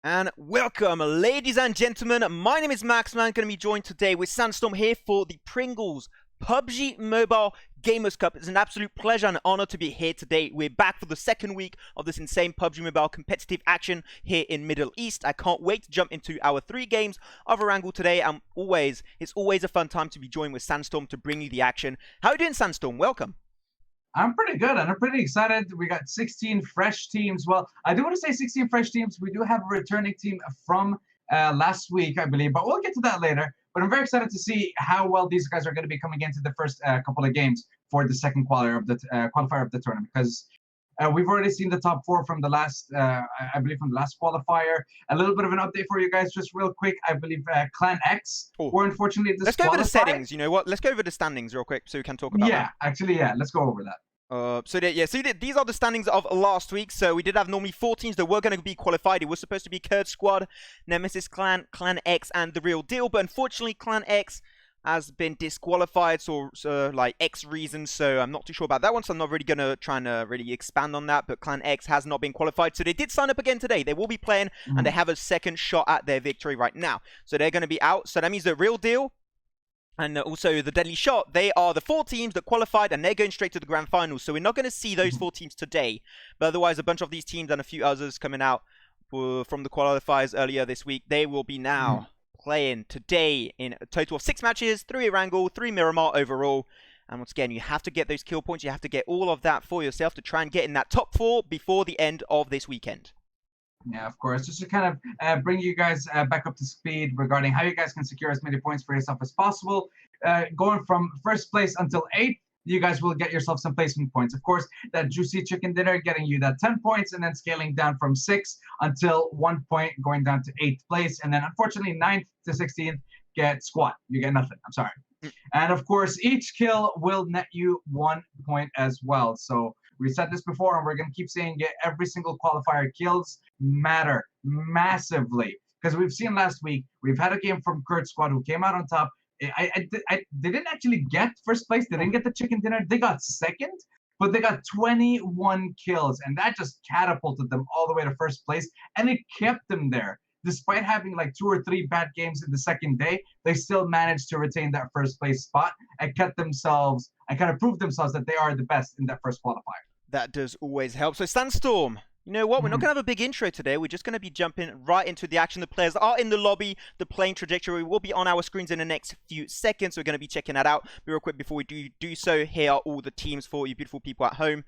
And welcome, ladies and gentlemen. My name is Max, and I'm going to be joined today with Sandstorm here for the Pringles PUBG Mobile Gamers Cup. It's an absolute pleasure and honor to be here today. We're back for the second week of this insane PUBG Mobile competitive action here in Middle East. I can't wait to jump into our 3 games of Erangel today. It's always a fun time to be joined with Sandstorm to bring you the action. How are you doing, Sandstorm? Welcome. I'm pretty good, and I'm pretty excited. We got 16 fresh teams. Well, I do want to say 16 fresh teams. We do have a returning team from last week, I believe, but we'll get to that later. But I'm very excited to see how well these guys are going to be coming into the first couple of games for the second qualifier of the tournament, because we've already seen the top 4 from the last, I believe, from the last qualifier. A little bit of an update for you guys, just real quick. I believe Clan X were unfortunately disqualified. Let's go over the settings. You know what? Let's go over the standings real quick so we can talk about that. Yeah, let's go over that. These are the standings of last week. So we did have normally 4 teams that were going to be qualified. It was supposed to be Kurd Squad, Nemesis Clan, Clan X, and The Real Deal. But unfortunately, Clan X has been disqualified for like X reasons. So I'm not too sure about that one. So I'm not really going to try and really expand on that. But Clan X has not been qualified. So they did sign up again today. They will be playing and they have a second shot at their victory right now. So they're going to be out. So that means The Real Deal And also the Deadly Shot, they are the 4 teams that qualified and they're going straight to the grand finals. So we're not going to see those 4 teams today. But otherwise, a bunch of these teams and a few others coming out from the qualifiers earlier this week, they will be now playing today in a total of 6 matches, 3 Erangel, 3 Miramar overall. And once again, you have to get those kill points. You have to get all of that for yourself to try and get in that top 4 before the end of this weekend. Yeah, of course. Just to kind of bring you guys back up to speed regarding how you guys can secure as many points for yourself as possible. Going from first place until 8th, you guys will get yourself some placement points. Of course, that juicy chicken dinner getting you that 10 points, and then scaling down from 6 until 1 point, going down to 8th place. And then unfortunately, 9th to 16th get squat. You get nothing. I'm sorry. And of course, each kill will net you 1 point as well. So we said this before, and we're going to keep saying it. Every single qualifier kills matter massively. Because we've seen last week, we've had a game from Kurt's squad who came out on top. They didn't actually get first place. They didn't get the chicken dinner. They got second, but they got 21 kills. And that just catapulted them all the way to first place. And it kept them there. Despite having like 2 or 3 bad games in the second day, they still managed to retain that first place spot and kept themselves and kind of proved themselves that they are the best in that first qualifier. That does always help. So Sandstorm, you know what? We're not going to have a big intro today. We're just going to be jumping right into the action. The players are in the lobby. The playing trajectory will be on our screens in the next few seconds. So we're going to be checking that out. But real quick, before we do so, here are all the teams for you beautiful people at home.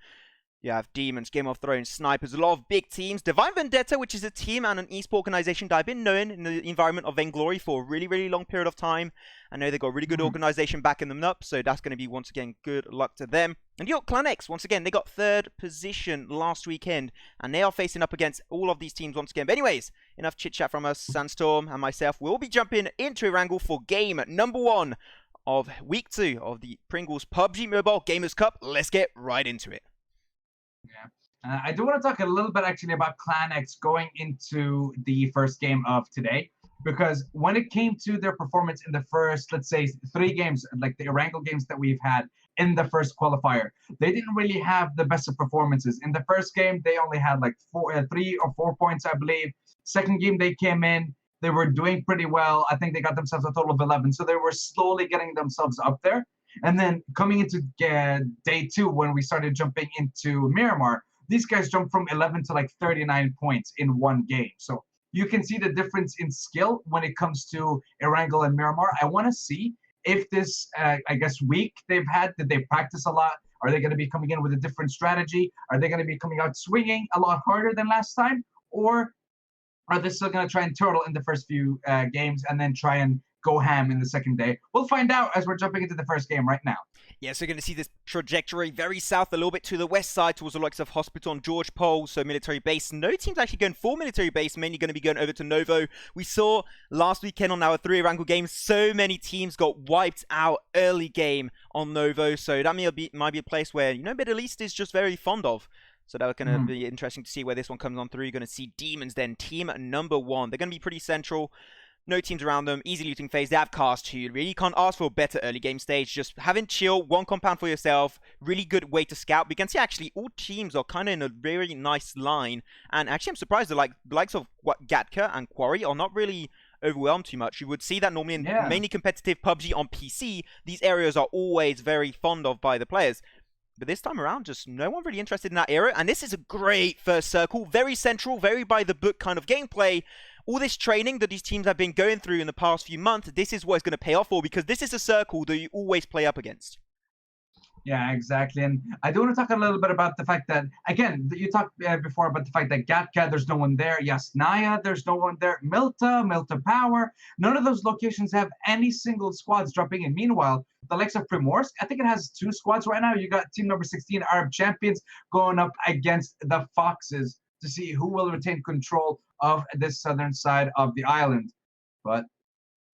You have Demons, Game of Thrones, Snipers, a lot of big teams. Divine Vendetta, which is a team and an esport organization that I've been knowing in the environment of Vainglory for a really, really long period of time. I know they've got a really good organization backing them up, so that's going to be, once again, good luck to them. And you got Clan X, once again, they got 3rd position last weekend, and they are facing up against all of these teams once again. But anyways, enough chit-chat from us. Sandstorm and myself will be jumping into Erangel for game number 1 of week 2 of the Pringles PUBG Mobile Gamers Cup. Let's get right into it. Yeah. I do want to talk a little bit actually about Clan X going into the first game of today, because when it came to their performance in the first, let's say, 3 games, like the Erangel games that we've had in the first qualifier, they didn't really have the best of performances. In the first game, they only had like 3 or 4 points, I believe. Second game, they came in, they were doing pretty well. I think they got themselves a total of 11. So they were slowly getting themselves up there. And then coming into day 2, when we started jumping into Miramar, these guys jumped from 11 to like 39 points in 1 game. So you can see the difference in skill when it comes to Erangel and Miramar. I want to see if this, I guess, week they've had, did they practice a lot? Are they going to be coming in with a different strategy? Are they going to be coming out swinging a lot harder than last time? Or are they still going to try and turtle in the first few games and then try and go ham in the second day? We'll find out as we're jumping into the first game right now. Yeah, so you're going to see this trajectory very south, a little bit to the west side, towards the likes of Hospital and George Pole, so military base. No team's actually going for military base, mainly going to be going over to Novo. We saw last weekend on our 3 Erangel games, so many teams got wiped out early game on Novo, so that might be a place where, you know, Middle East is just very fond of. So that's going to be interesting to see where this one comes on through. You're going to see Demons then, team number 1. They're going to be pretty central. No teams around them, easy looting phase. They have cast 2. Really can't ask for a better early game stage. Just having chill, 1 compound for yourself. Really good way to scout. We can see actually all teams are kind of in a very nice line. And actually I'm surprised that the likes of Gatka and Quarry are not really overwhelmed too much. You would see that normally in mainly competitive PUBG on PC, these areas are always very fond of by the players. But this time around, just no one really interested in that area. And this is a great first circle. Very central, very by the book kind of gameplay. All this training that these teams have been going through in the past few months, this is what it's going to pay off for, because this is a circle that you always play up against. Yeah, exactly. And I do want to talk a little bit about the fact that, again, you talked before about the fact that Gatka, there's no one there. Yasnaya, there's no one there. Milta Power, none of those locations have any single squads dropping in. Meanwhile, the likes of Primorsk, I think it has 2 squads right now. You got team number 16, Arab Champions, going up against the Foxes to see who will retain control of this southern side of the island. But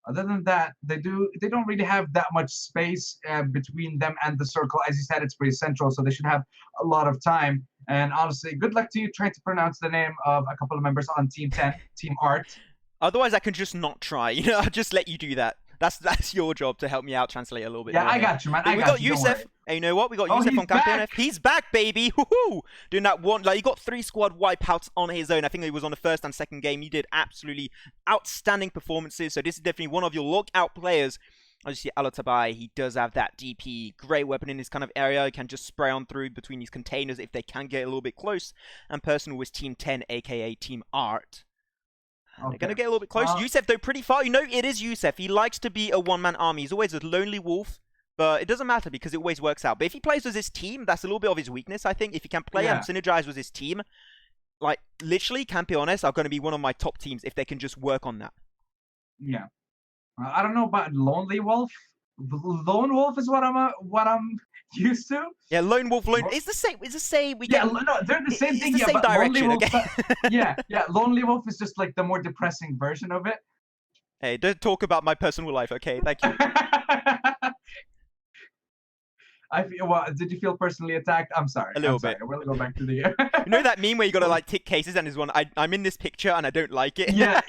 other than that, they don't really have that much space between them and the circle. As you said, it's pretty central, so they should have a lot of time. And honestly, good luck to you trying to pronounce the name of a couple of members on Team 10, Team Art. Otherwise, I can just not try. You know, I'll just let you do that. That's your job to help me out, translate a little bit. Yeah, I got you, man. We got Yusef. Hey, you know what? We got Yusef on Campeon F. He's back, baby. Woohoo! Doing that one. Like, he got 3 squad wipeouts on his own. I think he was on the first and second game. He did absolutely outstanding performances. So this is definitely one of your lockout players As you see, Alatabai, he does have that DP, great weapon in this kind of area. He can just spray on through between these containers if they can get a little bit close. And Personal was Team 10, aka Team Art. They're going to get a little bit close. Yusef, though, pretty far. You know, it is Yusef. He likes to be a one-man army. He's always a lonely wolf. But it doesn't matter because it always works out. But if he plays with his team, that's a little bit of his weakness, I think. If he can play and synergize with his team, like, literally, Campeones are going to be one of my top teams if they can just work on that. Yeah. I don't know about Lonely Wolf. Lone Wolf is what I'm used to. Yeah, Lone Wolf, it's the same. It's the same. No, they're the same thing. It's the same direction. Wolf, okay. yeah. Lonely Wolf is just like the more depressing version of it. Hey, don't talk about my personal life, okay? Thank you. Did you feel personally attacked? I'm sorry. A little bit. We'll go back to the. You know that meme where you gotta like tick cases and there's one. I'm in this picture and I don't like it. yeah,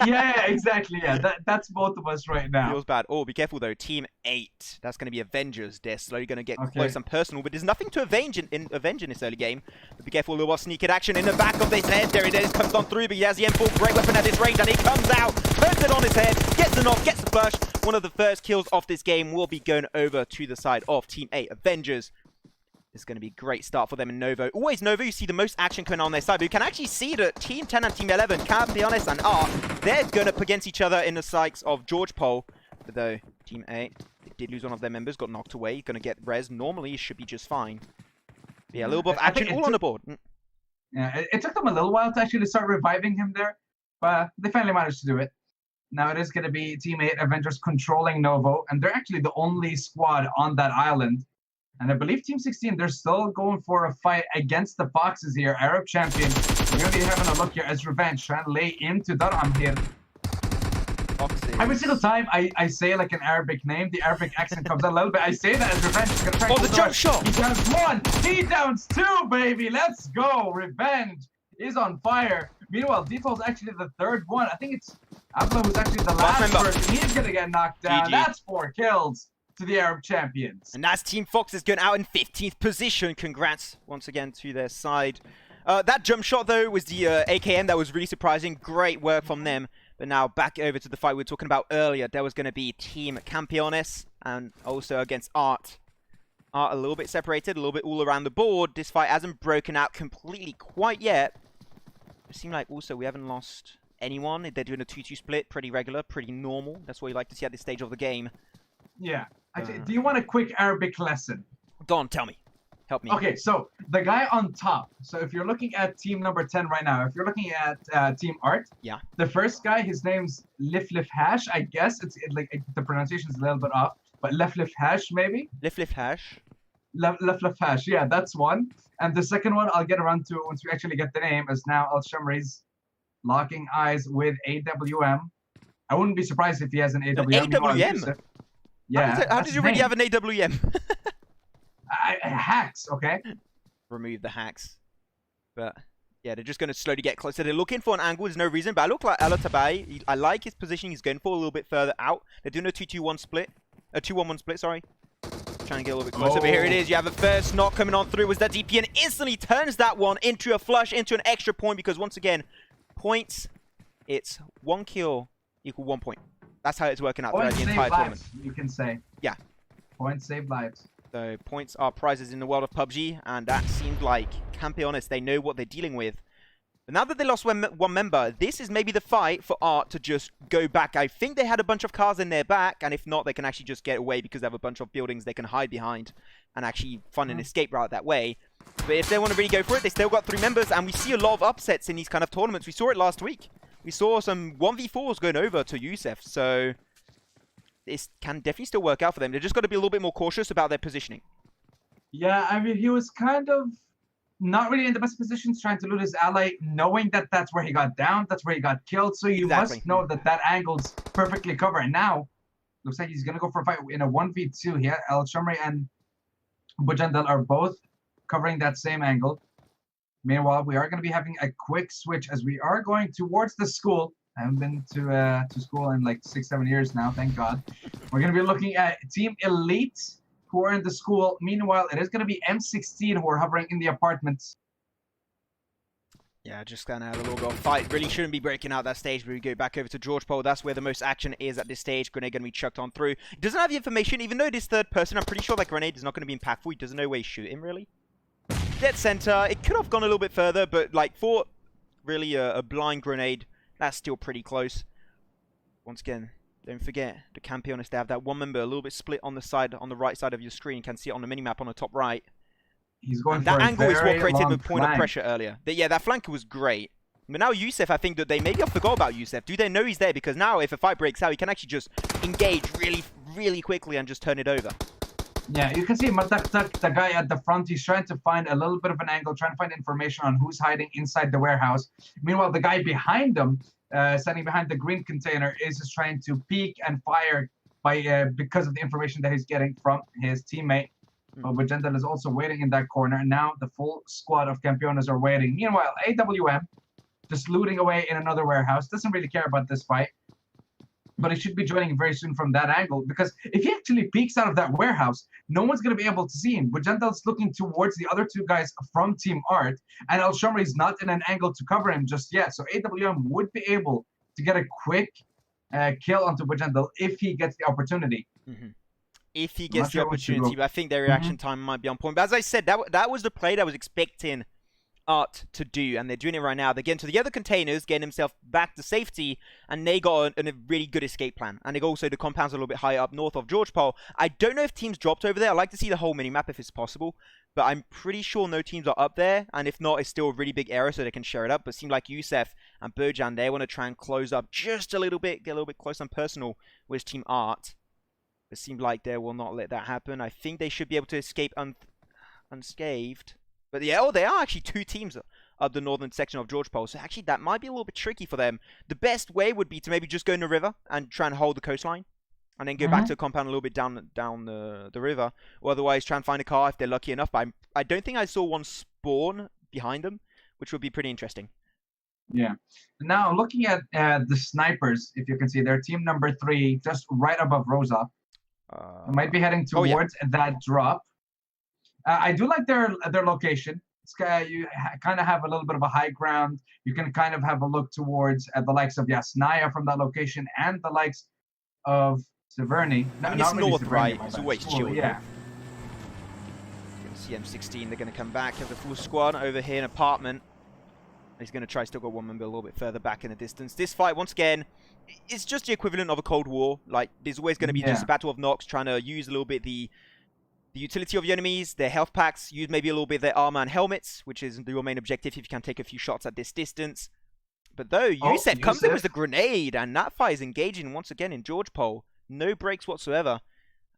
exactly. Yeah, that's both of us right now. Feels bad. Oh, be careful though. Team 8. That's gonna be Avengers. They're slowly gonna get close and personal, but there's nothing to avenge in this early game. But be careful, little sneak action in the back of this head. There it is. Comes on through, but he has the M4, great weapon at this range, and he comes out, puts it on his head, gets the knock, gets the flush. One of the first kills of this game will be going over to the side of Team 8 Avengers. It's going to be a great start for them in Novo. Always Novo, you see the most action going on their side. But you can actually see that Team 10 and Team 11, Campeones and Art, they're going up against each other in the sights of George Pole. But though, Team 8, they did lose one of their members, got knocked away. Going to get res. Normally, it should be just fine. But yeah, a little bit of action all on the board. Yeah, it took them a little while to actually start reviving him there. But they finally managed to do it. Now it is going to be Team 8 Avengers controlling Novo. And they're actually the only squad on that island. And I believe Team 16, they're still going for a fight against the Foxes here. Arab champion. We're going to be having a look here as Revenge trying to lay into Durham here. Foxes. Every single time I say like an Arabic name, the Arabic accent comes out a little bit. I say that as Revenge. He's gonna the jump shot. He downs 1. He downs 2, baby. Let's go. Revenge is on fire. Meanwhile, Deto's actually the third one. I think it's Abla who's actually the last person. He's going to get knocked down. GG. That's 4 kills. To the Arab champions. And that's Team Foxes going out in 15th position. Congrats once again to their side. That jump shot, though, was the AKM. That was really surprising. Great work from them. But now back over to the fight we were talking about earlier. There was going to be Team Campeones and also against Art. Art a little bit separated, a little bit all around the board. This fight hasn't broken out completely quite yet. It seems like also we haven't lost anyone. They're doing a 2-2 split. Pretty regular, pretty normal. That's what you like to see at this stage of the game. Yeah. Actually, do you want a quick Arabic lesson? Go on, tell me. Help me. Okay, so the guy on top. So if you're looking at team number 10 right now, if you're looking at Team Art, yeah, the first guy, his name's Lif Hash. I guess like the pronunciation's a little bit off, but Lif Hash maybe. Lif Hash. Lif Hash. Yeah, that's one. And the second one, I'll get around to once we actually get the name. Is now Al Shamri's locking eyes with AWM. I wouldn't be surprised if he has an AWM. AWM. Yeah. How did you already have an AWM? Hacks, okay? Remove the hacks. But yeah, they're just going to slowly get closer. They're looking for an angle. There's no reason. But I look like Alatabai. I like his position. He's going for a little bit further out. They're doing a 2-2-1 split. A 2-1-1 split, sorry. Trying to get a little bit closer. But here it is. You have a first knock coming on through. Was that DP and instantly turns that one into a flush, into an extra point. Because once again, points, it's 1 kill equal 1 point. That's how it's working out throughout the entire tournament. You can say. Yeah. Points save lives. So points are prizes in the world of PUBG, and that seemed like Campeones, they know what they're dealing with. But now that they lost one member, this is maybe the fight for Art to just go back. I think they had a bunch of cars in their back, and if not, they can actually just get away because they have a bunch of buildings they can hide behind and actually find an escape route that way. But if they want to really go for it, they still got 3 members, and we see a lot of upsets in these kind of tournaments. We saw it last week. We saw some 1v4s going over to Yusef, so this can definitely still work out for them. They've just got to be a little bit more cautious about their positioning. Yeah, I mean, he was kind of not really in the best positions trying to loot his ally, knowing that that's where he got down, that's where he got killed, so you must know that that angle's perfectly covered. And now, looks like he's going to go for a fight in a 1v2 here. El Shamri and Bujandal are both covering that same angle. Meanwhile, we are going to be having a quick switch as we are going towards the school. I haven't been to school in like 6-7 years now, thank God. We're going to be looking at Team Elite who are in the school. Meanwhile, it is going to be M16 who are hovering in the apartments. Yeah, just gonna have a little bit of fight. Really shouldn't be breaking out that stage, but we go back over to George Pole. That's where the most action is at this stage. Grenade gonna be chucked on through. He doesn't have the information, even though this third person, I'm pretty sure that grenade is not gonna be impactful. He doesn't know where he's shooting, really. Dead center. It could have gone a little bit further, but like for really a blind grenade, that's still pretty close. Once again, don't forget the Campeones. They have that one member a little bit split on the side, on the right side of your screen. You can see it on the minimap on the top right. He's going and for that angle is what created the point flank. of pressure earlier. Yeah, that flank was great. But now Youssef, I think that they maybe have forgot about Youssef. Do they know he's there? Because now if a fight breaks out, he can actually just engage really, really quickly and just turn it over. Yeah, you can see Matak, the guy at the front, he's trying to find a little bit of an angle, trying to find information on who's hiding inside the warehouse. Meanwhile, the guy behind them, standing behind the green container, is just trying to peek and fire by because of the information that he's getting from his teammate. But Bujendal is also waiting in that corner, and now the full squad of Campeones are waiting. Meanwhile, AWM just looting away in another warehouse, doesn't really care about this fight. But he should be joining very soon from that angle, because if he actually peeks out of that warehouse, no one's going to be able to see him. Bujendal's looking towards the other two guys from Team Art, and Al-Shamri is not in an angle to cover him just yet. So AWM would be able to get a quick kill onto Bujendal if he gets the opportunity. If he gets the opportunity, but I think their reaction time might be on point. But as I said, that was the play that I was expecting Art to do, and they're doing it right now. They're getting to the other containers, getting himself back to safety, and they got a really good escape plan. And they got also the compounds a little bit higher up north of George Pole. I don't know if teams dropped over there. I'd like to see the whole minimap if it's possible, but I'm pretty sure no teams are up there, and if not, it's still a really big area so they can share it up. But it seemed like Youssef and Bojan, they want to try and close up just a little bit, get a little bit close and personal with Team Art. It seemed like they will not let that happen. I think they should be able to escape unscathed. But yeah, oh, they are actually two teams up the northern section of George Pole. So actually, that might be a little bit tricky for them. The best way would be to maybe just go in the river and try and hold the coastline. And then go back to the compound a little bit down the river. Or otherwise, try and find a car if they're lucky enough. But I don't think I saw one spawn behind them, which would be pretty interesting. Yeah. Now, looking at the snipers, if you can see, they're team number 3, just right above Rosa. They might be heading towards that drop. I do like their location. It's, you kind of have a little bit of a high ground. You can kind of have a look towards the likes of Yasnaya from that location and the likes of Severny. I mean, it's north, right? It's always chill. Yeah. CM16, they're going to come back as a full squad over here in apartment. He's going to try still got one member a little bit further back in the distance. This fight, once again, it's just the equivalent of a Cold War. Like, there's always going to be just a battle of knocks, trying to use a little bit the utility of your enemies, their health packs, use maybe a little bit of their armor and helmets, which is your main objective if you can take a few shots at this distance. But though, Youssef comes in with the grenade, and that fight is engaging once again in George Pole. No breaks whatsoever.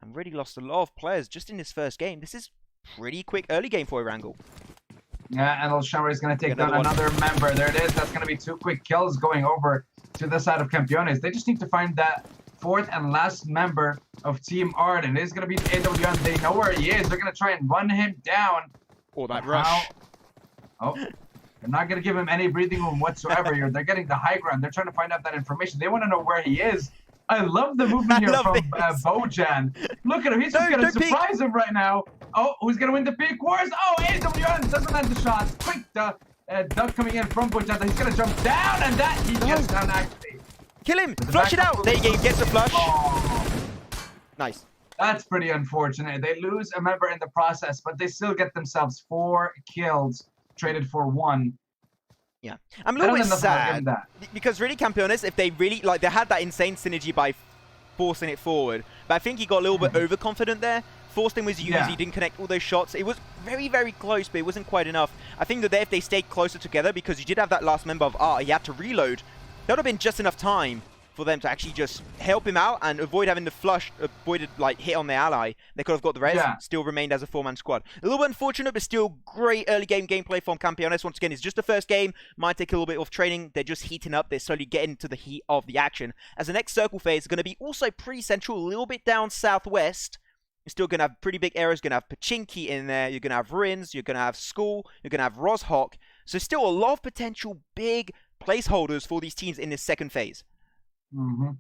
And really lost a lot of players just in this first game. This is pretty quick early game for Erangel. Yeah, and Al-Shamri is going to take down another member. There it is. That's going to be 2 quick kills going over to the side of Campeones. They just need to find that 4th and last member of Team Art, and it's going to be AWM. They know where he is. They're going to try and run him down. Oh, that rush. Oh, they're not going to give him any breathing room whatsoever here. They're getting the high ground. They're trying to find out that information. They want to know where he is. I love the movement here from Bojan. Look at him. He's just going to surprise him right now. Oh, who's going to win the peak wars? Oh, AWM doesn't land the shots. Quick duck coming in from Bojan. He's going to jump down, and that he gets down actually. Kill him! Flush it out! There you go, he gets a flush. Oh. Nice. That's pretty unfortunate. They lose a member in the process, but they still get themselves 4 kills, traded for 1. Yeah. I'm a little bit sad, because really Campeones, if they really, like, they had that insane synergy by forcing it forward, but I think he got a little bit overconfident there. Forced him was used, he didn't connect all those shots. It was very, very close, but it wasn't quite enough. I think that if they stayed closer together, because you did have that last member of Art, he had to reload. That would have been just enough time for them to actually just help him out and avoid having the flush, avoided like hit on their ally. They could have got the res, still remained as a 4-man squad. A little bit unfortunate, but still great early game gameplay from Campeones. Once again, it's just the first game. Might take a little bit of training. They're just heating up. They're slowly getting to the heat of the action. As the next circle phase is going to be also pretty central, a little bit down southwest. You're still going to have pretty big areas. You're going to have Pachinki in there. You're going to have Rins. You're going to have School. You're going to have Roshok. So still a lot of potential big placeholders for these teams in this second phase. I'm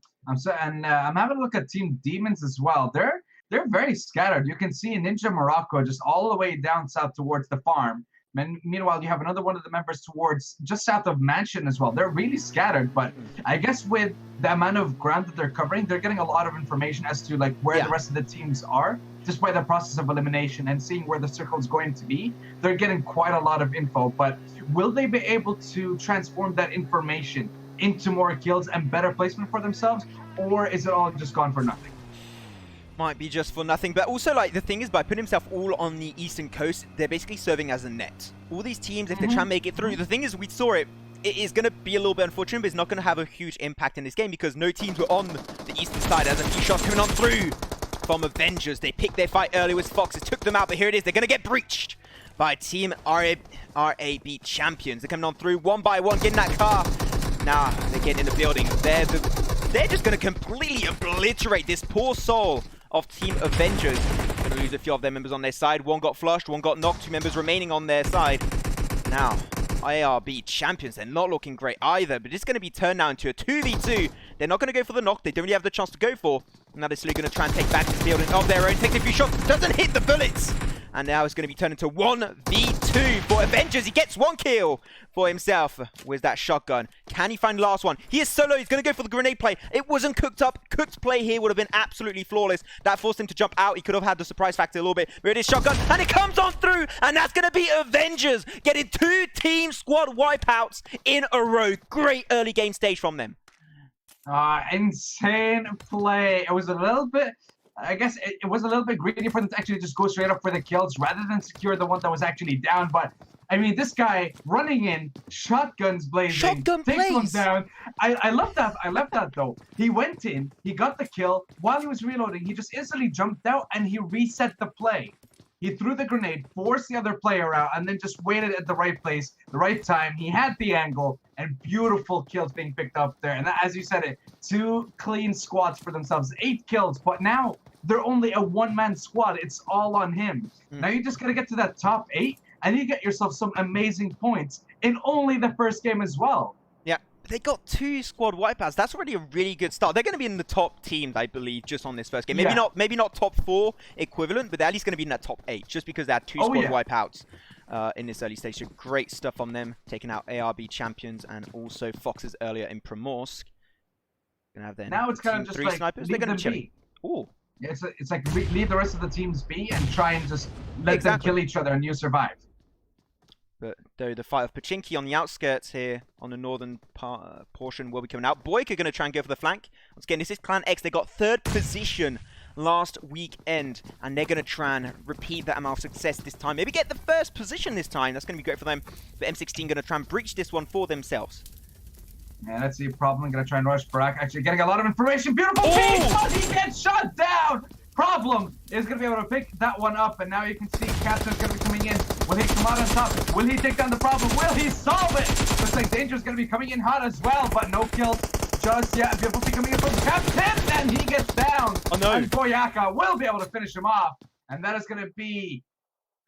having a look at Team Demons as well. They're very scattered. You can see Ninja Morocco just all the way down south towards the farm. Meanwhile, you have another one of the members towards just south of Mansion as well. They're really scattered, but I guess with the amount of ground that they're covering, they're getting a lot of information as to like where the rest of the teams are, just by the process of elimination and seeing where the circle is going to be. They're getting quite a lot of info, but will they be able to transform that information into more kills and better placement for themselves, or is it all just gone for nothing? Might be just for nothing, but also like the thing is, by putting himself all on the eastern coast, they're basically serving as a net. All these teams, if they try and make it through, the thing is, we saw it is going to be a little bit unfortunate, but it's not going to have a huge impact in this game because no teams were on the eastern side. As a few shots coming on through from Avengers. They picked their fight early with Foxes, took them out, but here it is. They're going to get breached by Team RAB champions. They're coming on through one by one, getting that car. Nah, they're getting in the building. They're just going to completely obliterate this poor soul of Team Avengers. Going to lose a few of their members on their side. One got flushed, one got knocked, 2 members remaining on their side. Now, IRB champions, they're not looking great either, but it's going to be turned now into a 2v2. They're not going to go for the knock. They don't really have the chance to go for. Now they're slowly going to try and take back the building of their own. Takes a few shots, doesn't hit the bullets. And now it's going to be turned into 1v2 for Avengers. He gets 1 kill for himself with that shotgun. Can he find the last one? He is solo. He's going to go for the grenade play. It wasn't cooked up. Cooked play here would have been absolutely flawless. That forced him to jump out. He could have had the surprise factor a little bit. But it is shotgun, and it comes on through. And that's going to be Avengers getting 2 team squad wipeouts in a row. Great early game stage from them. Insane play. It was a little bit... I guess it was a little bit greedy for them to actually just go straight up for the kills rather than secure the one that was actually down. But, I mean, this guy running in, shotguns blazing, takes one down. I love that. I love that, though. He went in, he got the kill. While he was reloading, he just instantly jumped out and he reset the play. He threw the grenade, forced the other player out, and then just waited at the right place, the right time. He had the angle, and beautiful kills being picked up there. And that, as you said it, 2 clean squads for themselves, 8 kills. But now they're only a one-man squad. It's all on him. Now you just got to get to that top 8, and you get yourself some amazing points in only the first game as well. Yeah, they got 2 squad wipeouts. That's already a really good start. They're going to be in the top teams, I believe, just on this first game. Maybe not top 4 equivalent, but they're at least going to be in that top 8, just because they had 2 squad wipeouts in this early stage. So great stuff on them, taking out ARB champions and also Foxes earlier in Primorsk. Gonna have their now it's kind of just 3 like snipers. They're going to be Ooh. Yeah, it's like leave the rest of the teams be and try and just let them kill each other and you survive. But though the fight of Pachinki on the outskirts here, on the northern portion, will be coming out. Boyka going to try and go for the flank. Once again, this is Clan X. They got 3rd position last weekend, and they're going to try and repeat that amount of success this time. Maybe get the 1st position this time. That's going to be great for them. But M16 going to try and breach this one for themselves. Yeah, that's the problem. Gonna try and rush Barak. Actually getting a lot of information. Beautiful team, but he gets shot down. Problem is gonna be able to pick that one up, and now you can see Captain's gonna be coming in. Will he come out on top? Will he take down the problem? Will he solve it? Looks like Danger's gonna be coming in hot as well, but no kills just yet. Beautiful coming in from Captain, and he gets down. Oh no! And Boyaka will be able to finish him off, and that is gonna be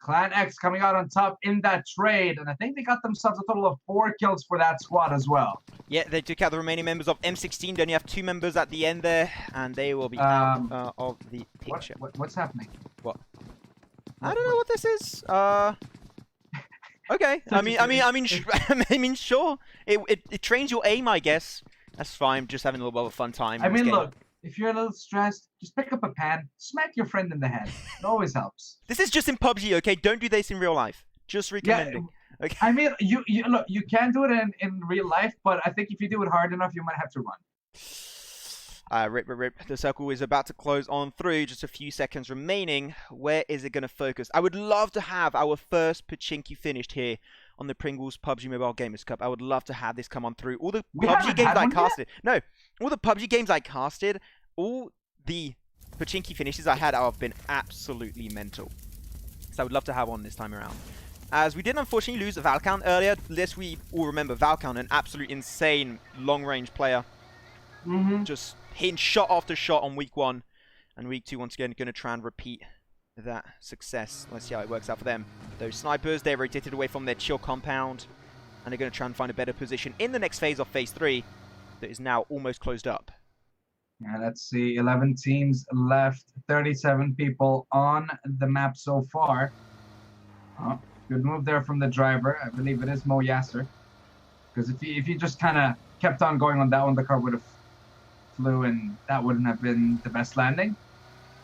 Clan X coming out on top in that trade, and I think they got themselves a total of 4 kills for that squad as well. Yeah, they took out the remaining members of M16. They only have 2 members at the end there, and they will be out of the picture. What's happening? What? I don't know what this is. Okay. I mean, sure. It trains your aim, I guess. That's fine. Just having a little bit of a fun time. I mean, look. If you're a little stressed, just pick up a pan, smack your friend in the head. It always helps. This is just in PUBG, okay? Don't do this in real life. Just recommending. Yeah, okay. I mean, you look, you can do it in real life, but I think if you do it hard enough, you might have to run. Rip. The circle is about to close on through. Just a few seconds remaining. Where is it going to focus? I would love to have our first Pachinki finished here on the Pringles PUBG Mobile Gamers Cup. I would love to have this come on through. All the PUBG games I casted. No, all the PUBG games I casted, all the Pachinki finishes I had have been absolutely mental. So I would love to have one this time around. As we did unfortunately lose Valcount earlier. Lest we all remember Valcount, an absolute insane long-range player. Just hitting shot after shot on week 1. And week 2, once again, going to try and repeat that success. Let's see how it works out for them. Those snipers, they're rotated away from their chill compound. And they're going to try and find a better position in the next phase of phase 3. That is now almost closed up. Yeah, let's see. 11 teams left. 37 people on the map so far. Good move there from the driver. I believe it is Mo Yasser. Because if he just kind of kept on going on that one, the car would have flew, and that wouldn't have been the best landing.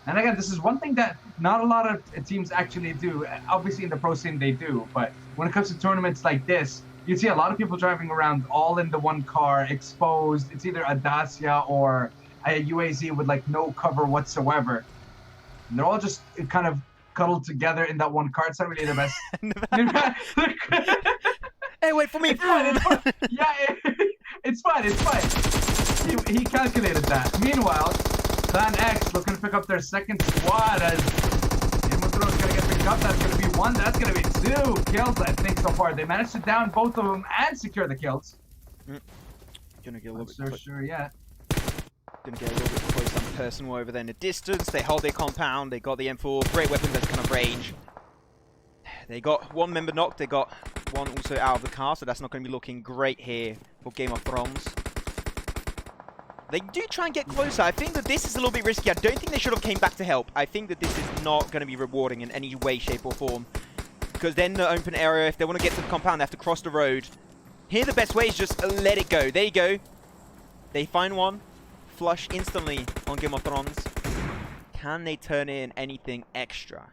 And again, this is one thing that not a lot of teams actually do. Obviously, in the pro scene, they do. But when it comes to tournaments like this, you see a lot of people driving around all in the one car, exposed. It's either a Dacia or a UAZ with like no cover whatsoever. And they're all just kind of cuddled together in that one car. It's not really the best. Hey, wait for me! It's fine, it's fine. Yeah, it's fine, it's fine. He calculated that. Meanwhile, Clan X looking to pick up their second squad as Game of Thrones gonna get picked up. That's gonna be one, that's gonna be two kills, I think, so far. They managed to down both of them and secure the kills. Gonna get a little Not bit sure yet. Gonna get a little bit close and personal over there in the distance. They hold their compound. They got the M4. Great weapon that's kind of range. They got one member knocked. They got one also out of the car, so that's not going to be looking great here for Game of Thrones. They do try and get closer. I think that this is a little bit risky. I don't think they should have came back to help. I think that this is not going to be rewarding in any way, shape, or form. Because then the open area, if they want to get to the compound, they have to cross the road. Here, the best way is just let it go. There you go. They find one. Flush instantly on Game of Thrones. Can they turn in anything extra?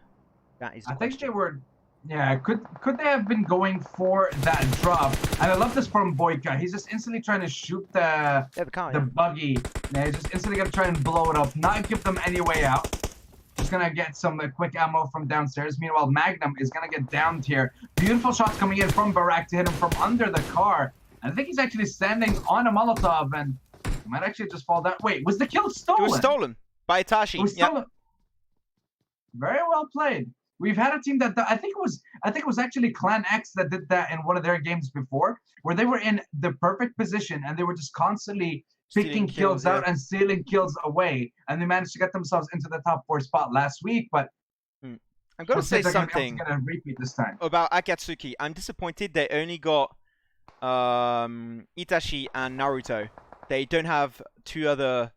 That is the question. Think they were... Yeah, could they have been going for that drop? And I love this from Boyka. He's just instantly trying to shoot the buggy. Yeah, he's just instantly gonna try and blow it up, not give them any way out. Just gonna get some quick ammo from downstairs. Meanwhile, Magnum is gonna get downed here. Beautiful shots coming in from Barak to hit him from under the car. And I think he's actually standing on a Molotov and he might actually just fall down. Wait, was the kill stolen? It was stolen by Itachi. It was stolen. Very well played. We've had a team that I think it was actually Clan X that did that in one of their games before, where they were in the perfect position and they were just constantly picking kills out and stealing kills away, and they managed to get themselves into the top 4 spot last week. But I'm gonna say something gonna repeat this time about Akatsuki. I'm disappointed they only got Itachi and Naruto. They don't have 2 other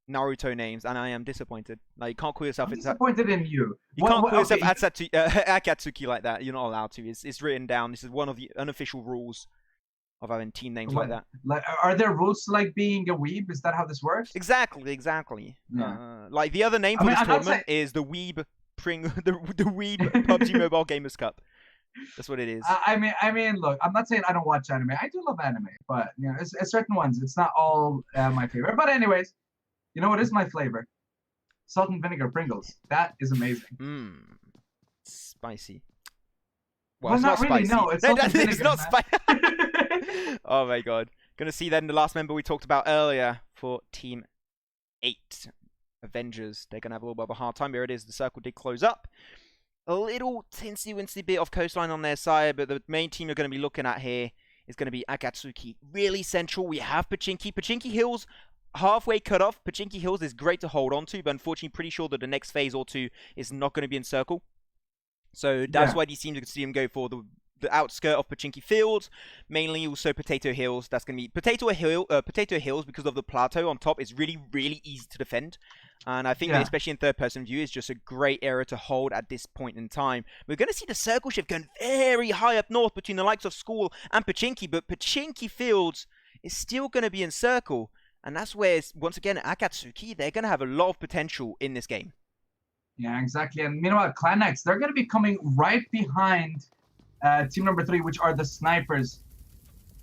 Naruto names, and I am disappointed. Like, you can't call yourself... I'm disappointed in you. You can't call yourself Akatsuki like that. You're not allowed to. It's written down. This is one of the unofficial rules of having team names like that. Like, are there rules to like being a weeb? Is that how this works? Exactly. Yeah. Like, the other name for this tournament is the Weeb the Weeb PUBG Mobile Gamers Cup. That's what it is. I mean, look, I'm not saying I don't watch anime. I do love anime, but you know, it's certain ones. It's not all my favorite. But anyways. You know what is my flavor? Salt and vinegar Pringles. That is amazing. Spicy. Well, it's not really, spicy. No, it's salt and vinegar, it's not spicy. Oh my god. Gonna see then the last member we talked about earlier for Team 8. Avengers. They're gonna have a little bit of a hard time. Here it is. The circle did close up. A little tinsy-wincy bit of coastline on their side, but the main team you're gonna be looking at here is gonna be Akatsuki. Really central. We have Pachinki. Pachinki Hills halfway cut off. Pachinki Hills is great to hold on to, but unfortunately pretty sure that the next phase or 2 is not going to be in circle. So that's why these teams are going to see him go for the outskirt of Pachinki Fields, mainly also Potato Hills. That's going to be Potato Hills because of the plateau on top is really, really easy to defend. And I think that especially in third-person view is just a great area to hold at this point in time. We're going to see the circle shift going very high up north between the likes of School and Pachinki, but Pachinki Fields is still going to be in circle. And that's where, once again, Akatsuki, they're going to have a lot of potential in this game. Yeah, exactly. And meanwhile, Clan X, they're going to be coming right behind team number 3, which are the snipers.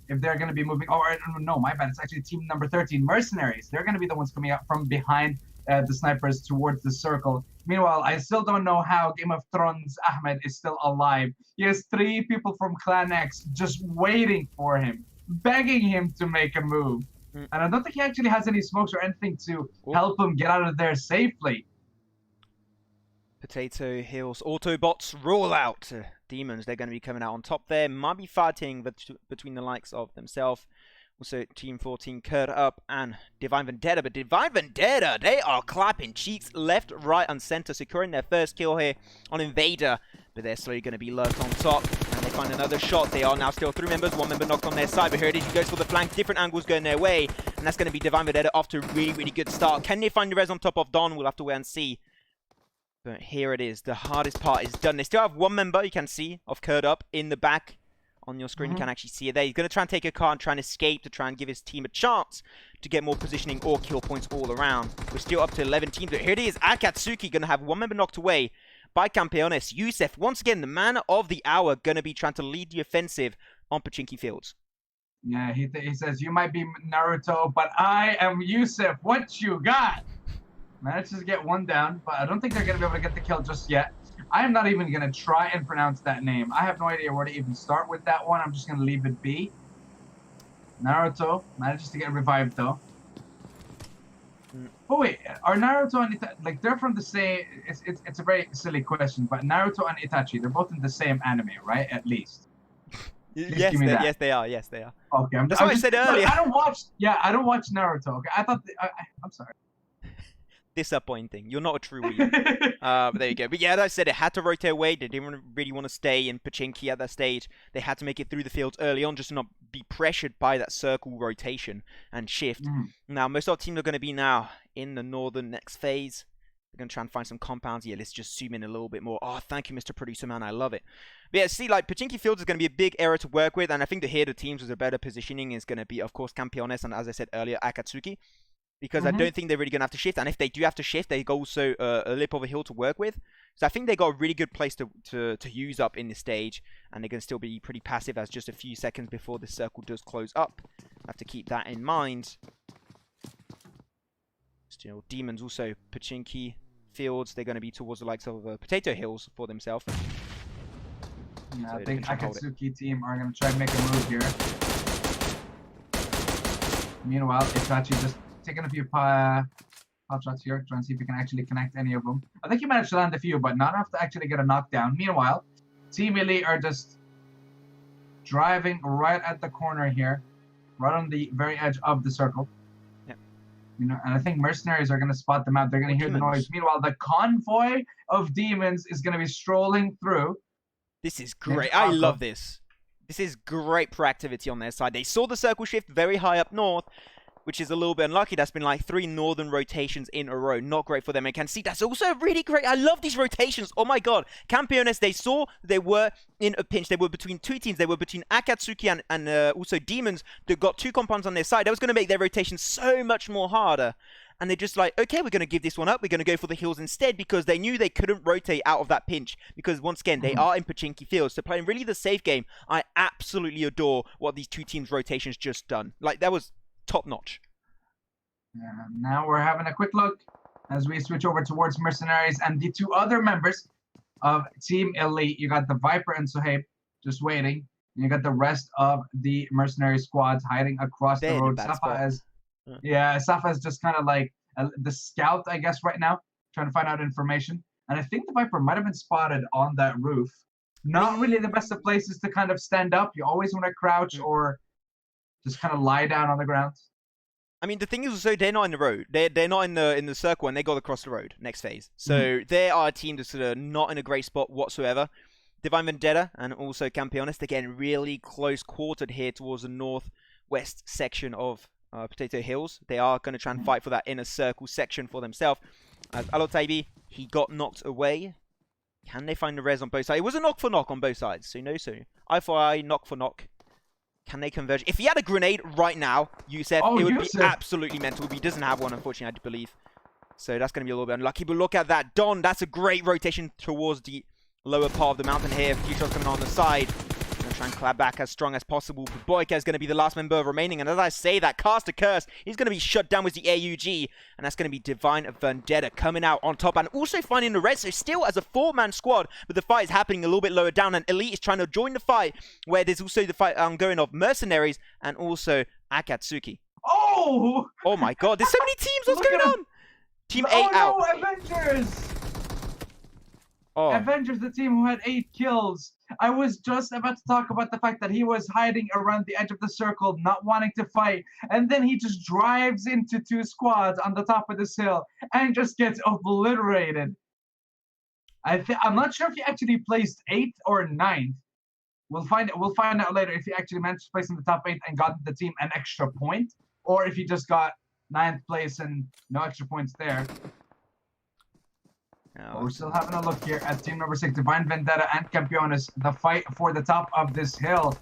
If they're going to be moving... Oh, no, my bad. It's actually team number 13, Mercenaries. They're going to be the ones coming out from behind the snipers towards the circle. Meanwhile, I still don't know how Game of Thrones Ahmed is still alive. He has 3 people from Clan X just waiting for him, begging him to make a move. And I don't think he actually has any smokes or anything to help him get out of there safely. Potato Hills Autobots roll out. Demons, they're going to be coming out on top there. Might be fighting between the likes of themselves. Also, Team 14, Kurt Up and Divine Vendetta. But Divine Vendetta, they are clapping cheeks left, right, and center, securing their first kill here on Invader. But they're slowly going to be lurked on top. And they find another shot. They are now still 3 members. 1 member knocked on their side. But here it is. He goes for the flank. Different angles going their way. And that's going to be Divine Vendetta off to a really, really good start. Can they find the res on top of Don? We'll have to wait and see. But here it is. The hardest part is done. They still have one member you can see of Curd Up in the back. On your screen, you can actually see it there. He's going to try and take a car and try and escape to try and give his team a chance to get more positioning or kill points all around. We're still up to 11 teams, but here it is. Akatsuki going to have one member knocked away by Campeones. Yusef, once again, the man of the hour, going to be trying to lead the offensive on Pachinki Fields. Yeah, he says, you might be Naruto, but I am Yusef. What you got? Managed to get one down, but I don't think they're going to be able to get the kill just yet. I'm not even going to try and pronounce that name. I have no idea where to even start with that one. I'm just going to leave it be. Naruto manages to get revived, though. Oh, wait. Are Naruto and Itachi... Like, they're from the same... It's a very silly question, but Naruto and Itachi, they're both in the same anime, right? At least. Yes, they are. Yes, they are. Okay. That's what I said earlier. I don't watch... Yeah, I don't watch Naruto. Okay, I thought... I'm sorry. Disappointing. You're not a true weeb. But there you go. But yeah, as I said, it had to rotate away. They didn't really want to stay in Pachinki at that stage. They had to make it through the fields early on just to not be pressured by that circle rotation and shift. Now, most of our teams are going to be now in the northern next phase. We're going to try and find some compounds. Yeah, let's just zoom in a little bit more. Oh, thank you, Mr. Producer Man. I love it. But yeah, see, like, Pachinki Fields is going to be a big area to work with. And I think that here the teams with a better positioning is going to be, of course, Campeones and, as I said earlier, Akatsuki. Because I don't think they're really going to have to shift. And if they do have to shift, they go also a lip of a hill to work with. So I think they got a really good place to use up in this stage. And they're going to still be pretty passive as just a few seconds before the circle does close up. Have to keep that in mind. Still, Demons also, Pachinki Fields. They're going to be towards the likes of Potato Hills for themselves. Yeah, so I think Akatsuki team are going to try and make a move here. Meanwhile, Itachi just taking a few pop shots here, trying to see if he can actually connect any of them. I think he managed to land a few, but not enough to actually get a knockdown. Meanwhile, Team Elite are just driving right at the corner here, right on the very edge of the circle. Yeah. You know, and I think mercenaries are going to spot them out. They're going to hear the noise. Meanwhile, the convoy of demons is going to be strolling through. This is great. I love this. This is great proactivity on their side. They saw the circle shift very high up north, which is a little bit unlucky. That's been like 3 northern rotations in a row. Not great for them. And can see that's also really great. I love these rotations. Oh my god. Campeones, they saw they were in a pinch. They were between 2 teams. They were between Akatsuki and also Demons that got 2 compounds on their side. That was going to make their rotation so much more harder. And they're just like, okay, we're going to give this one up. We're going to go for the hills instead because they knew they couldn't rotate out of that pinch. Because once again, they are in Pachinki Fields. So playing really the safe game, I absolutely adore what these 2 teams' rotations just done. Like, that was top notch. Now we're having a quick look as we switch over towards mercenaries and the 2 other members of Team Elite. You got the Viper and Suhaib just waiting. And you got the rest of the mercenary squads hiding across the road. Safa is just kind of like the scout, I guess, right now, trying to find out information. And I think the Viper might have been spotted on that roof. Not really the best of places to kind of stand up. You always want to crouch or just kind of lie down on the ground. I mean, the thing is also they're not in the road. They're not in the circle, and they got across the road next phase. So they are a team that's sort of not in a great spot whatsoever. Divine Vendetta and also Campeones, they're getting really close quartered here towards the northwest section of Potato Hills. They are going to try and fight for that inner circle section for themselves. As Alotaibi, he got knocked away. Can they find the res on both sides? It was a knock for knock on both sides. So eye for eye, knock for knock. Can they converge? If he had a grenade right now, Yusef, it would be absolutely mental. But he doesn't have one, unfortunately, I believe. So that's going to be a little bit unlucky. But look at that. Don, that's a great rotation towards the lower part of the mountain here. A few shots coming on the side. Going to try and clap back as strong as possible. But Boyka is going to be the last member remaining. And as I say that, cast a curse. He's going to be shut down with the AUG. And that's going to be Divine Vendetta coming out on top. And also finding the red. So still as a 4-man squad. But the fight is happening a little bit lower down. And Elite is trying to join the fight. Where there's also the fight ongoing of Mercenaries. And also Akatsuki. Oh! Oh my god. There's so many teams. What's going on? Team 8 out. Oh no, Avengers! Oh. Avengers, the team who had 8 kills. I was just about to talk about the fact that he was hiding around the edge of the circle, not wanting to fight, and then he just drives into 2 squads on the top of this hill and just gets obliterated. I'm not sure if he actually placed 8th or 9th. We'll find out later if he actually managed to place in the top 8 and got the team an extra point, or if he just got 9th place and no extra points there. But we're still having a look here at team number 6, Divine Vendetta and Campeones. The fight for the top of this hill.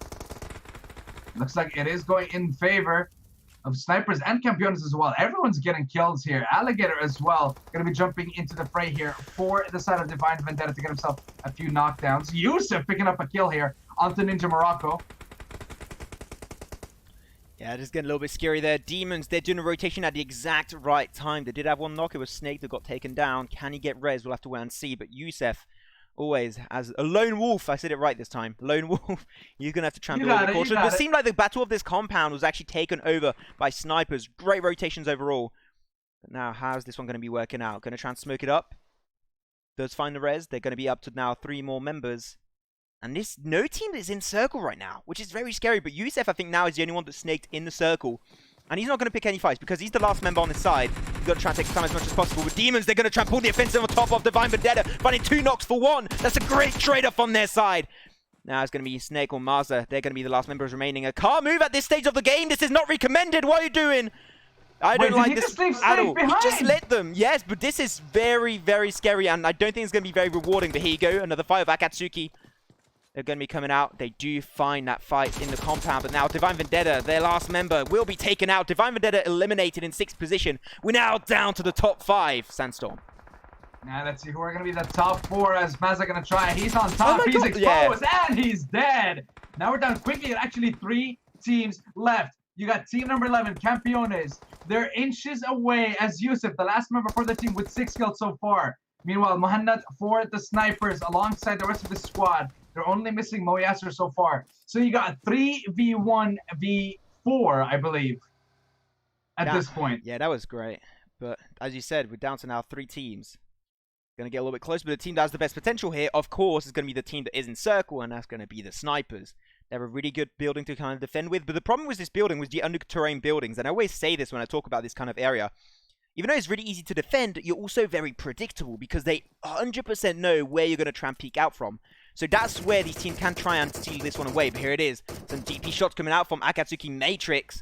Looks like it is going in favor of snipers and Campeones as well. Everyone's getting kills here. Alligator as well. Going to be jumping into the fray here for the side of Divine Vendetta to get himself a few knockdowns. Yusuf picking up a kill here onto Ninja Morocco. Yeah, just getting a little bit scary there. Demons, they're doing a rotation at the exact right time. They did have one knock. It was Snake that got taken down. Can he get res? We'll have to wait and see. But Yusuf, always as a lone wolf. I said it right this time. Lone wolf. You're going to have to trample over caution. But it seemed like the battle of this compound was actually taken over by snipers. Great rotations overall. But now, how's this one going to be working out? Going to try and smoke it up. Does find the res. They're going to be up to now 3 more members. And no team is in circle right now, which is very scary. But Yusuf, I think, now is the only one that's snaked in the circle. And he's not going to pick any fights because he's the last member on his side. He's got to try and take time as much as possible. With Demons, they're going to try and pull the offensive on top of Divine Vendetta, finding 2 knocks for 1. That's a great trade-off on their side. Now it's going to be Snake or Maza. They're going to be the last members remaining. A car move at this stage of the game. This is not recommended. What are you doing? I don't like this at all. He just let them. Yes, but this is very, very scary. And I don't think it's going to be very rewarding. But here you go. Another fight of Akatsuki. They're going to be coming out. They do find that fight in the compound. But now Divine Vendetta, their last member, will be taken out. Divine Vendetta eliminated in 6th position. We're now down to the top 5, Sandstorm. Now let's see who are going to be the top 4 as Maza going to try. He's on top. He's exposed. And he's dead. Now we're down quickly. Actually, 3 teams left. You got team number 11, Campeones. They're inches away as Yusuf, the last member for the team with 6 kills so far. Meanwhile, Muhannad for the snipers alongside the rest of the squad. They're only missing Mo Yasser so far. So you got 3v1v4, I believe, at this point. Yeah, that was great. But as you said, we're down to now 3 teams. Going to get a little bit closer, but the team that has the best potential here, of course, is going to be the team that is in circle, and that's going to be the snipers. They have a really good building to kind of defend with. But the problem with this building was the under-terrain buildings. And I always say this when I talk about this kind of area. Even though it's really easy to defend, you're also very predictable because they 100% know where you're going to try and peek out from. So that's where these teams can try and steal this one away. But here it is. Some DP shots coming out from Akatsuki Matrix.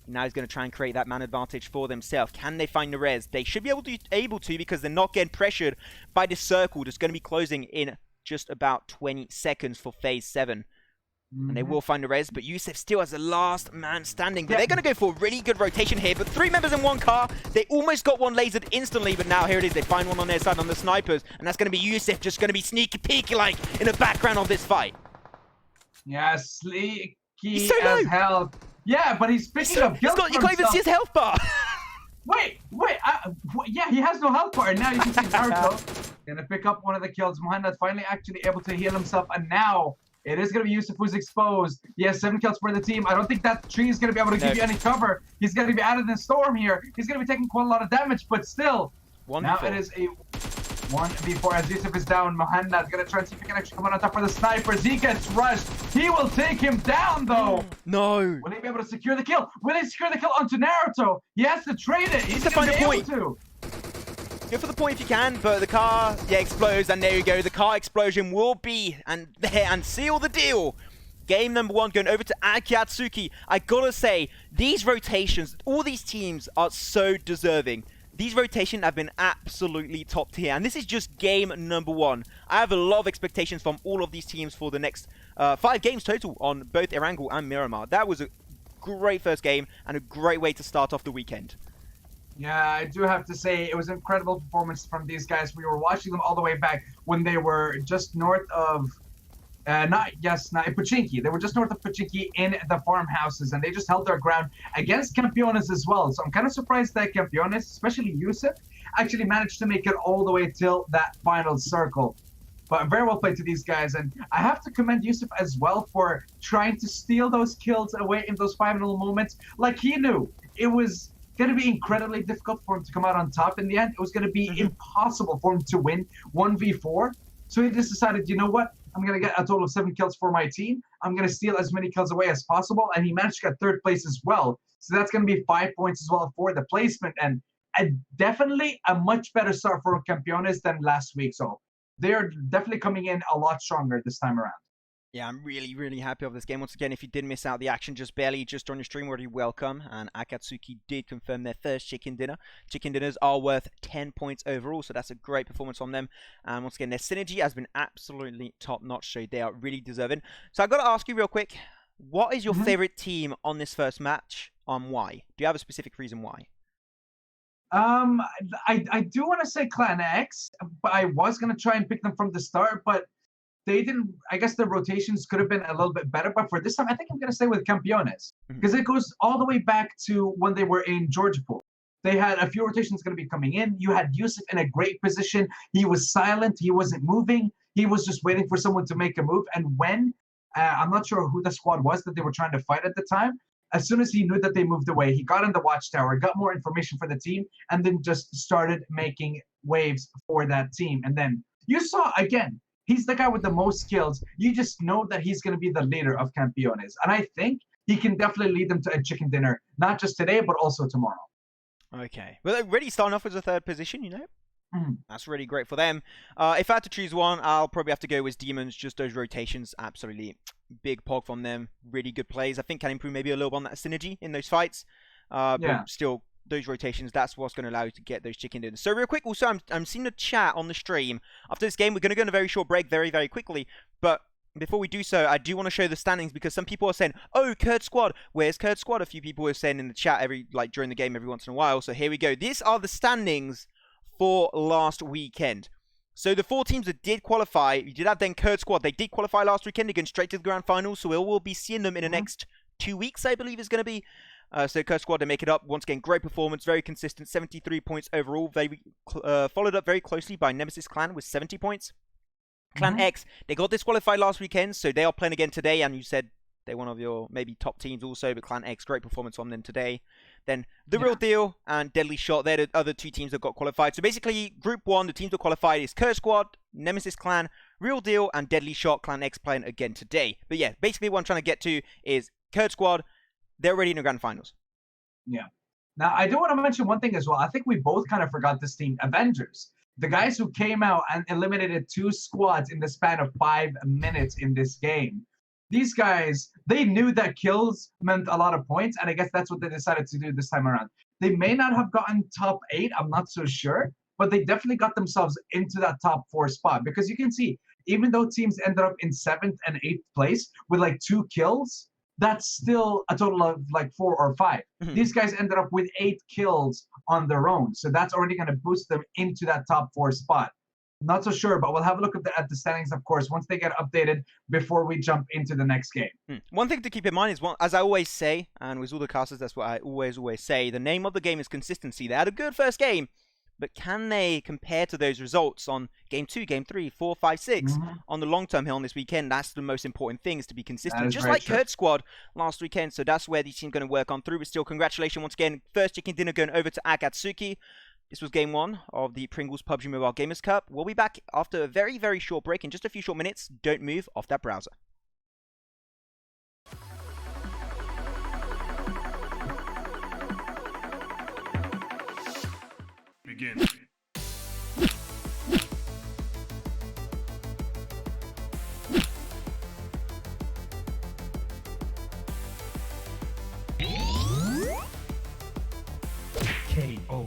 Now he's going to try and create that man advantage for themselves. Can they find the res? They should be able to because they're not getting pressured by this circle that's going to be closing in just about 20 seconds for phase 7. And they will find the res, but Yusuf still has the last man standing. But they're going to go for a really good rotation here. But 3 members in 1 car. They almost got one lasered instantly, but now here it is. They find one on their side on the snipers. And that's going to be Yusuf just going to be sneaky peeky like in the background of this fight. Yeah, sneaky so as hell. Yeah, but he's picking up kills. You can't even see his health bar. Wait. Yeah, he has no health bar. And now you can see Naruto going to pick up one of the kills. Muhannad finally actually able to heal himself. And now it is going to be Yusuf who's exposed. He has 7 kills for the team. I don't think that tree is going to be able to give you any cover. He's going to be out of the storm here. He's going to be taking quite a lot of damage, but still. Now it is a 1v4 as Yusuf is down. Muhannad going to try and see if he can actually come on top for the snipers. He gets rushed. He will take him down, though. No. Will he be able to secure the kill? Will he secure the kill onto Naruto? He has to trade it. He's going to be able to. Go for the point if you can, but the car, explodes, and there you go. The car explosion will be and seal the deal. Game number 1 going over to Akatsuki. I gotta say, these rotations, all these teams are so deserving. These rotations have been absolutely top tier, and this is just game number 1. I have a lot of expectations from all of these teams for the next 5 games total on both Erangel and Miramar. That was a great first game and a great way to start off the weekend. Yeah, I do have to say it was an incredible performance from these guys. We were watching them all the way back when they were just north of, Pachinki. They were just north of Pachinki in the farmhouses, and they just held their ground against Campeones as well. So I'm kind of surprised that Campeones, especially Yusuf, actually managed to make it all the way till that final circle. But very well played to these guys, and I have to commend Yusuf as well for trying to steal those kills away in those final moments. Like he knew it was going to be incredibly difficult for him to come out on top in the end. It was going to be impossible for him to win 1v4. So he just decided, you know what? I'm going to get a total of 7 kills for my team. I'm going to steal as many kills away as possible. And he managed to get 3rd place as well. So that's going to be 5 points as well for the placement. And definitely a much better start for Campeones than last week. So they're definitely coming in a lot stronger this time around. Yeah, I'm really, really happy with this game. Once again, if you did miss out the action just barely, just on your stream, already welcome. And Akatsuki did confirm their first chicken dinner. Chicken dinners are worth 10 points overall, so that's a great performance from them. And once again, their synergy has been absolutely top-notch, so they are really deserving. So I've got to ask you real quick, what is your favorite team on this first match, and why? Do you have a specific reason why? I do want to say Clan X, but I was gonna try and pick them from the start, but they didn't. I guess the rotations could have been a little bit better, but for this time, I think I'm gonna stay with Campeones because it goes all the way back to when they were in Georgia Pool. They had a few rotations going to be coming in. You had Yusuf in a great position. He was silent. He wasn't moving. He was just waiting for someone to make a move. And when I'm not sure who the squad was that they were trying to fight at the time. As soon as he knew that they moved away, he got in the watchtower, got more information for the team, and then just started making waves for that team. And then you saw again, he's the guy with the most skills. You just know that he's going to be the leader of Campeones. And I think he can definitely lead them to a chicken dinner, not just today, but also tomorrow. Okay. Well, they're already starting off as a third position, you know? That's really great for them. If I had to choose one, I'll probably have to go with Demons. Just those rotations, absolutely big pog from them. Really good plays. I think can improve maybe a little on that synergy in those fights. But still, those rotations, that's what's going to allow you to get those chicken dinners. So real quick, also, I'm seeing the chat on the stream. After this game, we're going to go on a very short break very, very quickly. But before we do so, I do want to show the standings because some people are saying, "Oh, Kurd Squad, where's Kurd Squad?" A few people are saying in the chat during the game every once in a while. So here we go. These are the standings for last weekend. So the 4 teams that did qualify, you did have then Kurd Squad. They did qualify last weekend. They're going straight to the grand finals. So we'll be seeing them in the next 2 weeks, I believe, is going to be. So Kurd Squad, they make it up. Once again, great performance, very consistent, 73 points overall. Very followed up very closely by Nemesis Clan with 70 points. Clan X, they got disqualified last weekend, so they are playing again today, and you said they're one of your maybe top teams also, but Clan X, great performance on them today. Then The Real Deal and Deadly Shot, they're the other 2 teams that got qualified. So basically, Group 1, the teams that qualified is Kurd Squad, Nemesis Clan, Real Deal, and Deadly Shot. Clan X playing again today. But yeah, basically what I'm trying to get to is Kurd Squad, they're already in the grand finals. Yeah. Now, I do want to mention one thing as well. I think we both kind of forgot this team, Avengers. The guys who came out and eliminated 2 squads in the span of 5 minutes in this game. These guys, they knew that kills meant a lot of points, and I guess that's what they decided to do this time around. They may not have gotten top 8, I'm not so sure, but they definitely got themselves into that top 4 spot. Because you can see, even though teams ended up in 7th and 8th place with like 2 kills, that's still a total of like 4 or 5. These guys ended up with 8 kills on their own. So that's already going to boost them into that top 4 spot. Not so sure, but we'll have a look at the standings, of course, once they get updated before we jump into the next game. One thing to keep in mind is, as I always say, and with all the casters, that's what I always say, the name of the game is consistency. They had a good first game, but can they compare to those results on game 2, game 3, 4, 5, 6 on the long-term hill on this weekend? That's the most important thing, is to be consistent. Just like Kurd Squad last weekend. So that's where these teams are going to work on through. But still, congratulations once again. First chicken dinner going over to Akatsuki. This was game 1 of the Pringles PUBG Mobile Gamers Cup. We'll be back after a very, very short break in just a few short minutes. Don't move off that browser. Begin. KO.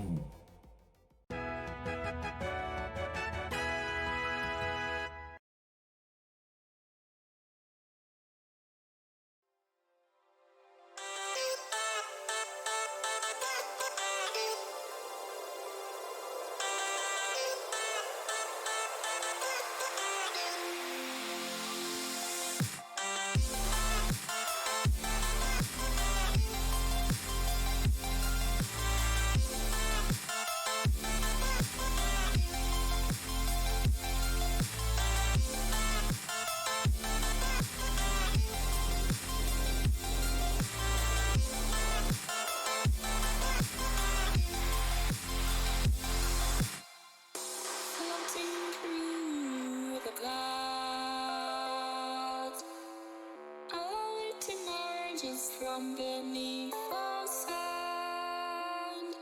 From beneath the sand,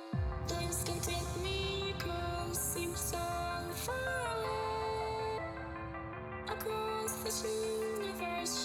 this can take me close, seems so far away. Across this universe,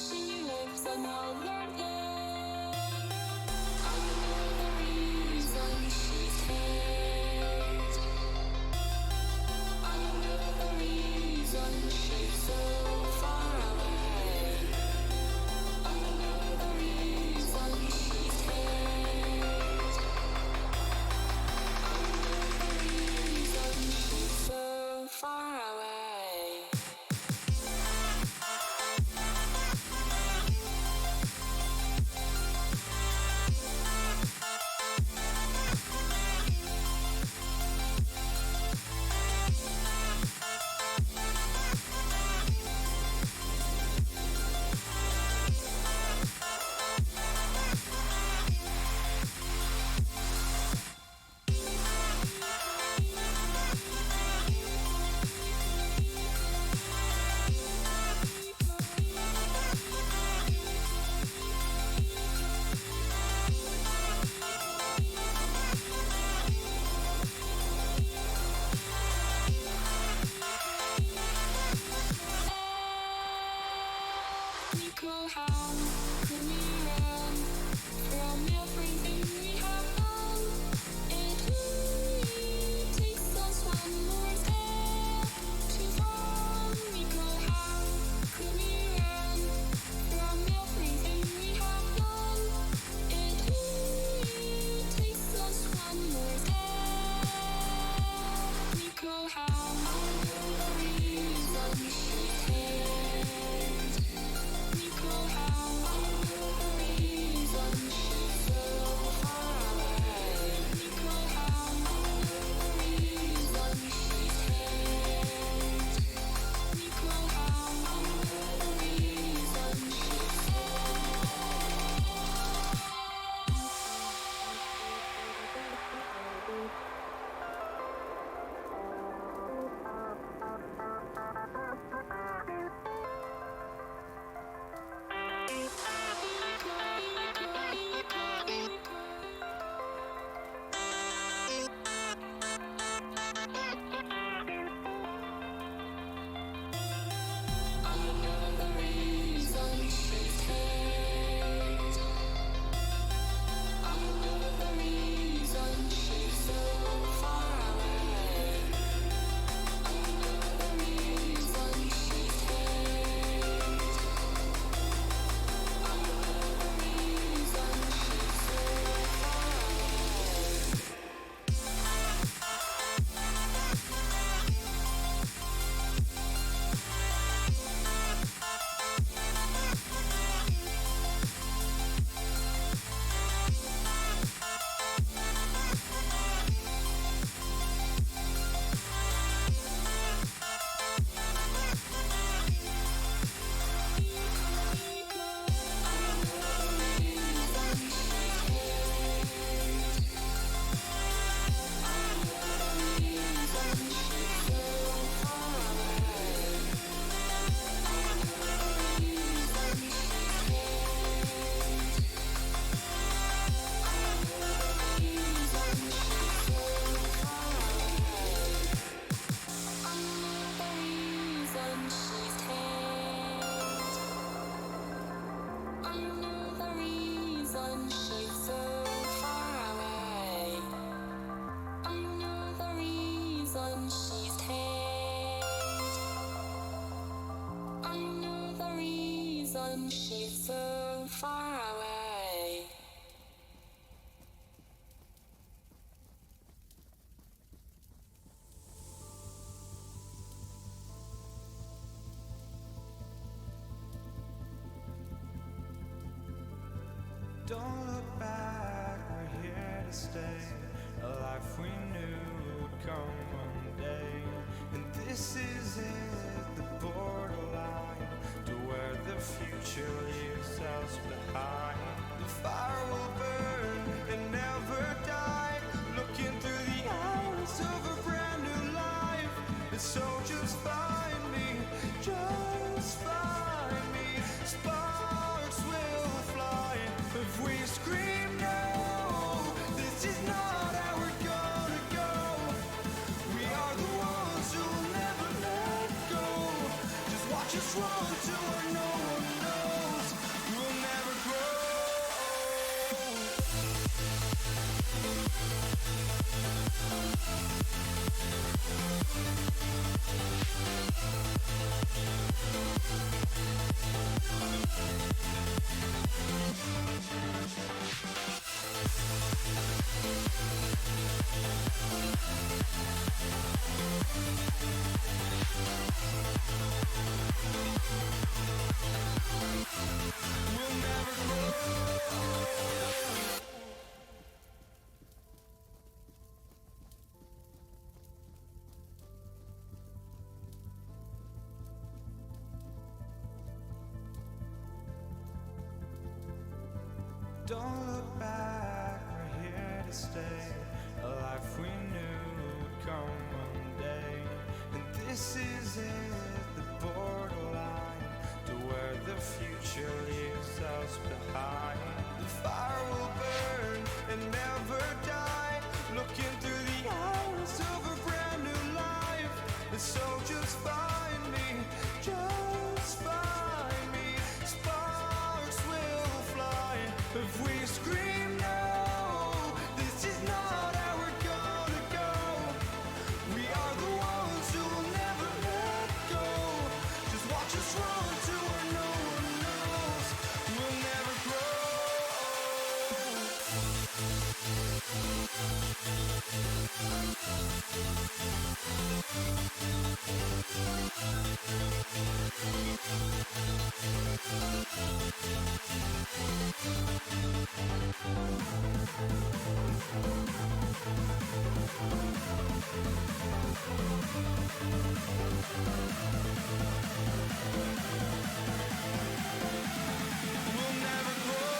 one, she's so far away. Don't look back, we're here to stay. A life we knew would come one day. And this is it, the borderline to where the future leaves us behind. The fire will burn and never die. Looking through the eyes of a brand new life. And so just find me, just find me. Sparks will fly if we scream no. This is not how we're gonna go. We are the ones who will never let go. Just watch us run to where no one knows. We'll never grow. We'll never grow. Don't look back, we're here to stay. A life we knew would come one day. And this is it, the borderline to where the future leaves us behind. The fire will burn and never die. Looking through the eyes of a brand new life. And so just find me, just find me. Sparks will fly if we scream no. This is not how we're gonna go. We are the ones who will never let go. Just watch us run to where no one knows. We'll never grow. We'll never grow.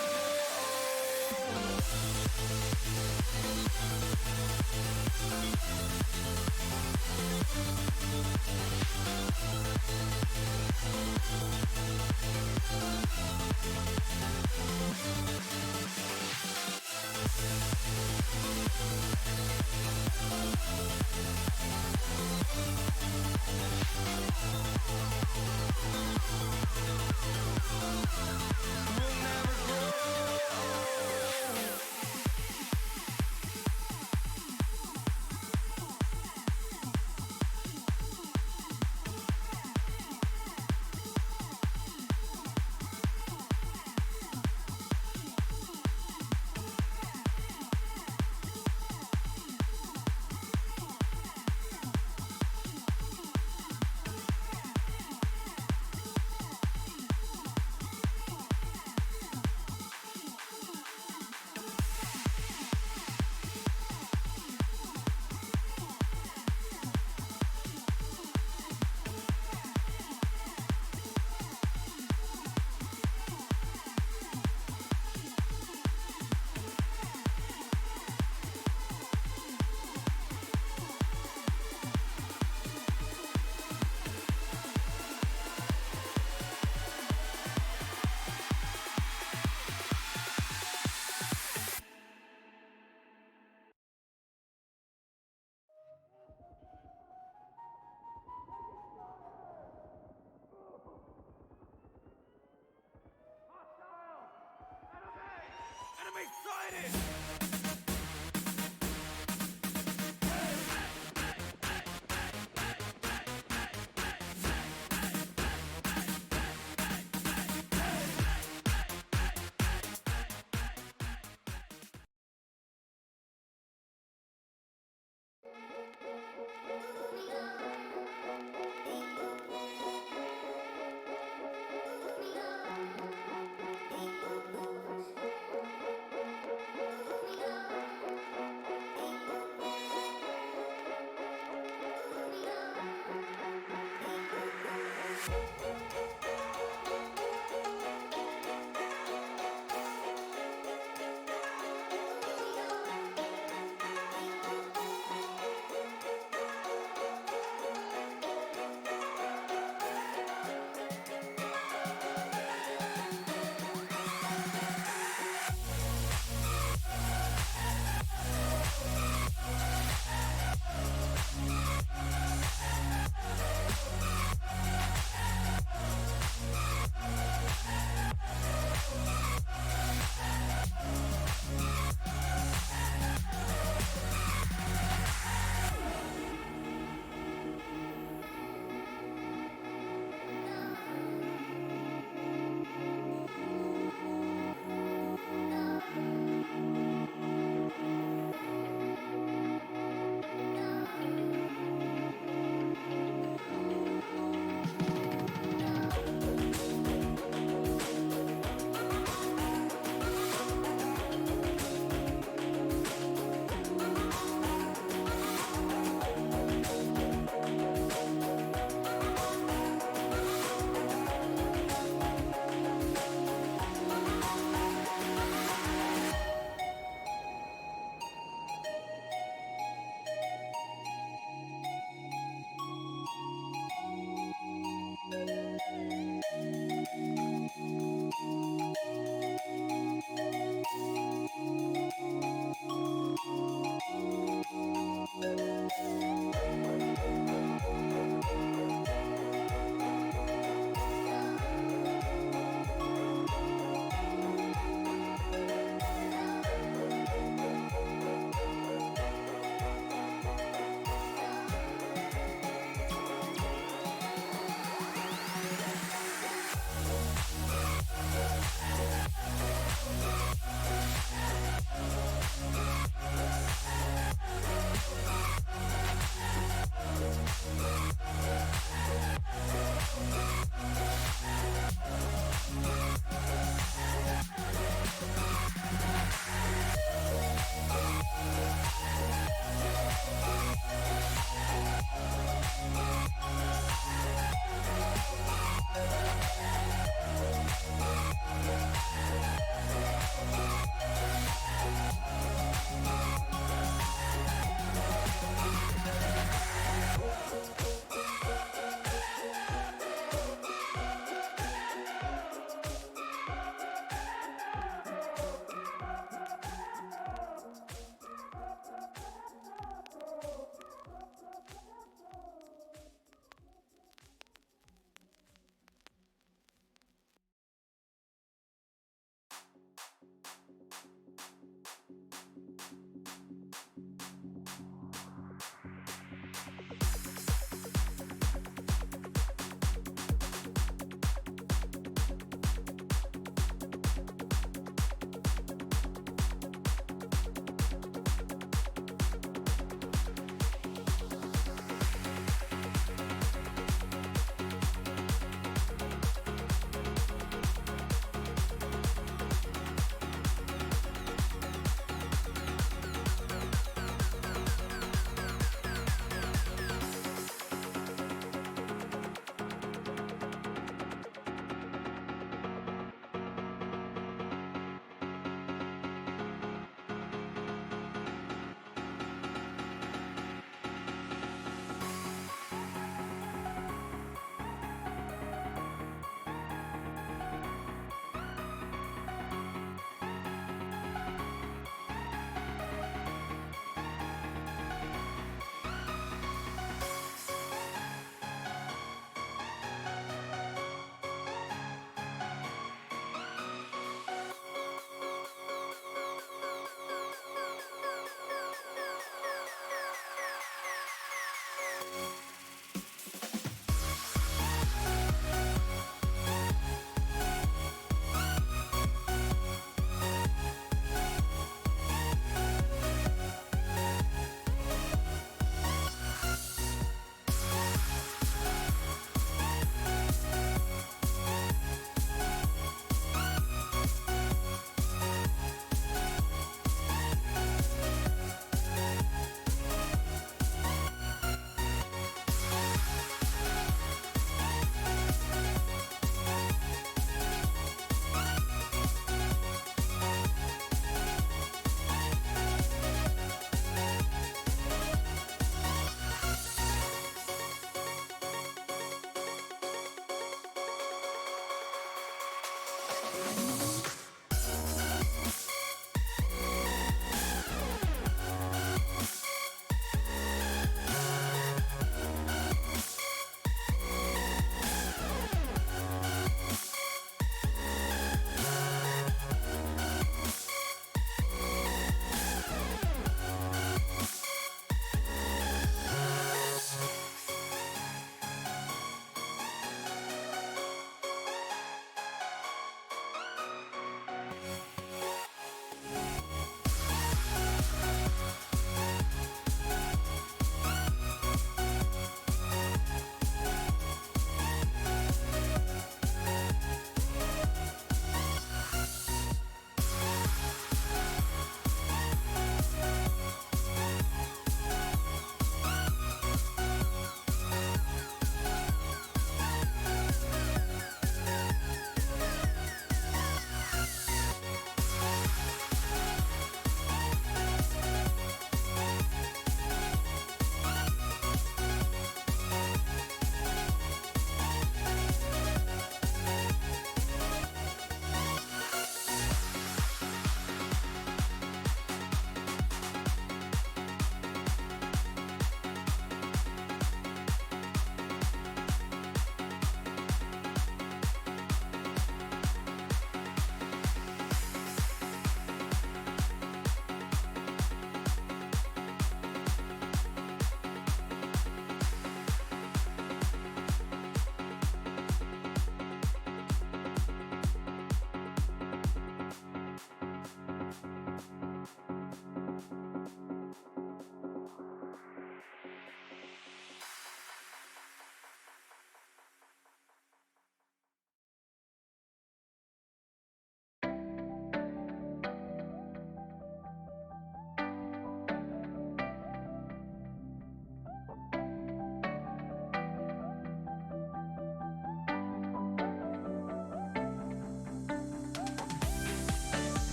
We'll never grow.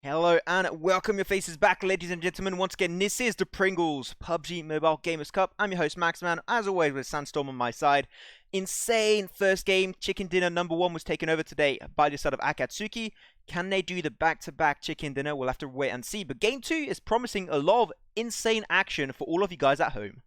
Hello and welcome your faces back, ladies and gentlemen. Once again, this is the Pringles PUBG Mobile Gamers Cup. I'm your host, Maxman, as always with Sandstorm on my side. Insane first game. Chicken dinner number 1 was taken over today by the side of Akatsuki. Can they do the back-to-back chicken dinner? We'll have to wait and see. But game 2 is promising a lot of insane action for all of you guys at home.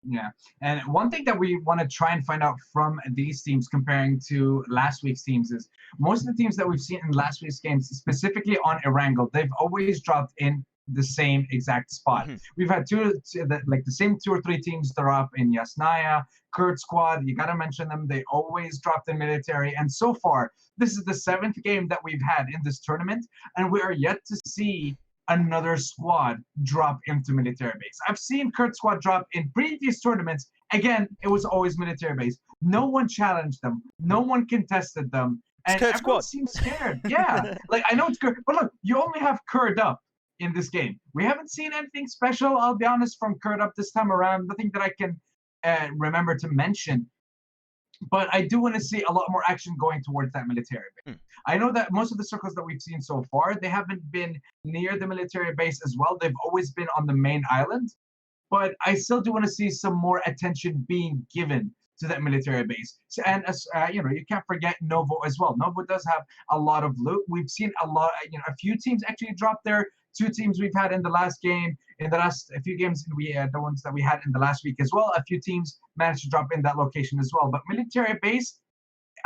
Yeah, and one thing that we want to try and find out from these teams comparing to last week's teams is most of the teams that we've seen in last week's games, specifically on Erangel, they've always dropped in the same exact spot. We've had the same 2 or 3 teams drop in Yasnaya, Kurd Squad. You got to mention them. They always dropped in military, and so far this is the 7th game that we've had in this tournament, and we are yet to see another squad drop into military base. I've seen Kurd Squad drop in previous tournaments. Again, it was always military base. No one challenged them. No one contested them. And Kurd everyone Squad seems scared. Yeah, like I know it's Kurd, but look, you only have Kurd up in this game. We haven't seen anything special, I'll be honest, from Kurd up this time around. Nothing that I can remember to mention. But I do want to see a lot more action going towards that military base. I know that most of the circles that we've seen so far, they haven't been near the military base as well. They've always been on the main island. But I still do want to see some more attention being given to that military base. So, and as you know, you can't forget Novo as well. Novo does have a lot of loot. We've seen a few teams actually drop there. 2 teams we've had in the last game. In the last few games, the ones that we had in the last week as well, a few teams managed to drop in that location as well. But military base,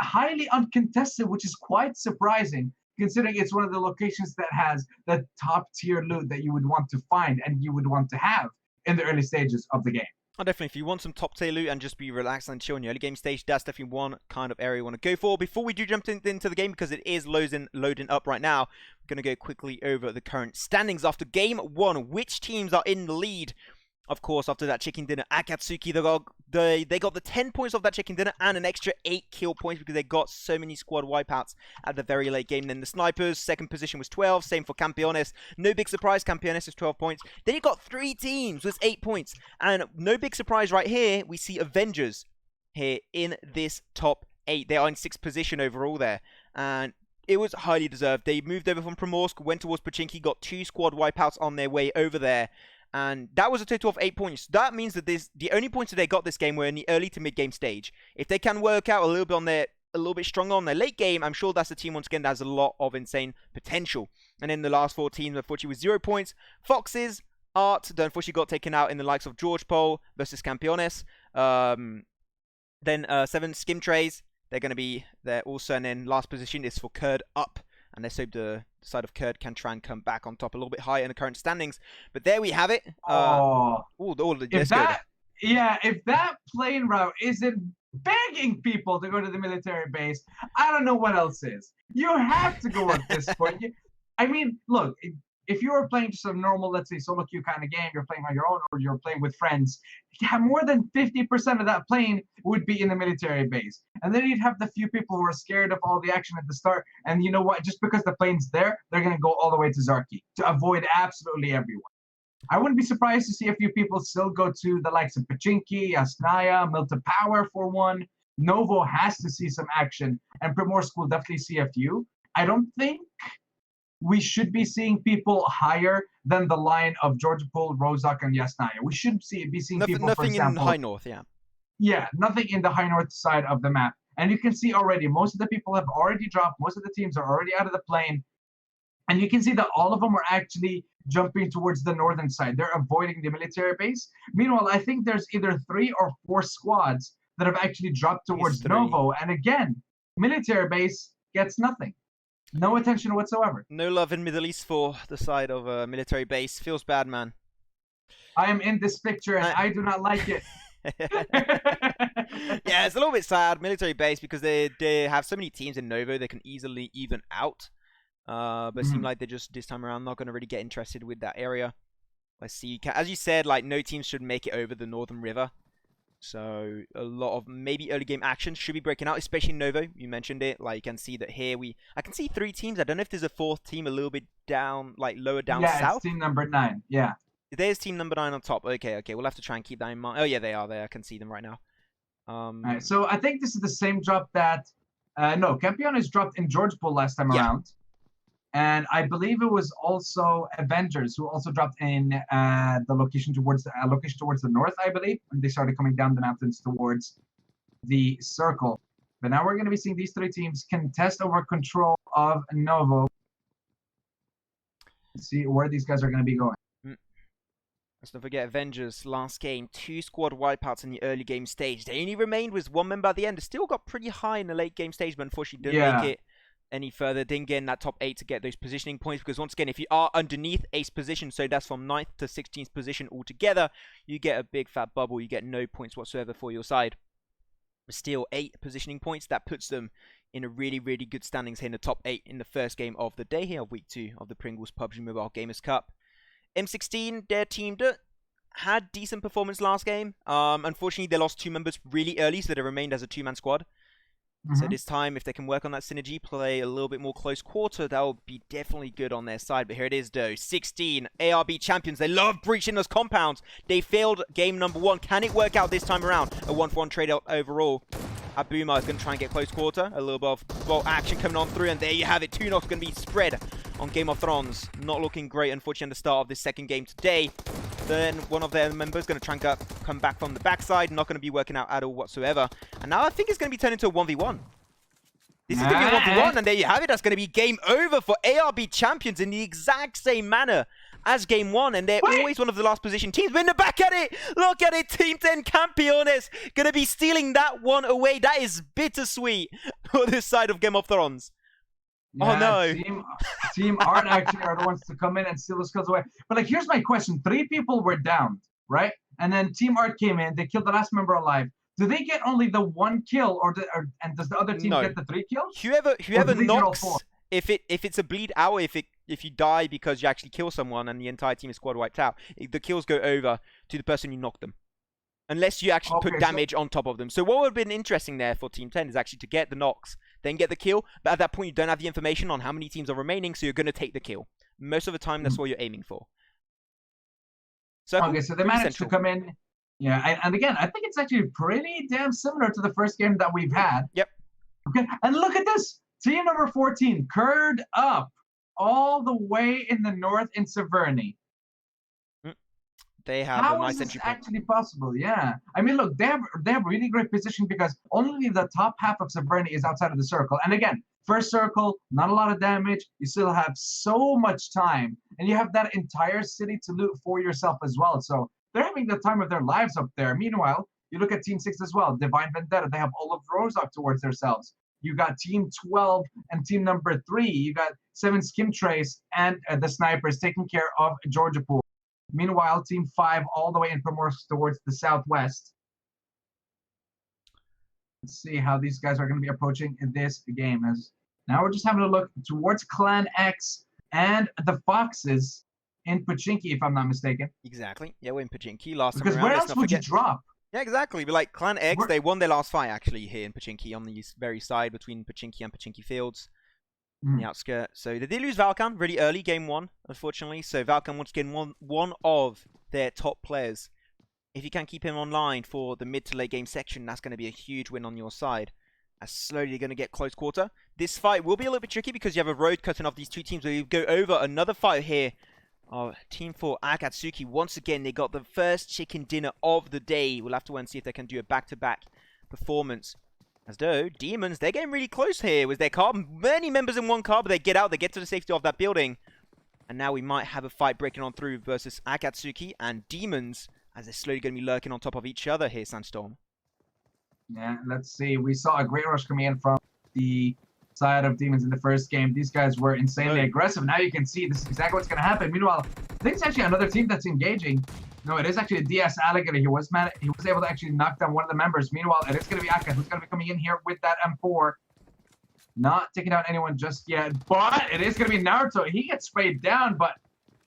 highly uncontested, which is quite surprising, considering it's one of the locations that has the top tier loot that you would want to find and you would want to have in the early stages of the game. Oh, definitely. If you want some top tier loot and just be relaxed and chill in your early game stage, that's definitely one kind of area you want to go for. Before we do jump into the game, because it is loading up right now, we're going to go quickly over the current standings after game 1. Which teams are in the lead? Of course, after that chicken dinner, Akatsuki, they got the 10 points off that chicken dinner and an extra 8 kill points because they got so many squad wipeouts at the very late game. Then the Snipers, second position was 12. Same for Campeones. No big surprise, Campeones is 12 points. Then you got 3 teams with 8 points. And no big surprise right here, we see Avengers here in this top 8. They are in 6th position overall there. And it was highly deserved. They moved over from Primorsk, went towards Pochinki, got 2 squad wipeouts on their way over there. And that was a total of 8 points. That means that the only points that they got this game were in the early to mid game stage. If they can work out a little bit stronger on their late game, I'm sure that's a team once again that has a lot of insane potential. And then the last 4 teams, unfortunately, with 0 points. Foxes, Art, that unfortunately got taken out in the likes of George Pole versus Campeones. Then 7 Skim Trays, they're going to be there also. And then last position is for Kurd Up. And let's hope the side of Kurd can try and come back on top a little bit higher in the current standings. But there we have it. If that plane route isn't begging people to go to the military base, I don't know what else is. You have to go at this point. I mean, look, if you were playing just a normal, let's say, solo queue kind of game, you're playing on your own or you're playing with friends, more than 50% of that plane would be in the military base. And then you'd have the few people who are scared of all the action at the start. And you know what? Just because the plane's there, they're going to go all the way to Zarki to avoid absolutely everyone. I wouldn't be surprised to see a few people still go to the likes of Pochinki, Yasnaya, Milta Power for one. Novo has to see some action, and Primorsk will definitely see a few. I don't think we should be seeing people higher than the line of Georgia Pool, Rozak, and Yasnaya. We should be seeing people, for example... Nothing in the high north, yeah. Yeah, nothing in the high north side of the map. And you can see already, most of the people have already dropped. Most of the teams are already out of the plane. And you can see that all of them are actually jumping towards the northern side. They're avoiding the military base. Meanwhile, I think there's either 3 or 4 squads that have actually dropped towards Novo. And again, military base gets nothing. No attention whatsoever. No love in Middle East for the side of a military base. Feels bad, man. I am in this picture and I do not like it. Yeah, it's a little bit sad, military base, because they have so many teams in Novo they can easily even out. But it seems like they're just, this time around, not going to really get interested with that area. Let's see. As you said, like, no teams should make it over the Northern River. So a lot of maybe early game action should be breaking out, especially in Novo. You mentioned it. Like, you can see that here I can see 3 teams. I don't know if there's a 4th team a little bit down, like lower down south. Yeah, it's team number 9. Yeah. There's team number 9 on top. Okay. We'll have to try and keep that in mind. Oh yeah, they are there. I can see them right now. All right, so I think this is the same drop that no, Campeones dropped in George Pool last time around. And I believe it was also Avengers who also dropped in the location towards the north, I believe, when they started coming down the mountains towards the circle. But now we're going to be seeing these three teams contest over control of Novo. Let's see where these guys are going to be going. Let's not forget Avengers last game, 2 squad wipeouts in the early game stage. They only remained with 1 member at the end. They still got pretty high in the late game stage, but unfortunately didn't make it any further. Didn't get in that top 8 to get those positioning points, because once again, if you are underneath ace position, so that's from 9th to 16th position altogether, you get a big fat bubble. You get no points whatsoever for your side. But still, 8 positioning points. That puts them in a really, really good standings here in the top 8 in the first game of the day here of week 2 of the Pringles PUBG Mobile Gamers Cup. M16, their team had decent performance last game. Unfortunately, they lost 2 members really early, so they remained as a 2-man squad. So this time, if they can work on that synergy, play a little bit more close quarter, that will be definitely good on their side. But here it is, though. 16 ARB champions. They love breaching those compounds. They failed game number 1. Can it work out this time around? A 1-for-1 trade out overall. Abuma is going to try and get close quarter. A little bit of bolt action coming on through, and there you have it. 2 knocks going to be spread on Game of Thrones. Not looking great, unfortunately, at the start of this second game today. Then one of their members going to try and come back from the backside. Not going to be working out at all whatsoever. And now I think it's going to be turned into a 1v1. This is going to be a 1v1, and there you have it. That's going to be game over for ARB champions in the exact same manner as game 1. And they're always one of the last position teams. But in the back at it, look at it. Team 10 Campeones going to be stealing that one away. That is bittersweet for this side of Game of Thrones. Yeah, oh no. Team Art actually are the ones to come in and steal those kills away. But like, here's my question. 3 people were downed, right? And then Team Art came in. They killed the last member alive. Do they get only the 1 kill, and does the other team get the 3 kills? Whoever knocks, if it's a bleed out, if you die because you actually kill someone and the entire team is squad wiped out, the kills go over to the person who knocked them. Unless you actually put damage on top of them. So what would have been interesting there for Team 10 is actually to get the knocks, then get the kill. But at that point, you don't have the information on how many teams are remaining, so you're going to take the kill. Most of the time, that's what you're aiming for. So they managed to come in. Yeah, and again, I think it's actually pretty damn similar to the first game that we've had. Yep. Okay, and look at this. Team number 14, curd up all the way in the north in Severny. They have a nice entry point. How is this actually possible? Yeah. I mean, look, they have really great position because only the top half of Severny is outside of the circle. And again, first circle, not a lot of damage. You still have so much time. And you have that entire city to loot for yourself as well. So they're having the time of their lives up there. Meanwhile, you look at Team 6 as well. Divine Vendetta, they have all of Rozok towards themselves. You got Team 12 and Team number 3. You got 7 Skim Trace and the Snipers taking care of Georgia Pool. Meanwhile, Team 5 all the way in Primorsk towards the southwest. Let's see how these guys are going to be approaching in this game. As now we're just having a look towards Clan X and the Foxes in Pachinki, if I'm not mistaken. Exactly. Yeah, we're in Pachinki last time because around. Where else would you drop? Yeah, exactly. But like Clan X, they won their last fight actually here in Pachinki on the very side between Pachinki and Pachinki Fields. The outskirts. So they did lose Valkan really early, game 1, unfortunately. So Valkan once again one of their top players. If you can keep him online for the mid to late game section, that's going to be a huge win on your side. As slowly going to get close quarter. This fight will be a little bit tricky because you have a road cutting off these two teams. So you go over another fight here. Team 4 Akatsuki. Once again, they got the first chicken dinner of the day. We'll have to wait and see if they can do a back-to-back performance. As though, Demons, they're getting really close here with their car. Many members in one car, but they get out. They get to the safety of that building. And now we might have a fight breaking on through versus Akatsuki and Demons, as they're slowly going to be lurking on top of each other here, Sandstorm. Yeah, let's see. We saw a great rush coming in from the side of Demons in the first game. These guys were insanely aggressive. Now you can see this is exactly what's going to happen. Meanwhile, I think it's actually another team that's engaging. No, it is actually a DS Alligator. He was able to actually knock down one of the members. Meanwhile, it is going to be Aka who's going to be coming in here with that M4. Not taking out anyone just yet, but it is going to be Naruto. He gets sprayed down, but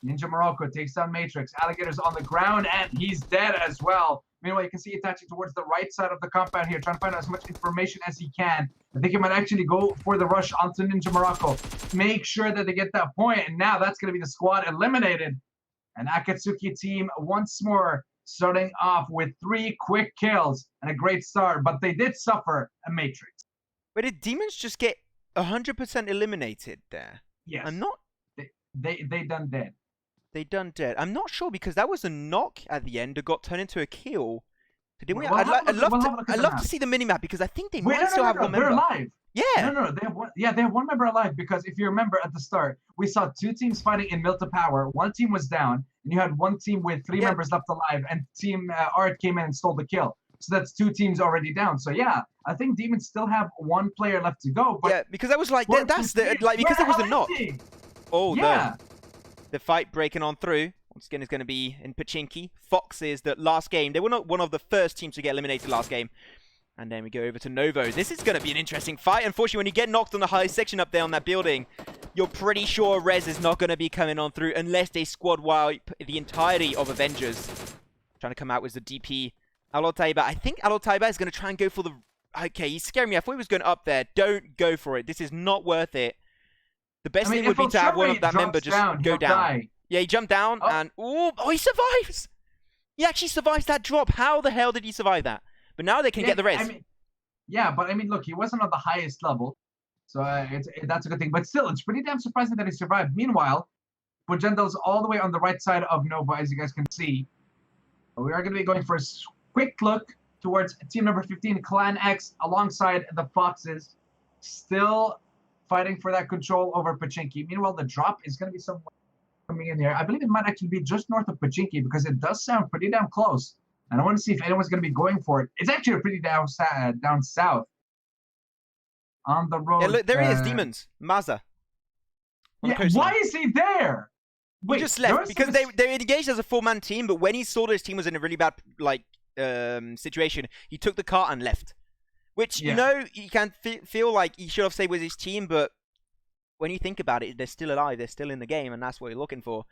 Ninja Morocco takes down Matrix. Alligator's on the ground, and he's dead as well. Meanwhile, you can see attaching towards the right side of the compound here, trying to find out as much information as he can. I think he might actually go for the rush onto Ninja Morocco. Make sure that they get that point, and now that's going to be the squad eliminated. And Akatsuki team once more starting off with 3 quick kills and a great start, but they did suffer a Matrix. But did Demons just get 100% eliminated there? Yes. I'm not. They done dead. They done dead. I'm not sure because that was a knock at the end that got turned into a kill. So didn't we? We'll I'd, have a I'd look- love we'll to. have a look at I'd the love map. to see the minimap because I think they Wait, might still have one they're member. alive. Yeah. No, they have one. Yeah, they have one member alive because if you remember at the start, we saw two teams fighting in Milta Power. One team was down, and you had one team with three Yeah. members left alive, and Team Art came in and stole the kill. So that's two teams already down. So yeah, I think Demons still have one player left to go. But Yeah, because I was like, we're that's the like because there was a knock. Oh, Yeah. the fight breaking on through. Once again, is going to be in Pachinki. Foxes, that last game, they were not one of the first teams to get eliminated last game. And then we go over to Novo. This is going to be an interesting fight. Unfortunately, when you get knocked on the high section up there on that building, you're pretty sure Rez is not going to be coming on through unless they squad wipe the entirety of Avengers. Trying to come out with the DP. Alotaiba. I think Alotaiba is going to try and go for the... Okay, he's scaring me. I thought he was going up there. Don't go for it. This is not worth it. The best thing would be to have one of that member just go down. Die. Yeah, he jumped down and... Oh, he survives! He actually survives that drop. How the hell did he survive that? But now they can get the res. But I mean, look, he wasn't on the highest level. So that's a good thing. But still, it's pretty damn surprising that he survived. Meanwhile, Bojendo's all the way on the right side of Nova, as you guys can see. We are going to be going for a quick look towards team number 15, Clan X, alongside the Foxes. Still fighting for that control over Pachinki. Meanwhile, the drop is going to be somewhere coming in here. I believe it might actually be just north of Pachinki because it does sound pretty damn close. And I want to see if anyone's going to be going for it. It's actually pretty down south on the road. Yeah, look, there he is, Demons. Maza. Yeah, why is he there? He just left because they engaged as a four-man team, but when he saw that his team was in a really bad situation, he took the car and left. Which, you know, you can feel like he should have stayed with his team, but when you think about it, they're still alive, they're still in the game, and that's what you're looking for.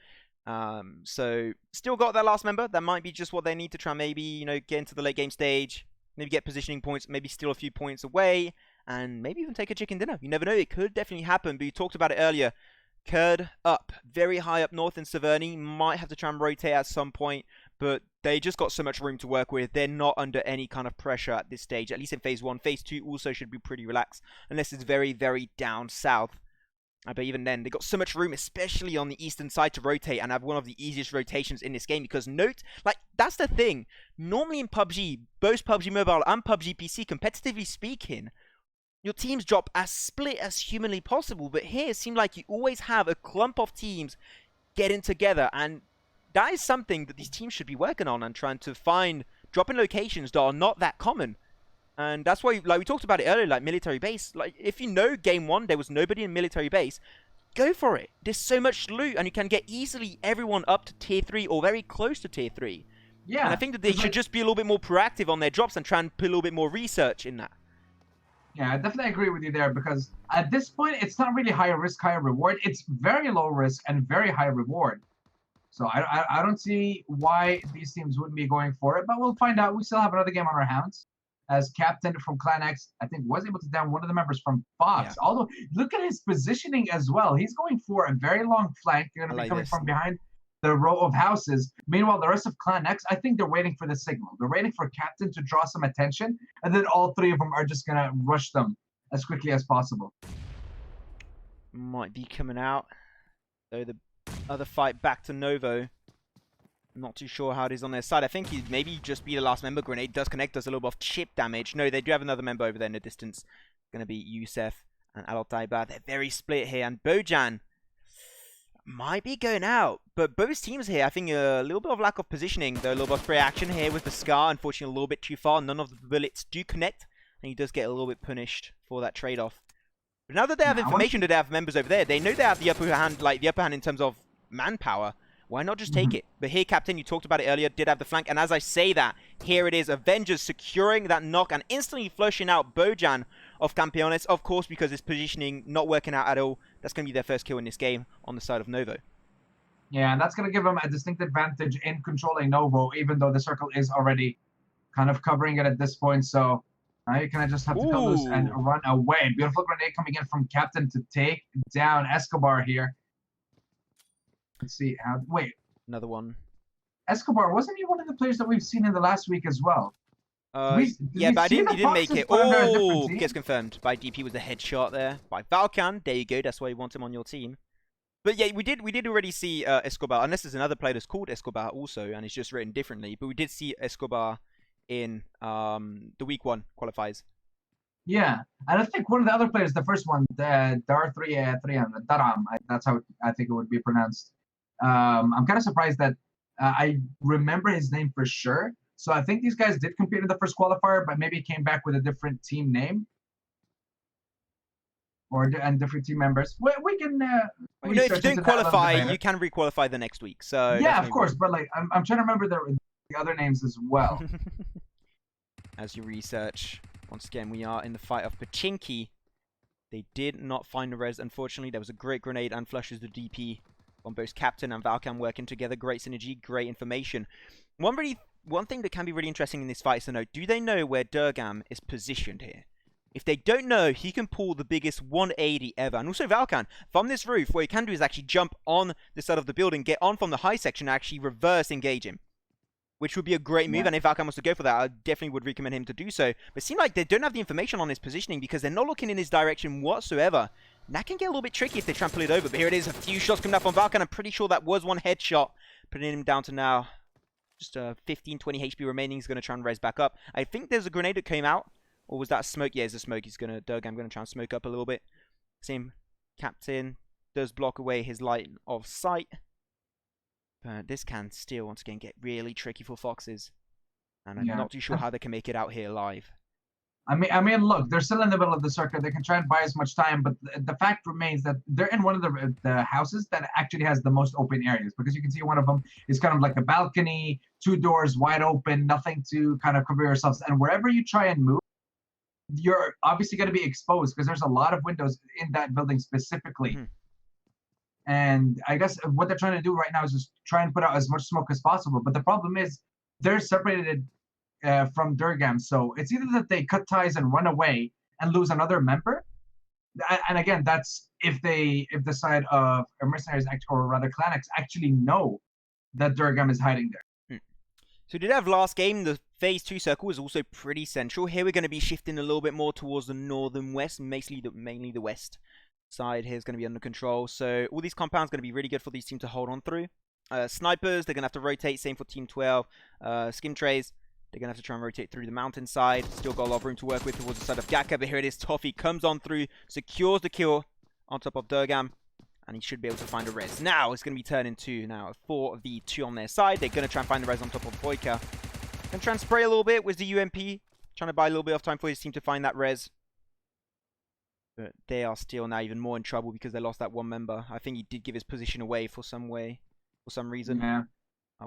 So, still got that last member. That might be just what they need to try maybe, you know, get into the late game stage, maybe get positioning points, maybe steal a few points away, and maybe even take a chicken dinner. You never know, it could definitely happen, but you talked about it earlier. Kurd up, very high up north in Severny, might have to try and rotate at some point, but they just got so much room to work with. They're not under any kind of pressure at this stage, at least in Phase 1. Phase 2 also should be pretty relaxed, unless it's very, very down south. But even then, they got so much room, especially on the eastern side, to rotate and have one of the easiest rotations in this game. Because note, like, that's the thing. Normally in PUBG, both PUBG Mobile and PUBG PC, competitively speaking, your teams drop as split as humanly possible. But here, it seemed like you always have a clump of teams getting together. And that is something that these teams should be working on and trying to find dropping locations that are not that common. And that's why, like we talked about it earlier, like military base. Like, if you know game 1, there was nobody in military base, go for it. There's so much loot, and you can get easily everyone up to tier 3 or very close to tier 3. Yeah. And I think that they should just be a little bit more proactive on their drops and try and put a little bit more research in that. Yeah, I definitely agree with you there because at this point, it's not really higher risk, higher reward. It's very low risk and very high reward. So I don't see why these teams wouldn't be going for it, but we'll find out. We still have another game on our hands. As captain from Clan X, I think, was able to down one of the members from Fox. Yeah. Although, look at his positioning as well. He's going for a very long flank. They're going to be coming from behind the row of houses. Meanwhile, the rest of Clan X, I think they're waiting for the signal. They're waiting for captain to draw some attention, and then all three of them are just going to rush them as quickly as possible. Might be coming out. So the other fight back to Novo. Not too sure how it is on their side. I think he'd maybe just be the last member. Grenade does connect, does a little bit of chip damage. No, they do have another member over there in the distance. Going to be Youssef and Alotaiba. They're very split here. And Bojan might be going out. But both teams here, I think a little bit of lack of positioning. Though a little bit of spray action here with the Scar. Unfortunately, a little bit too far. None of the bullets do connect. And he does get a little bit punished for that trade-off. But now that they have information that they have members over there, they know they have the upper hand, like the upper hand in terms of manpower. Why not just take it? But here, Captain, you talked about it earlier, did have the flank. And as I say that, here it is. Avengers securing that knock and instantly flushing out Bojan of Campeones. Of course, because his positioning not working out at all. That's going to be their first kill in this game on the side of Novo. Yeah, and that's going to give them a distinct advantage in controlling Novo, even though the circle is already kind of covering it at this point. So now you kind of just have to cut loose and run away. Beautiful grenade coming in from Captain to take down Escobar here. Let's see how. Wait. Another one. Escobar, wasn't he one of the players that we've seen in the last week as well? Did Yeah, we but see he the didn't make Foxes it. put under a different Oh, team? gets confirmed by DP with the headshot there by Valkan. There you go. That's why you want him on your team. But yeah, we did already see Escobar. Unless there's another player that's called Escobar also, and it's just written differently. But we did see Escobar in the week 1 qualifiers. Yeah, and I think one of the other players, the first one, the Daram, that's how I think it would be pronounced. I'm kind of surprised that I remember his name for sure. So I think these guys did compete in the first qualifier, but maybe came back with a different team name and different team members. We can You know, if you research don't into that a little bit qualify, later. you can requalify the next week. So Yeah, that's of no course, but like I'm trying to remember the other names as well. problem. As you research, once again, we are in the fight of Pachinki. They did not find the res, unfortunately. There was a great grenade and flushes the DP on both Captain and Valkan working together. Great synergy, great information. One thing that can be really interesting in this fight is to know, do they know where Durgam is positioned here? If they don't know, he can pull the biggest 180 ever. And also Valkan, from this roof, what he can do is actually jump on the side of the building, get on from the high section, and actually reverse engage him. Which would be a great move, and if Valkan wants to go for that, I definitely would recommend him to do so. But it seems like they don't have the information on his positioning because they're not looking in his direction whatsoever. And that can get a little bit tricky if they try and pull it over. But here it is, a few shots coming up on Valkan. I'm pretty sure that was one headshot, putting him down to now just 15, 20 HP remaining. He's going to try and res back up. I think there's a grenade that came out. Or was that smoke? Yeah, it's a smoke. Durgam going to try and smoke up a little bit. Same Captain does block away his line of sight. But this can still, once again, get really tricky for Foxes. And I'm not too sure how they can make it out here live. I mean, look, they're still in the middle of the circuit. They can try and buy as much time, but the fact remains that they're in one of the houses that actually has the most open areas, because you can see one of them is kind of like a balcony, 2 doors wide open, nothing to kind of cover yourselves. And wherever you try and move, you're obviously going to be exposed because there's a lot of windows in that building specifically. Mm-hmm. And I guess what they're trying to do right now is just try and put out as much smoke as possible. But the problem is they're separated from Durgam. So it's either that they cut ties and run away and lose another member. And again, that's if the side of mercenaries or rather Clanex actually know that Durgam is hiding there. So we did have last game. The phase 2 circle is also pretty central. Here we're going to be shifting a little bit more towards the northern west, mainly the west side here is going to be under control. So all these compounds are going to be really good for these teams to hold on through. Snipers, they're going to have to rotate. Same for Team 12. Skim trays, they're going to have to try and rotate through the mountainside. Still got a lot of room to work with towards the side of Gaka. But here it is. Toffee comes on through, secures the kill on top of Durgam. And he should be able to find a res. Now it's going to be turned into now 4v2 on their side. They're going to try and find the res on top of Boyka. Going to try and spray a little bit with the UMP. Trying to buy a little bit of time for his team to find that res. But they are still now even more in trouble because they lost that one member. I think he did give his position away for some reason. Yeah.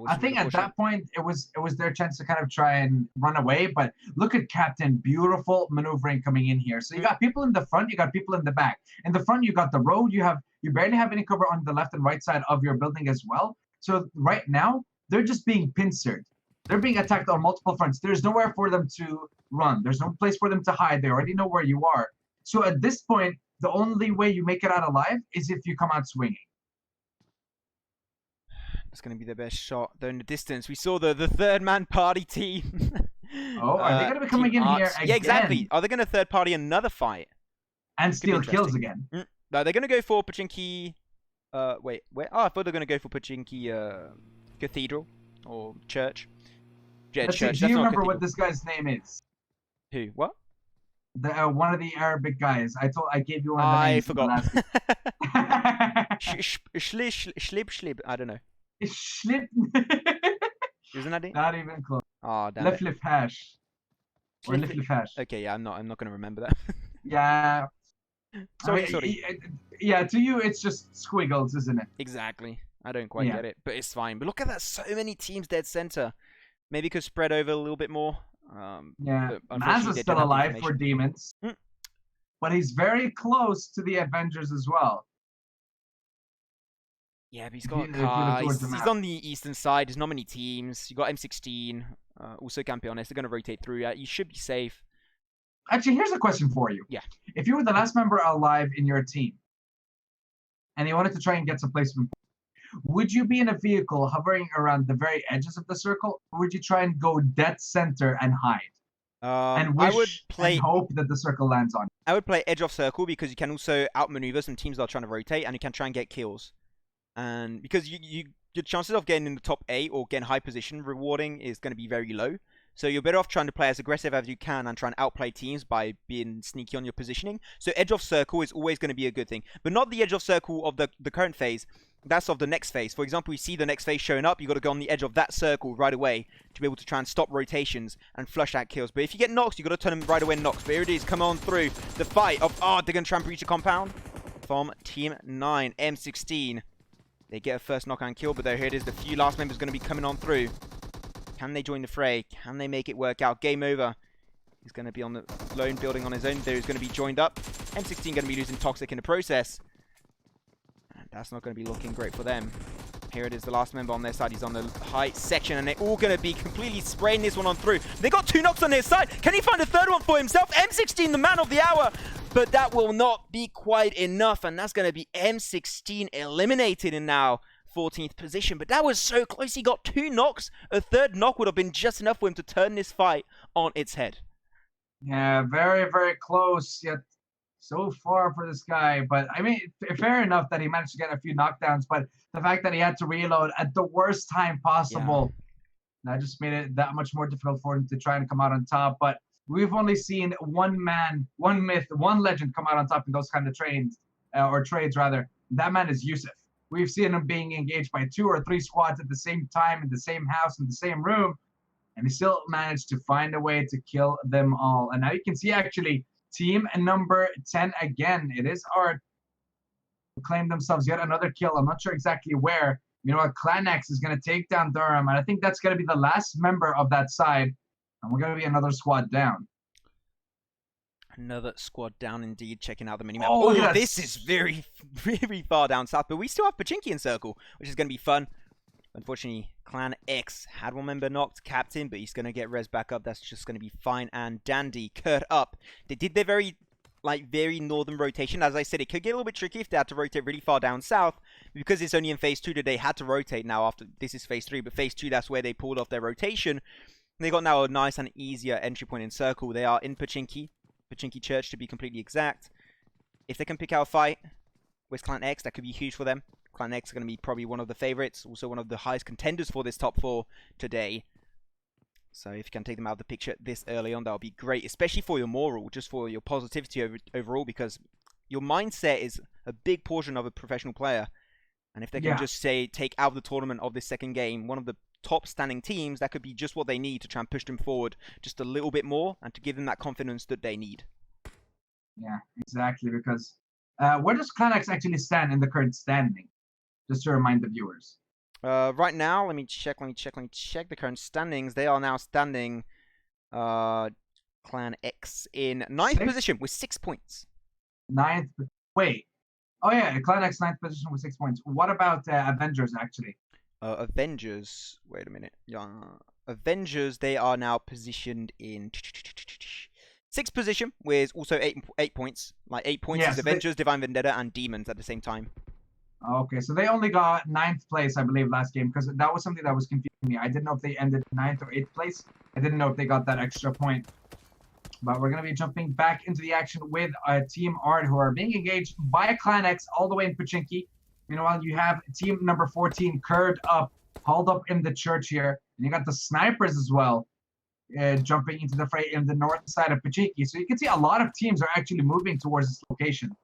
I think at that point it was their chance to kind of try and run away. But look at Captain, beautiful maneuvering coming in here. So you got people in the front, you got people in the back. In the front, you got the road. You barely have any cover on the left and right side of your building as well. So right now they're just being pincered. They're being attacked on multiple fronts. There's nowhere for them to run. There's no place for them to hide. They already know where you are. So at this point, the only way you make it out alive is if you come out swinging. That's going to be the best shot. Though in the distance, we saw the third man party team. Oh, are they going to be coming in here again? Yeah, exactly. Are they going to third party another fight? And steal kills again? No, they're going to go for Pachinki. Wait, where? Oh, I thought they were going to go for Pachinki Cathedral or Church. Yeah, Church. Do you remember what this guy's name is? Who? What? The one of the Arabic guys. I gave you one of the names. I forgot. Schlib. I don't know. Schlib. Isn't that it? Not even close. Oh, damn Left it. hash. Or left hash. Okay, yeah, I'm not going to remember that. Yeah. Sorry. Yeah, to you it's just squiggles, isn't it? Exactly. I don't quite get it, but it's fine. But look at that, so many teams dead center. Maybe could spread over a little bit more. Yeah, Maz is still alive for Demons. But he's very close to the Avengers as well. Yeah, but he's got he's on the eastern side. There's not many teams. You got M16, also Campeones. They're going to rotate through. You should be safe. Actually, here's a question for you. Yeah. If you were the last member alive in your team, and you wanted to try and get some placement, would you be in a vehicle hovering around the very edges of the circle, or would you try and go dead center and hide? and I wish would play. and hope that the circle lands on. I would play edge of circle because you can also outmaneuver some teams that are trying to rotate, and you can try and get kills. And because your chances of getting in the top 8 or getting high position rewarding is going to be very low. So you're better off trying to play as aggressive as you can and try and outplay teams by being sneaky on your positioning. So edge of circle is always going to be a good thing. But not the edge of circle of the current phase. That's of the next phase. For example, you see the next phase showing up, you got to go on the edge of that circle right away to be able to try and stop rotations and flush out kills. But if you get knocks, you got to turn them right away knocks. But here it is, come on through the fight of, they're going to try and breach a compound from Team 9, M16. They get a first knock and kill, but there, here it is, the few last members going to be coming on through. Can they join the fray? Can they make it work out? Game over. He's going to be on the lone building on his own. There he's going to be joined up. M16 going to be losing Toxic in the process. And that's not going to be looking great for them. Here it is, the last member on their side. He's on the high section, and they're all going to be completely spraying this one on through. They got 2 knocks on their side. Can he find a third one for himself? M16, the man of the hour. But that will not be quite enough, and that's going to be M16 eliminated in now 14th position. But that was so close. He got 2 knocks. A third knock would have been just enough for him to turn this fight on its head. Yeah, very, very close, yet so far for this guy. But I mean, fair enough that he managed to get a few knockdowns, but the fact that he had to reload at the worst time possible, that just made it that much more difficult for him to try and come out on top. But we've only seen one man, one myth, one legend come out on top in those kind of trades, or trades rather. That man is Yusuf. We've seen him being engaged by 2 or 3 squads at the same time, in the same house, in the same room, and he still managed to find a way to kill them all. And now you can see actually team number 10 again. It is Art who claimed themselves yet another kill. I'm not sure exactly where. You know what? Clan X is going to take down Durham, and I think that's going to be the last member of that side. And we're going to be another squad down. Another squad down indeed, checking out the minimap. Oh, this is very, very far down south, but we still have Pachinki in circle, which is going to be fun. Unfortunately, Clan X had one member knocked, Captain, but he's going to get res back up. That's just going to be fine and dandy. Kurt up. They did their very northern rotation. As I said, it could get a little bit tricky if they had to rotate really far down south. Because it's only in phase 2 that they had to rotate now after this is phase 3, but phase 2, that's where they pulled off their rotation. They got now a nice and easier entry point in circle. They are in Pachinki Church to be completely exact. If they can pick out a fight with Clan X, that could be huge for them. Clan X are going to be probably one of the favorites, also one of the highest contenders for this top 4 today. So if you can take them out of the picture this early on, that would be great, especially for your moral, just for your positivity overall, because your mindset is a big portion of a professional player. And if they can just say, take out of the tournament of this second game, one of the top standing teams, that could be just what they need to try and push them forward just a little bit more and to give them that confidence that they need. Yeah, exactly, because where does Clan X actually stand in the current standing? Just to remind the viewers. Right now, let me check the current standings. They are now standing Clan X in 9th position with 6 points. 9th? Wait. Oh yeah, Clan X 9th position with 6 points. What about Avengers actually? Avengers, wait a minute. Avengers, they are now positioned in 6th position with also 8 points. Like 8 points is Avengers, Divine Vendetta, and Demons at the same time. Okay, so they only got 9th place, I believe, last game, because that was something that was confusing me. I didn't know if they ended 9th or 8th place. I didn't know if they got that extra point. But we're going to be jumping back into the action with Team Art, who are being engaged by Clan X all the way in Pachinki. Meanwhile, you have team number 14 curved up, hauled up in the church here. And you got the snipers as well, jumping into the fray in the north side of Pachinki. So you can see a lot of teams are actually moving towards this location.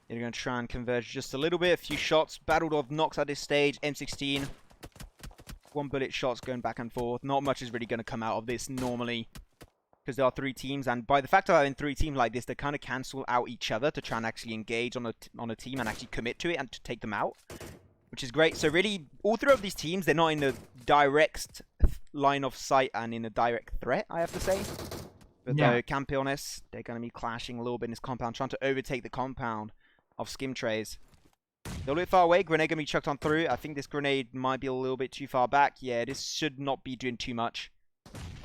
They're going to try and converge just a little bit. A few shots. Battled of knocks at this stage. M16. 1 bullet shots going back and forth. Not much is really going to come out of this normally. Because there are 3 teams. And by the fact of having 3 teams like this, they kind of cancel out each other to try and actually engage on a team and actually commit to it and to take them out. Which is great. So really, all 3 of these teams, they're not in the direct line of sight and in a direct threat, I have to say. But though, Campeones, they're going to be clashing a little bit in this compound, trying to overtake the compound of skim trays. They're a little bit far away. Grenade going to be chucked on through. I think this grenade might be a little bit too far back. Yeah, this should not be doing too much.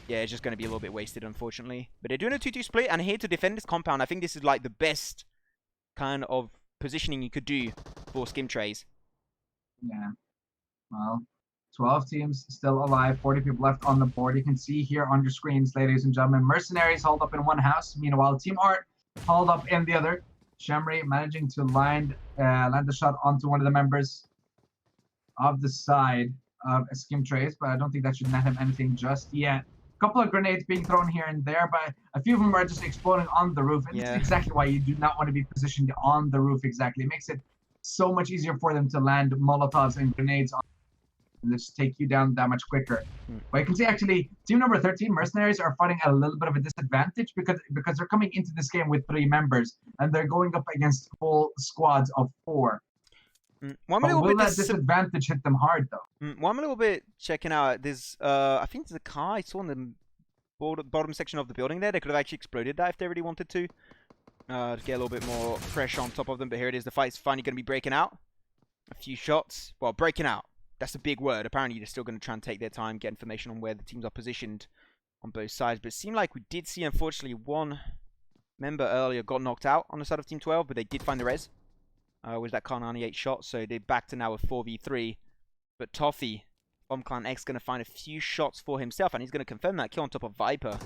Yeah, it's just going to be a little bit wasted, unfortunately. But they're doing a 2-2 split, and here to defend this compound, I think this is like the best kind of positioning you could do for skim trays. Yeah. Well, 12 teams still alive, 40 people left on the board. You can see here on your screens, ladies and gentlemen, Mercenaries hauled up in one house. Meanwhile, Team Art hauled up in the other. Shamri managing to land the shot onto one of the members of the side of Skim Trace, but I don't think that should net him anything just yet. A couple of grenades being thrown here and there, but a few of them are just exploding on the roof. And this is exactly why you do not want to be positioned on the roof exactly. It makes it so much easier for them to land Molotovs and grenades on and just take you down that much quicker. But you can see actually team number 13, Mercenaries, are fighting at a little bit of a disadvantage because they're coming into this game with 3 members and they're going up against full squads of 4. Well, will that disadvantage hit them hard though? Well, I'm a little bit checking out. There's I think there's a car I saw in the bottom section of the building there. They could have actually exploded that if they really wanted to get a little bit more pressure on top of them. But here it is. The fight's finally going to be breaking out. A few shots. Well, breaking out. That's a big word. Apparently, they're still going to try and take their time, get information on where the teams are positioned on both sides. But it seemed like we did see, unfortunately, one member earlier got knocked out on the side of Team 12, but they did find the res. Was that Kar 98 shot, so they're back to now a 4v3. But Toffee from Clan X going to find a few shots for himself, and he's going to confirm that kill on top of Viper.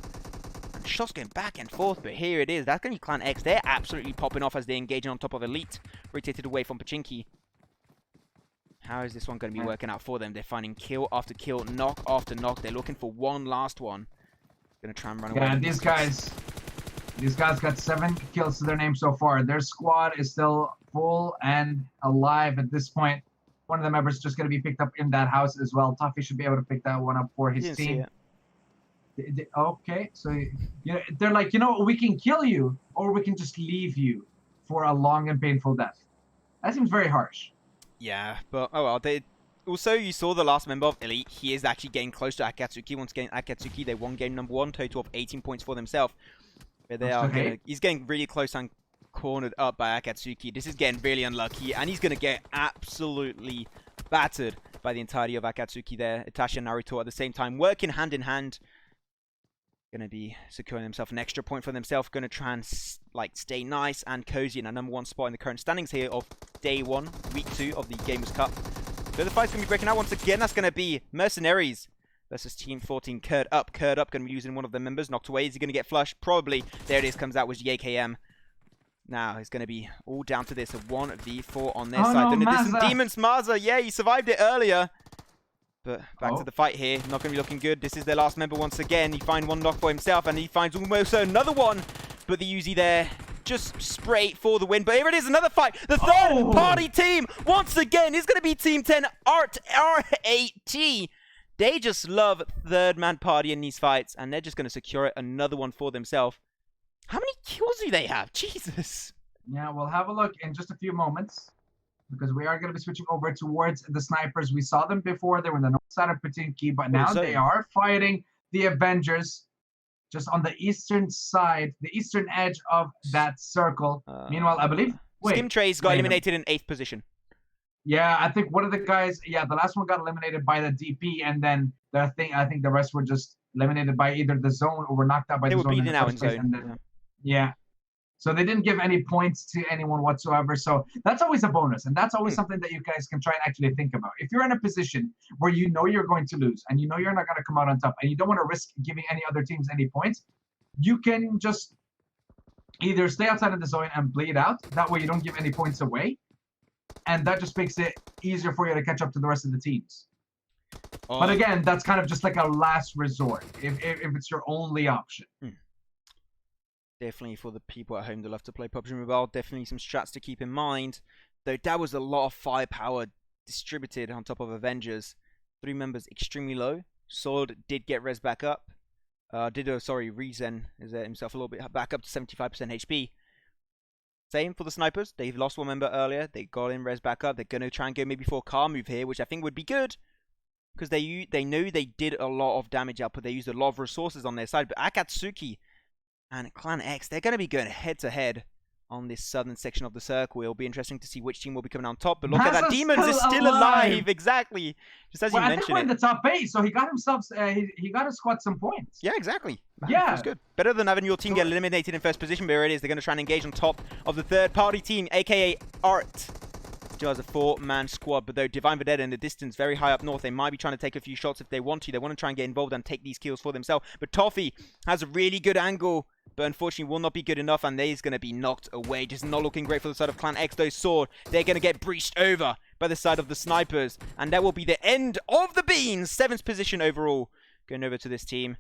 And shots going back and forth, but here it is. That's going to be Clan X. They're absolutely popping off as they're engaging on top of Elite, rotated away from Pachinki. How is this one going to be working out for them? They're finding kill after kill, knock after knock. They're looking for one last one. Going to try and run away. Yeah, these guys got 7 kills to their name so far. Their squad is still full and alive at this point. One of the members is just going to be picked up in that house as well. Toffee should be able to pick that one up for his team. Okay, so they're like, you know what, we can kill you, or we can just leave you for a long and painful death. That seems very harsh. Yeah, but oh well. Also, you saw the last member of Elite. He is actually getting close to Akatsuki. Once again, Akatsuki, they won game number 1, total of 18 points for themselves. But they are he's getting really close and cornered up by Akatsuki. This is getting really unlucky, and he's going to get absolutely battered by the entirety of Akatsuki there. Itachi and Naruto at the same time, working hand in hand. Going to be securing himself an extra point for themselves. Going to try and stay nice and cozy in a #1 spot in the current standings here of day 1, week 2 of the Gamers Cup. So the fight's going to be breaking out once again. That's going to be Mercenaries versus Team 14. Curd up going to be using one of the members. Knocked away. Is he going to get flushed? Probably. There it is. Comes out with the AKM. Now it's going to be all down to this. A 1v4 on their side. No, there's some Demons. Maza. Yeah, he survived it earlier. But back to the fight here. Not going to be looking good. This is their last member once again. He finds one knock for himself, and he finds almost another one. But the Uzi there just straight for the win. But here it is, another fight. The third party team once again is going to be Team 10 Art R8T. They just love third man party in these fights, and they're just going to secure another one for themselves. How many kills do they have? Jesus. Yeah, we'll have a look in just a few moments, because we are going to be switching over towards the snipers. We saw them before. They were on the north side of Patinki, but now they are fighting the Avengers just on the eastern side, the eastern edge of that circle. Meanwhile, I believe... Skim Trace got eliminated in 8th position. Yeah, I think one of the guys... Yeah, the last one got eliminated by the DP, and then I think the rest were just eliminated by either the zone or were knocked out by the zone. They were bleeding out in zone. Yeah. So they didn't give any points to anyone whatsoever. So that's always a bonus. And that's always something that you guys can try and actually think about. If you're in a position where you know you're going to lose and you know you're not going to come out on top and you don't want to risk giving any other teams any points, you can just either stay outside of the zone and bleed out. That way you don't give any points away. And that just makes it easier for you to catch up to the rest of the teams. But again, that's kind of just like a last resort if it's your only option. Definitely for the people at home that love to play PUBG Mobile, definitely some strats to keep in mind. Though that was a lot of firepower distributed on top of Avengers. 3 members extremely low. Sword did get res back up. Rezen is himself a little bit back up to 75% HP. Same for the snipers. They've lost 1 member earlier. They got in res back up. They're going to try and go maybe for a car move here, which I think would be good. Because they knew they did a lot of damage output. They used a lot of resources on their side. But Akatsuki and Clan X, they're going to be going head-to-head on this southern section of the circle. It'll be interesting to see which team will be coming on top. But look at that. Demons is still alive. Exactly. Just as you mentioned. I think we're in the top 8, so he got himself, he got his squad some points. Yeah, exactly. Man, yeah. That's good. Better than having your team get eliminated in first position. But here it is. They're going to try and engage on top of the third party team, a.k.a. Art. Still has a 4-man squad, but though Divine Vendetta in the distance, very high up north, they might be trying to take a few shots if they want to. They want to try and get involved and take these kills for themselves. But Toffee has a really good angle, but unfortunately will not be good enough, and he's going to be knocked away. Just not looking great for the side of Clan X, though. Sword, they're going to get breached over by the side of the snipers, and that will be the end of the Beans. 7th position overall, going over to this team.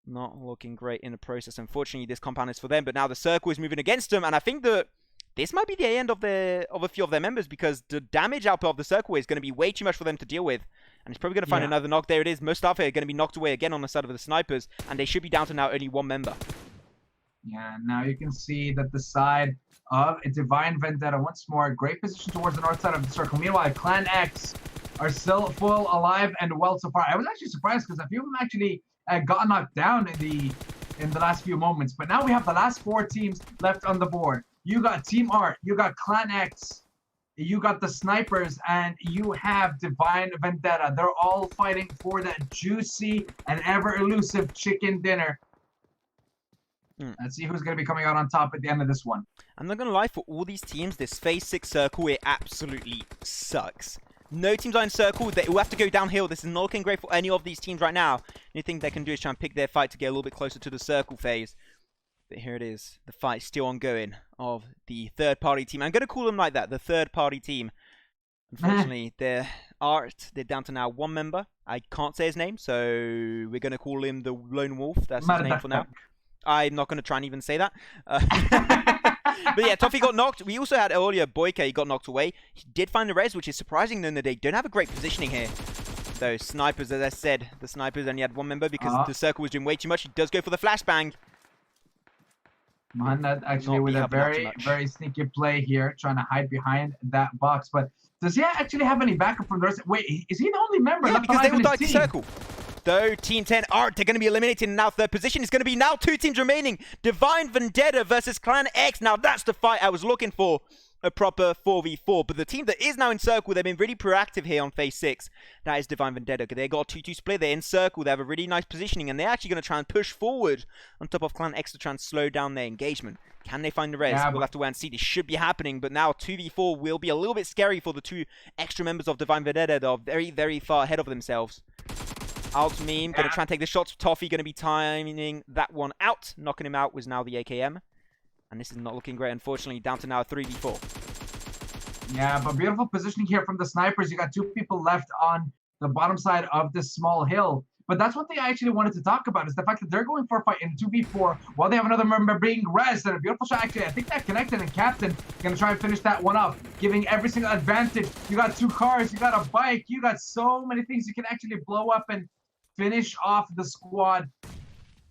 Not looking great in the process. Unfortunately, this compound is for them, but now the circle is moving against them, and I think that this might be the end of a few of their members, because the damage output of the circle is going to be way too much for them to deal with. And he's probably going to find another knock. There it is. Mustafa are going to be knocked away again on the side of the snipers, and they should be down to now only 1 member. Yeah, now you can see that the side of Divine Vendetta once more, great position towards the north side of the circle. Meanwhile, Clan X are still full alive and well so far. I was actually surprised because a few of them actually got knocked down in the last few moments. But now we have the last 4 teams left on the board. You got Team Art, you got Clan X, you got the Snipers, and you have Divine Vendetta. They're all fighting for that juicy and ever-elusive chicken dinner. Let's see who's going to be coming out on top at the end of this one. I'm not going to lie, for all these teams, this Phase 6 circle, it absolutely sucks. No teams are in circle. They will have to go downhill. This is not looking great for any of these teams right now. The only thing they can do is try and pick their fight to get a little bit closer to the circle phase. But here it is. The fight still ongoing of the third-party team. I'm going to call them like that, the third-party team. Unfortunately, they're down to now 1 member. I can't say his name, so we're going to call him the Lone Wolf. That's his name for now. I'm not going to try and even say that. But yeah, Toffee got knocked. We also had earlier Boyka, he got knocked away. He did find the res, which is surprising then that they don't have a great positioning here. Those snipers, as I said, the snipers only had 1 member because the circle was doing way too much. He does go for the flashbang. Mohanad actually with a very sneaky play here, trying to hide behind that box. But does he actually have any backup from the rest? Wait, is he the only member left because they all died to circle. Though Team 10 Art, they're going to be eliminated, and now 3rd position is going to be now 2 teams remaining. Divine Vendetta versus Clan X. Now that's the fight I was looking for. A proper 4v4. But the team that is now in circle, they've been really proactive here on Phase 6. That is Divine Vendetta. They got a 2-2 split. They're in circle. They have a really nice positioning, and they're actually going to try and push forward on top of Clan X to try and slow down their engagement. Can they find the res? We'll have to wait and see. This should be happening, but now 2v4 will be a little bit scary for the 2 extra members of Divine Vendetta that are very, very far ahead of themselves. Alt Meme, going to try and take the shots. Toffee going to be timing that one out. Knocking him out was now the AKM. And this is not looking great, unfortunately. Down to now a 3v4. Yeah, but beautiful positioning here from the snipers. You got 2 people left on the bottom side of this small hill. But that's one thing I actually wanted to talk about, is the fact that they're going for a fight in 2v4 while they have another member being rezzed. And a beautiful shot, actually. I think that connected, and Captain going to try and finish that one up, giving every single advantage. You got 2 cars, you got a bike, you got so many things you can actually blow up and finish off the squad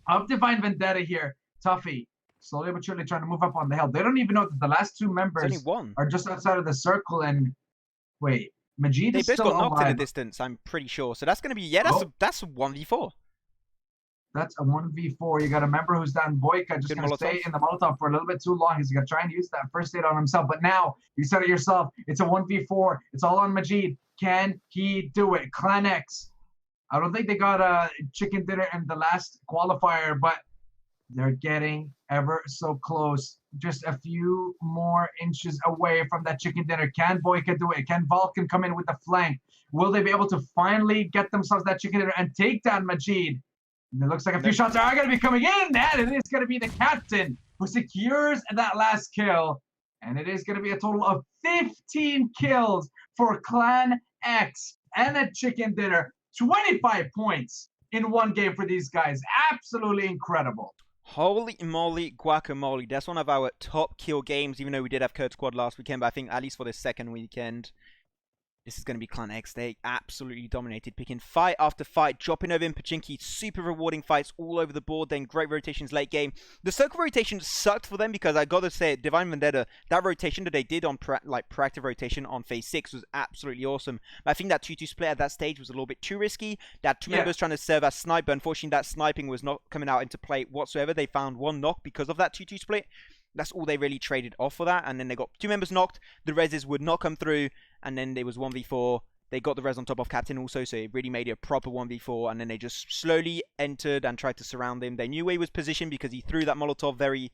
of Divine Vendetta here. Toffee, slowly but surely trying to move up on the hill. They don't even know that the last 2 members are just outside of the circle. And wait, Majid is still alive. They both got knocked in the distance, I'm pretty sure. So that's going to be, that's a 1v4. That's a 1v4. You got a member who's down. Boyka just going to stay in the Molotov for a little bit too long. He's going to try and use that first aid on himself. But now, you said it yourself, it's a 1v4. It's all on Majid. Can he do it? Clan X. I don't think they got a chicken dinner in the last qualifier, but they're getting ever so close. Just a few more inches away from that chicken dinner. Can Boyka do it? Can Vulcan come in with the flank? Will they be able to finally get themselves that chicken dinner and take down Majid? And it looks like a few shots are going to be coming in, and it is going to be the captain who secures that last kill. And it is going to be a total of 15 kills for Clan X and a chicken dinner. 25 points in one game for these guys. Absolutely incredible. Holy moly guacamole. That's one of our top kill games, even though we did have Kurt Squad last weekend. But I think at least for the second weekend, this is going to be Clan X. They absolutely dominated, picking fight after fight, dropping over in Pachinki. Super rewarding fights all over the board. Then great rotations late game. The circle rotation sucked for them because I got to say, Divine Vendetta, that rotation that they did on proactive rotation on Phase 6 was absolutely awesome. But I think that 2-2 split at that stage was a little bit too risky. They had 2 members trying to serve as sniper. Unfortunately, that sniping was not coming out into play whatsoever. They found 1 knock because of that 2-2 split. That's all they really traded off for that. And then they got 2 members knocked. The reses would not come through. And then there was 1v4. They got the res on top of Captain also. So it really made it a proper 1v4. And then they just slowly entered and tried to surround him. They knew where he was positioned because he threw that Molotov very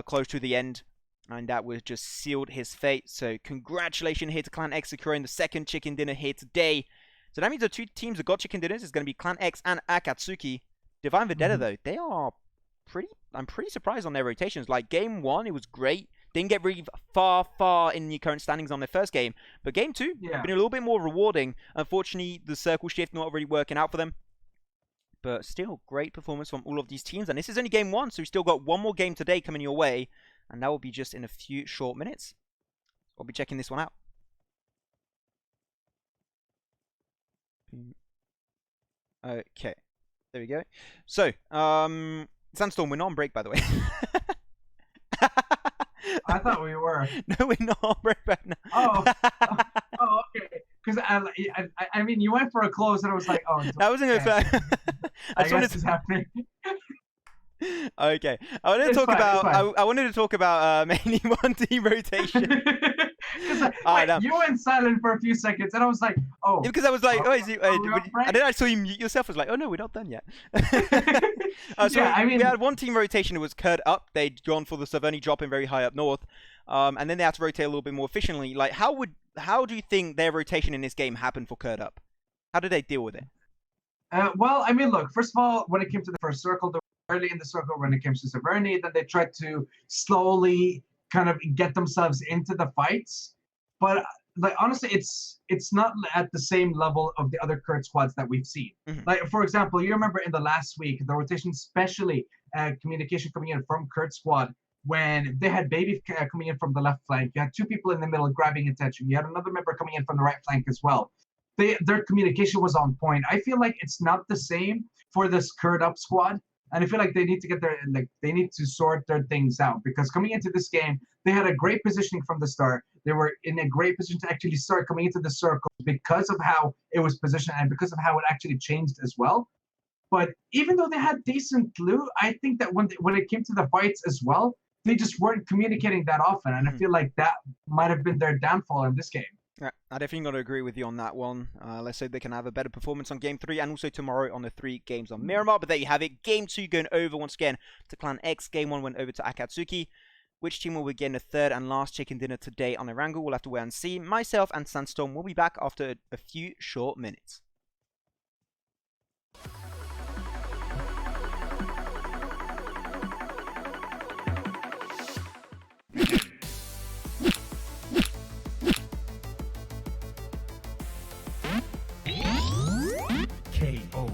close to the end. And that was just sealed his fate. So congratulations here to Clan X securing the second chicken dinner here today. So that means the two teams that got chicken dinners is going to be Clan X and Akatsuki. Divine Vendetta, though, they are I'm pretty surprised on their rotations. Like, game 1, it was great. Didn't get really far in the current standings on their first game. But game 2, been a little bit more rewarding. Unfortunately, the circle shift not really working out for them. But still, great performance from all of these teams. And this is only game 1, so we still got one more game today coming your way. And that will be just in a few short minutes. I'll be checking this one out. Okay. There we go. So, Sandstorm, we're not on break, by the way. I thought we were. No, we're not on break right now. Oh, okay. Because I mean, you went for a close, and I was like, oh. That wasn't a fair. I guess it's happening. Okay, I wanted to talk about mainly one team rotation. You went silent for a few seconds, and I was like, "Oh." Because I was like, "Oh, is he?" Right? And then I saw you mute yourself. I was like, "Oh no, we're not done yet." I mean, we had one team rotation. It was Kurd up. They'd gone for the Saverni drop in very high up north, and then they had to rotate a little bit more efficiently. Like, how do you think their rotation in this game happened for Kurd up? How did they deal with it? Well, I mean, look. First of all, when it came to the first circle, early in the circle when it comes to Saverni, then they tried to slowly kind of get themselves into the fights. But like honestly, it's not at the same level of the other Kurd squads that we've seen. Like for example, you remember in the last week, the rotation, especially communication coming in from Kurd squad when they had Baby coming in from the left flank. You had two people in the middle grabbing attention. You had another member coming in from the right flank as well. Their communication was on point. I feel like it's not the same for this Kurd up squad. And I feel like they need to they need to sort their things out, because coming into this game, they had a great positioning from the start. They were in a great position to actually start coming into the circle because of how it was positioned and because of how it actually changed as well. But even though they had decent loot, I think that when it came to the fights as well, they just weren't communicating that often. And I feel like that might have been their downfall in this game. Yeah, I definitely got to agree with you on that one. Let's say they can have a better performance on Game 3 and also tomorrow on the 3 games on Miramar. But there you have it. Game 2 going over once again to Clan X. Game 1 went over to Akatsuki. Which team will we get in the third and last chicken dinner today on Erangel? We'll have to wait and see. Myself and Sandstorm will be back after a few short minutes. KO.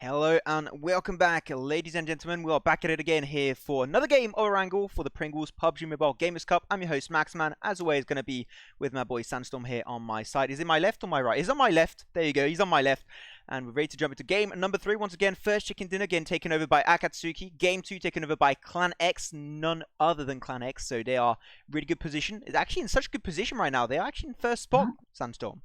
Hello and welcome back, ladies and gentlemen. We are back at it again here for another game of Wrangle for the Pringles PUBG Mobile Gamers Cup. I'm your host, Maxman. As always, going to be with my boy Sandstorm here on my side. Is it my left or my right? He's on my left. There you go. He's on my left. And we're ready to jump into game number 3. Once again, first chicken dinner again taken over by Akatsuki. Game 2 taken over by Clan X, none other than Clan X. So they are really good position. It's actually in such good position right now. They are actually in first spot, Sandstorm.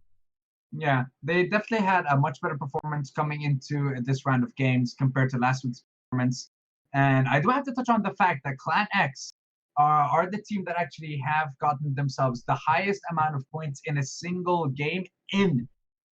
Yeah, they definitely had a much better performance coming into this round of games compared to last week's performance. And I do have to touch on the fact that Clan X are the team that actually have gotten themselves the highest amount of points in a single game in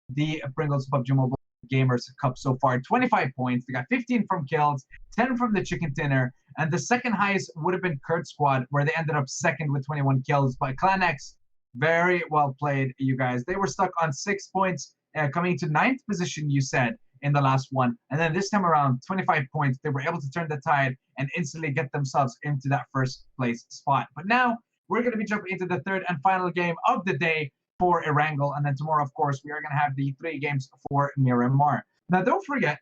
the Pringles PUBG Mobile Gamers Cup so far. 25 points. They got 15 from kills, 10 from the chicken dinner, and the second highest would have been Kurt Squad, where they ended up second with 21 kills. But Clan X, very well played, you guys. They were stuck on 6 points, coming to 9th position, you said, in the last one. And then this time around, 25 points. They were able to turn the tide and instantly get themselves into that first place spot. But now we're going to be jumping into the third and final game of the day for Erangel. And then tomorrow, of course, we are going to have the 3 games for Miramar. Now, don't forget,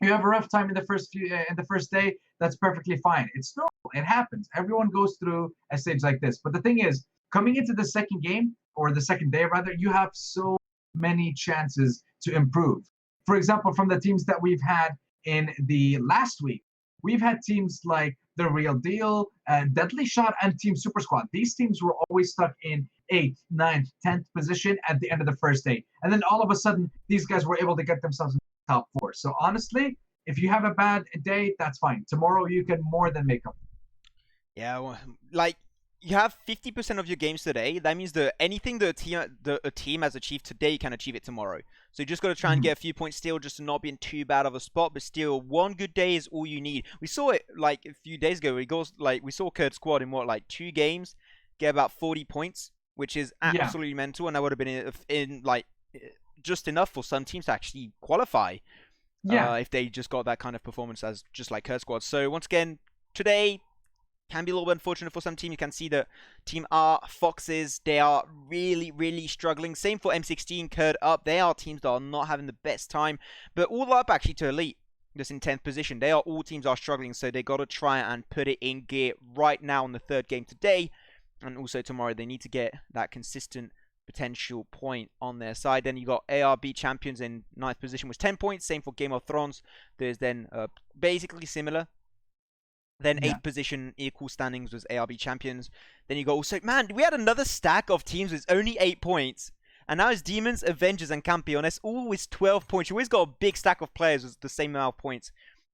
you have a rough time in the first day. That's perfectly fine. It's normal. It happens. Everyone goes through a stage like this. But the thing is, coming into the second game, or the second day rather, you have so many chances to improve. For example, from the teams that we've had in the last week, we've had teams like The Real Deal, Deadly Shot, and Team Super Squad. These teams were always stuck in 8th, 9th, 10th position at the end of the first day. And then all of a sudden, these guys were able to get themselves in the top 4. So honestly, if you have a bad day, that's fine. Tomorrow, you can more than make up. Yeah, well, like, you have 50% of your games today. That means that anything that a team has achieved today, you can achieve it tomorrow. So you just got to try and get a few points still, just to not be in too bad of a spot. But still, one good day is all you need. We saw it like a few days ago. We saw Kurt Squad in like 2 games get about 40 points, which is absolutely mental, and that would have been in like just enough for some teams to actually qualify. Yeah, if they just got that kind of performance as just like Kurt Squad. So once again, today can be a little bit unfortunate for some team. You can see that Team R, Foxes, they are really, really struggling. Same for M16, Kurd Up. They are teams that are not having the best time. But all up actually to Elite, just in 10th position. All teams are struggling, so they got to try and put it in gear right now in the third game today. And also tomorrow, they need to get that consistent potential point on their side. Then you got ARB Champions in 9th position with 10 points. Same for Game of Thrones. There's then basically similar. Then 8th position, equal standings was ARB Champions. Then you go also, man, we had another stack of teams with only 8 points. And now it's Demons, Avengers, and Campeones, all with 12 points. You always got a big stack of players with the same amount of points.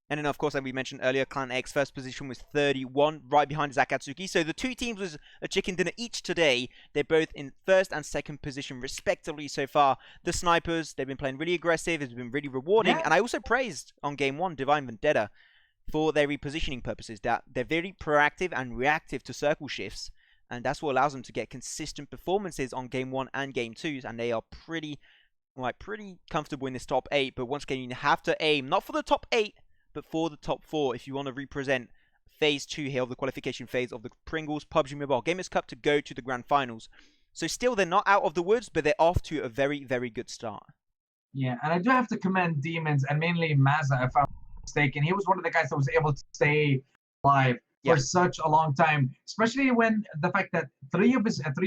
And then, of course, like we mentioned earlier, Clan X first position with 31, right behind Akatsuki. So the 2 teams with a chicken dinner each today. They're both in first and second position, respectively, so far. The Snipers, they've been playing really aggressive. It's been really rewarding. And I also praised on Game 1, Divine Vendetta, for their repositioning purposes, that they're very proactive and reactive to circle shifts, and that's what allows them to get consistent performances on Game 1 and Game 2, and they are pretty comfortable in this top 8. But once again, you have to aim not for the top 8, but for the top 4 if you want to represent Phase 2 here of the qualification phase of the Pringles PUBG Mobile Gamers Cup to go to the Grand Finals. So still, they're not out of the woods, but they're off to a very, very good start. Yeah, and I do have to commend Demons, and mainly Mazza, if I'm mistaken. He was one of the guys that was able to stay alive for such a long time, especially when the fact that 3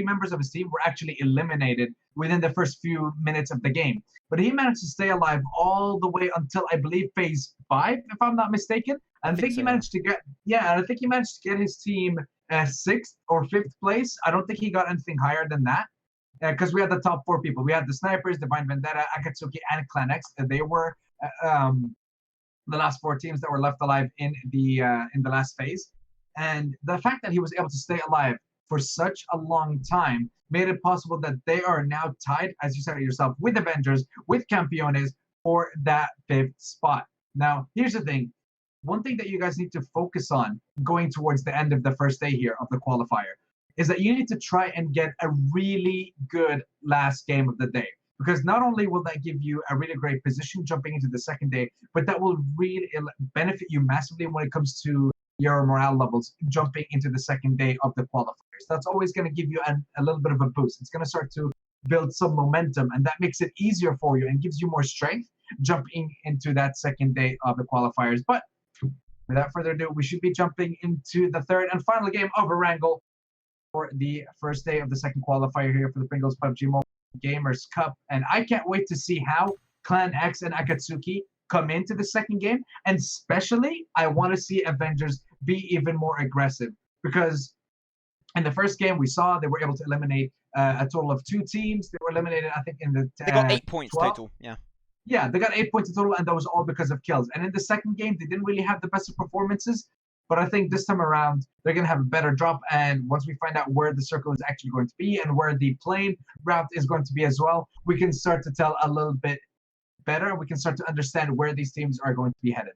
members of his team were actually eliminated within the first few minutes of the game. But he managed to stay alive all the way until, I believe, phase 5, if I'm not mistaken. And I think he managed to get his team 6th or 5th place. I don't think he got anything higher than that. Because we had the top 4 people. We had the Snipers, Divine Vendetta, Akatsuki, and Clan X. They were the last 4 teams that were left alive in the last phase. And the fact that he was able to stay alive for such a long time made it possible that they are now tied, as you said it yourself, with Avengers, with Campeones for that 5th spot. Now, here's the thing. One thing that you guys need to focus on going towards the end of the first day here of the qualifier is that you need to try and get a really good last game of the day. Because not only will that give you a really great position jumping into the second day, but that will really benefit you massively when it comes to your morale levels jumping into the second day of the qualifiers. That's always going to give you a little bit of a boost. It's going to start to build some momentum, and that makes it easier for you and gives you more strength jumping into that second day of the qualifiers. But without further ado, we should be jumping into the third and final game of a wrangle for the first day of the second qualifier here for the Pringles PUBG Mobile Gamers Cup. And I can't wait to see how Clan X and Akatsuki come into the second game. And especially, I want to see Avengers be even more aggressive. Because in the first game, we saw they were able to eliminate a total of 2 teams. They were eliminated, I think, in the They got 8 points 12. total, yeah. Yeah, they got 8 points in total, and that was all because of kills. And in the second game, they didn't really have the best of performances. But I think this time around, they're going to have a better drop. And once we find out where the circle is actually going to be and where the plane route is going to be as well, we can start to tell a little bit better. We can start to understand where these teams are going to be headed.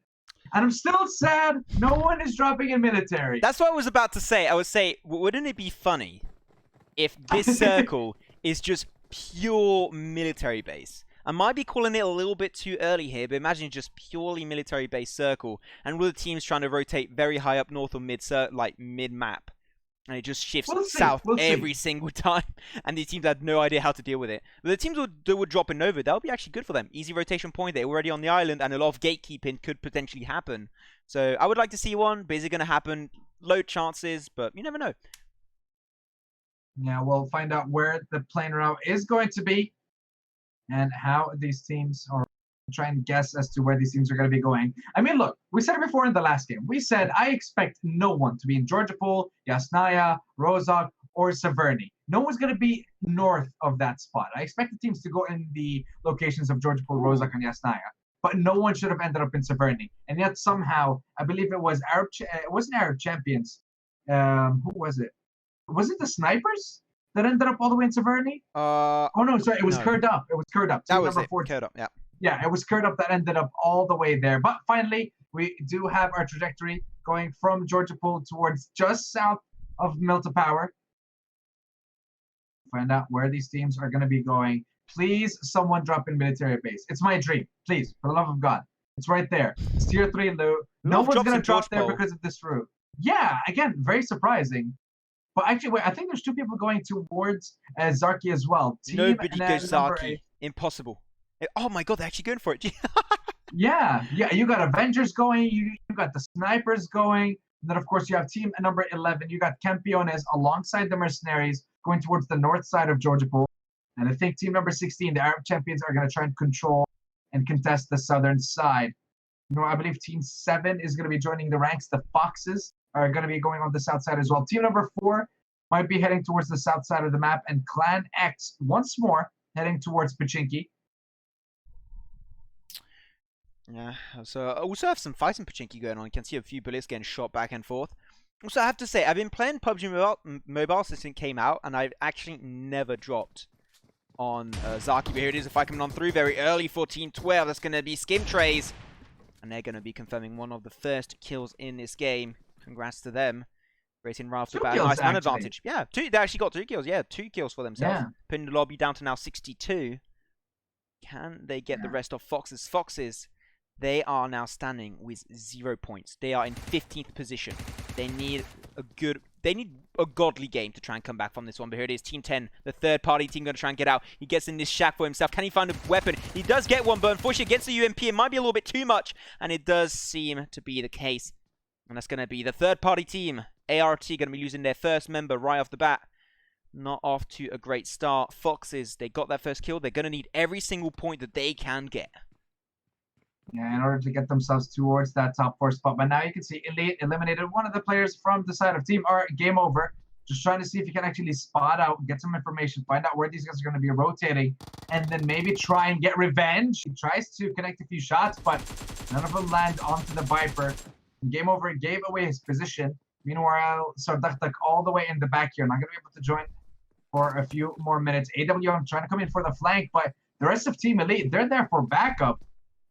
And I'm still sad no one is dropping in military. That's what I was about to say. I would say, wouldn't it be funny if this circle is just pure military base? I might be calling it a little bit too early here, but imagine just purely military-based circle, and all the teams trying to rotate very high up north or mid-map, and it just shifts south every single time, and these teams had no idea how to deal with it. But the teams that would drop in Nova, that would be actually good for them. Easy rotation point, they're already on the island, and a lot of gatekeeping could potentially happen. So I would like to see one, but is it going to happen? Low chances, but you never know. Yeah, we'll find out where the plane route is going to be, and how these teams are try and guess as to where these teams are going to be going. I mean, look, we said it before in the last game. We said, I expect no one to be in Georgia Pool, Yasnaya, Rozhok, or Severny. No one's going to be north of that spot. I expect the teams to go in the locations of Georgia Pool, Rozhok, and Yasnaya. But no one should have ended up in Severny. And yet somehow, I believe it was it wasn't Arab Champions. Who was it? Was it the Snipers that ended up all the way in Severny? Oh no, sorry, it was Curd Up. It was Curd Up. That was it. Curd Up, yeah. Yeah, it was Curd Up that ended up all the way there. But finally, we do have our trajectory going from Georgia Pool towards just south of Milta Power. Find out where these teams are going to be going. Please, someone drop in military base. It's my dream. Please, for the love of God. It's right there. It's tier 3 loot. No one's going to drop there because of this route. Yeah, again, very surprising. But actually, wait, I think there's 2 people going towards Zarki as well. Nobody goes Zarki. Impossible. Oh my god, they're actually going for it. yeah, you got Avengers going, you got the Snipers going, and then of course you have team number 11, you got Campiones alongside the Mercenaries going towards the north side of Georgia Pool. And I think team number 16, the Arab Champions, are going to try and control and contest the southern side. You know, I believe team 7 is going to be joining the ranks. The Foxes are going to be going on the south side as well. Team number 4 might be heading towards the south side of the map, and Clan X once more heading towards Pachinki. Yeah, so I also have some fights in Pachinki going on. You can see a few bullets getting shot back and forth. Also, I have to say, I've been playing PUBG Mobile since it came out, and I've actually never dropped on Zarki. But here it is, if I come on through very early for Team 12, that's going to be Skim Trays. And they're going to be confirming one of the first kills in this game. Congrats to them. Rating right off the bat. Nice man advantage. Yeah, they actually got 2 kills. Yeah, 2 kills for themselves. Yeah. Putting the lobby down to now 62. Can they get the rest of Foxes? Foxes, they are now standing with 0 points. They are in 15th position. They need a godly game to try and come back from this one. But here it is, Team 10, the third party team, going to try and get out. He gets in this shack for himself. Can he find a weapon? He does get one, but unfortunately against the UMP, it might be a little bit too much. And it does seem to be the case. And that's going to be the third party team. ART going to be losing their first member right off the bat. Not off to a great start. Foxes, they got that first kill. They're going to need every single point that they can get. Yeah, in order to get themselves towards that top 4 spot. But now you can see Elite eliminated one of the players from the side of Team R. Game over. Just trying to see if you can actually spot out, get some information, find out where these guys are going to be rotating, and then maybe try and get revenge. He tries to connect a few shots, but none of them land onto the Viper. Game over gave away his position. Meanwhile, Sardaktak all the way in the back here. Not going to be able to join for a few more minutes. AWM trying to come in for the flank, but the rest of Team Elite, they're there for backup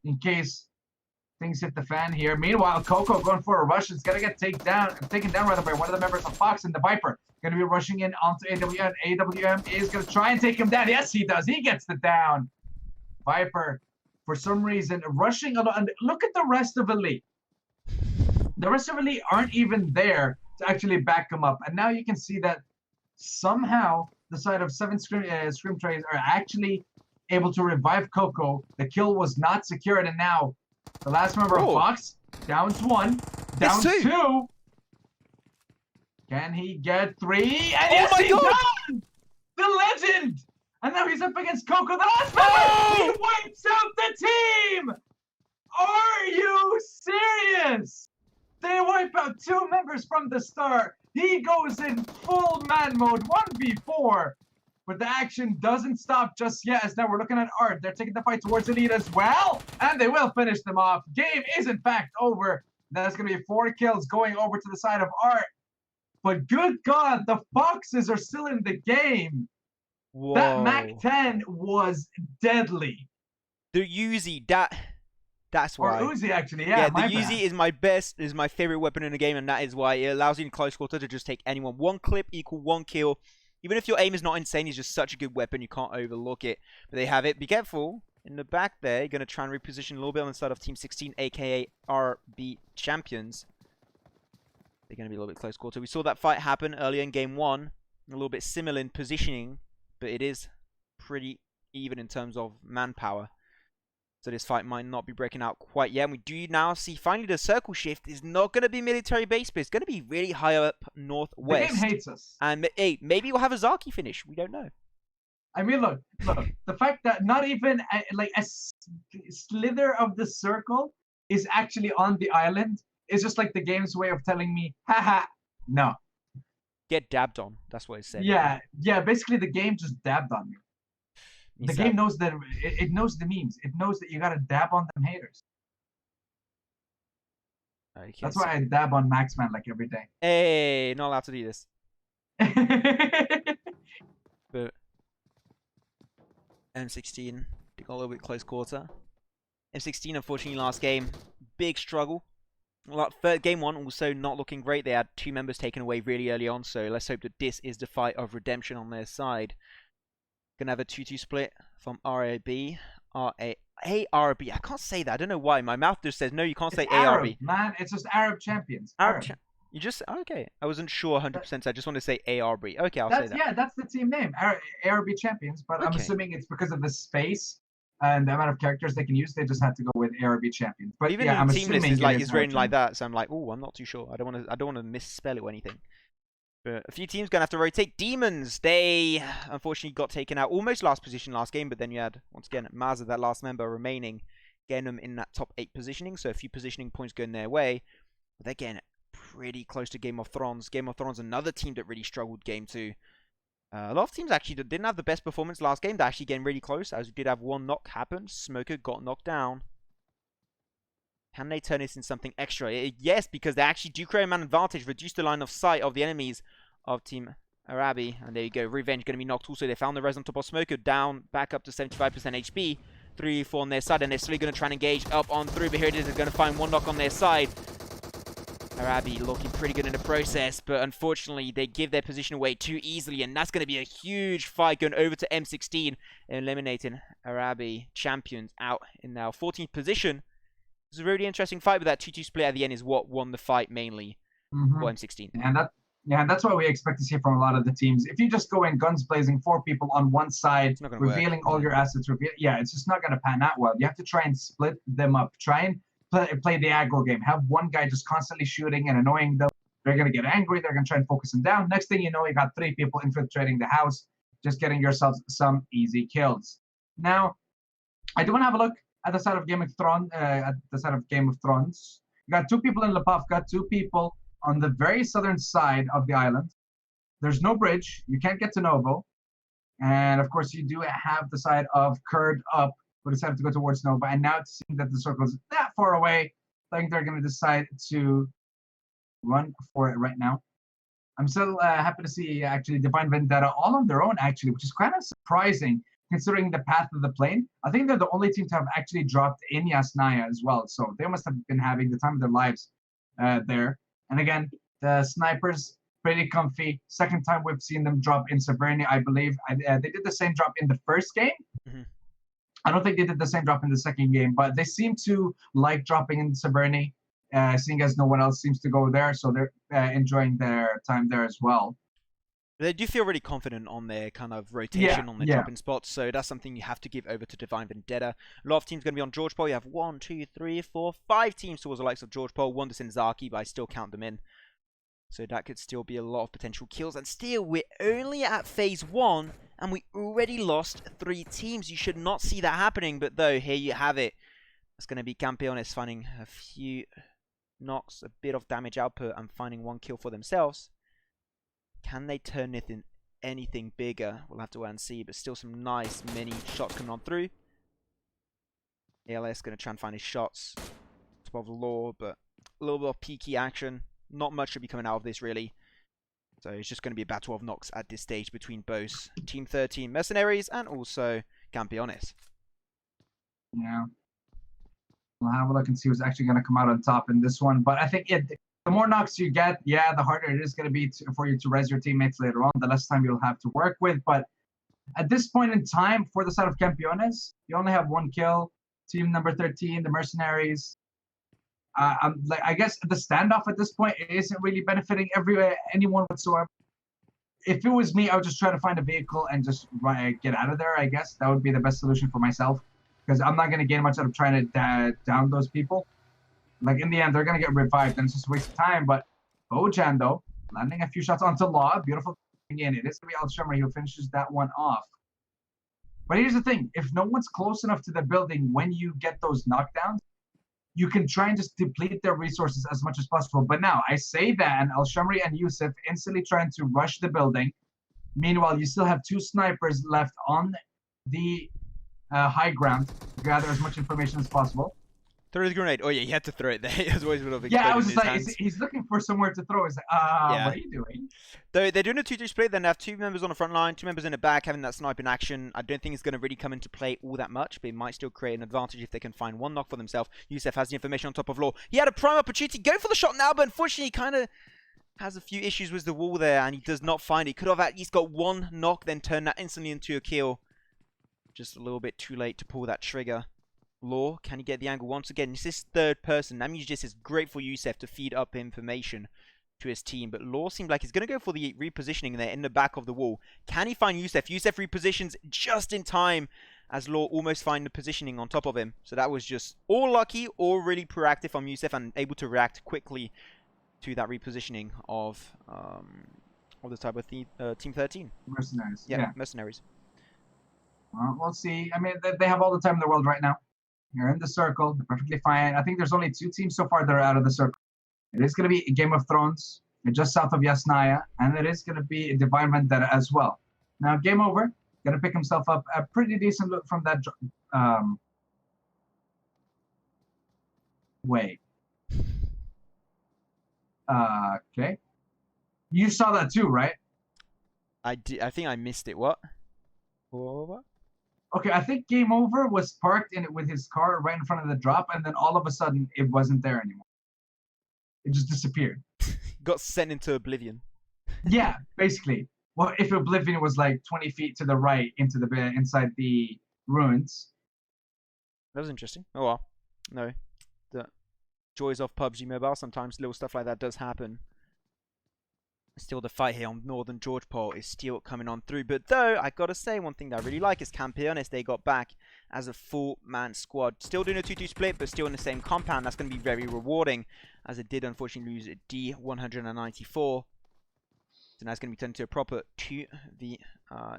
in case things hit the fan here. Meanwhile, Coco going for a rush. It's going to get taken down rather by one of the members of Fox and the Viper. Going to be rushing in onto AWM. AWM is going to try and take him down. Yes, he does. He gets the down. Viper, for some reason, rushing along. And look at the rest of Elite. The rest of Elite aren't even there to actually back him up. And now you can see that somehow the side of 7 scrim trays are actually able to revive Coco. The kill was not secured, and now the last member of Fox down to 1, down It's 2. 2. Can he get 3? And Oh yes, my he God! does! The legend! And now he's up against Coco, the last member! Oh! He wipes out the team! Are you serious? They wipe out 2 members from the start. He goes in full man mode, 1v4. But the action doesn't stop just yet, as now we're looking at Art. They're taking the fight towards Elite as well, and they will finish them off. Game is in fact over. That's going to be 4 kills going over to the side of Art. But good God, the Foxes are still in the game. Whoa. That Mac-10 was deadly. The Uzi, that's Or why. Uzi, actually, Yeah, my the Uzi bad. is my favorite weapon in the game, and that is why it allows you in close quarter to just take anyone. 1 clip equal 1 kill. Even if your aim is not insane, it's just such a good weapon, you can't overlook it. But they have it. Be careful. In the back there, you're going to try and reposition a little bit on the side of Team 16, aka RB Champions. They're going to be a little bit close quarter. We saw that fight happen earlier in Game 1. A little bit similar in positioning, but it is pretty even in terms of manpower. So this fight might not be breaking out quite yet. And we do now see finally the circle shift is not going to be military base, but it's going to be really high up northwest. The game hates us. And hey, maybe we'll have a Zaki finish. We don't know. I mean, look. The fact that not even like a slither of the circle is actually on the island is just like the game's way of telling me, haha, no. Get dabbed on. That's what it said. Yeah. Basically, the game just dabbed on me. The game knows that it knows the memes. It knows that you gotta dab on them haters. Okay, That's why I dab on Maxman like every day. Hey, not allowed to do this. But M16, they got a little bit close quarter. M16, unfortunately, last game, big struggle. Game 1 also not looking great. They had 2 members taken away really early on, so let's hope that this is the fight of redemption on their side. Gonna have a 2-2 split from RAB. ARB. I can't say that. I don't know why. My mouth just says, no, you can't say Arab, ARB. man. It's just Arab champions. You just, okay. I wasn't sure 100%, so I just want to say ARB. Okay, I'll say that. Yeah, that's the team name. ARB champions, but I'm assuming it's because of the space and the amount of characters they can use. They just had to go with ARB champions. But even yeah, in I'm the team list, assuming it's written like that, so I'm like, oh, I'm not too sure. I don't want to misspell it or anything. But a few teams gonna have to rotate. Demons, they unfortunately got taken out. Almost last position last game, but then you had, once again, Mazza, that last member remaining, getting them in that top 8 positioning. So a few positioning points going their way. But they're getting pretty close to Game of Thrones. Game of Thrones, another team that really struggled Game 2. A lot of teams actually that didn't have the best performance last game. They're actually getting really close, as we did have 1 knock happen. Smoker got knocked down. Can they turn this into something extra? Yes, because they actually do create a man advantage, reduce the line of sight of the enemies of Team Arabi. And there you go, Revenge going to be knocked also. They found the res on top of Smoker, down, back up to 75% HP. 3-4 on their side, and they're slowly going to try and engage up on through, but here it is, they're going to find 1 knock on their side. Arabi looking pretty good in the process, but unfortunately they give their position away too easily, and that's going to be a huge fight going over to M16, eliminating Arabi champions out in now 14th position. It's a really interesting fight, but that 2-2 split at the end is what won the fight mainly for M16. And that's what we expect to see from a lot of the teams. If you just go in guns blazing, 4 people on one side, revealing all your assets, it's just not going to pan out well. You have to try and split them up. Try and play the aggro game. Have one guy just constantly shooting and annoying them. They're going to get angry. They're going to try and focus them down. Next thing you know, you got 3 people infiltrating the house, just getting yourselves some easy kills. Now, I do want to have a look at the side of Game of Thrones. You got 2 people in Lepavka, 2 people on the very southern side of the island. There's no bridge. You can't get to Novo. And of course, you do have the side of Kurd up, who decided to go towards Nova. And now it's seeing that the circle is that far away, I think they're going to decide to run for it right now. I'm still happy to see actually Divine Vendetta all on their own, actually, which is kind of surprising considering the path of the plane. I think they're the only team to have actually dropped in Yasnaya as well. So they must have been having the time of their lives there. And again, the snipers, pretty comfy. Second time we've seen them drop in Severny, I believe. They did the same drop in the first game. Mm-hmm. I don't think they did the same drop in the second game, but they seem to like dropping in Severny, seeing as no one else seems to go there. So they're enjoying their time there as well. They do feel really confident on their kind of rotation on their yeah. dropping spots, so that's something you have to give over to Divine Vendetta. A lot of teams going to be on George Pole. You have 1, 2, 3, 4, 5 teams towards the likes of George Pole. 1 to Zaki, but I still count them in. So that could still be a lot of potential kills. And still, we're only at phase 1, and we already lost 3 teams. You should not see that happening, but though, here you have it. It's going to be Campeones finding a few knocks, a bit of damage output, and finding 1 kill for themselves. Can they turn it in anything bigger? We'll have to wait and see, but still some nice mini shots coming on through. ALS going to try and find his shots. Top of the law, but a little bit of peaky action. Not much should be coming out of this, really. So it's just going to be a battle of knocks at this stage between both Team 13 Mercenaries and also Campeones. Yeah. We'll have a look and see who's actually going to come out on top in this one. But I think the more knocks you get, the harder it is going to be for you to res your teammates later on, the less time you'll have to work with. But at this point in time, for the side of Campeones, you only have 1 kill. Team number 13, the Mercenaries. I guess the standoff at this point isn't really benefiting anyone whatsoever. If it was me, I would just try to find a vehicle and just get out of there, I guess. That would be the best solution for myself. Because I'm not going to gain much out of trying to down those people. Like, in the end, they're going to get revived, and it's just a waste of time. But Bojan, though, landing a few shots onto Law. Beautiful thing in. It is going to be Al-Shamri who finishes that one off. But here's the thing. If no one's close enough to the building when you get those knockdowns, you can try and just deplete their resources as much as possible. But now, I say that, and Al-Shamri and Yusuf instantly trying to rush the building. Meanwhile, you still have 2 snipers left on the high ground to gather as much information as possible. Throw the grenade. Oh yeah, you had to throw it there. It was always a bit of I was just like, he's looking for somewhere to throw. He's like, Yeah. what are you doing? They're doing a 2-2 split. Then they have 2 members on the front line, 2 members in the back, having that snipe in action. I don't think it's going to really come into play all that much, but it might still create an advantage if they can find 1 knock for themselves. Yusef has the information on top of Law. He had a prime opportunity. Go for the shot now, but unfortunately, he kind of has a few issues with the wall there, and he does not find it. Could have at least got 1 knock, then turn that instantly into a kill. Just a little bit too late to pull that trigger. Law, can he get the angle once again? This is 3rd person. That means this is great for Yusef to feed up information to his team. But Law seems like he's going to go for the repositioning there in the back of the wall. Can he find Yusef? Yusef repositions just in time as Law almost find the positioning on top of him. So that was just all lucky or really proactive from Yusef and able to react quickly to that repositioning of the type of Team 13. Mercenaries. Yeah, Mercenaries. Well, we'll see. I mean, they have all the time in the world right now. You're in the circle. They're perfectly fine. I think there's only 2 teams so far that are out of the circle. It is going to be Game of Thrones, just south of Yasnaya, and it is going to be Divine Vendetta as well. Now, game over. Going to pick himself up a pretty decent look from that way. Okay. You saw that too, right? I think I missed it. What? What? Okay, I think Game Over was parked in it with his car right in front of the drop, and then all of a sudden it wasn't there anymore. It just disappeared. Got sent into oblivion. Yeah, basically. Well, if Oblivion was like 20 feet to the right into the inside the ruins. That was interesting. Oh well. No. The joys of PUBG Mobile. Sometimes little stuff like that does happen. Still, the fight here on Northern George Pole is still coming on through. But though, I gotta say, one thing that I really like is Campeones. They got back as a full-man squad. Still doing a 2-2 split, but still in the same compound. That's going to be very rewarding, as it did unfortunately lose D194. So now it's going to be turned into a proper 2v...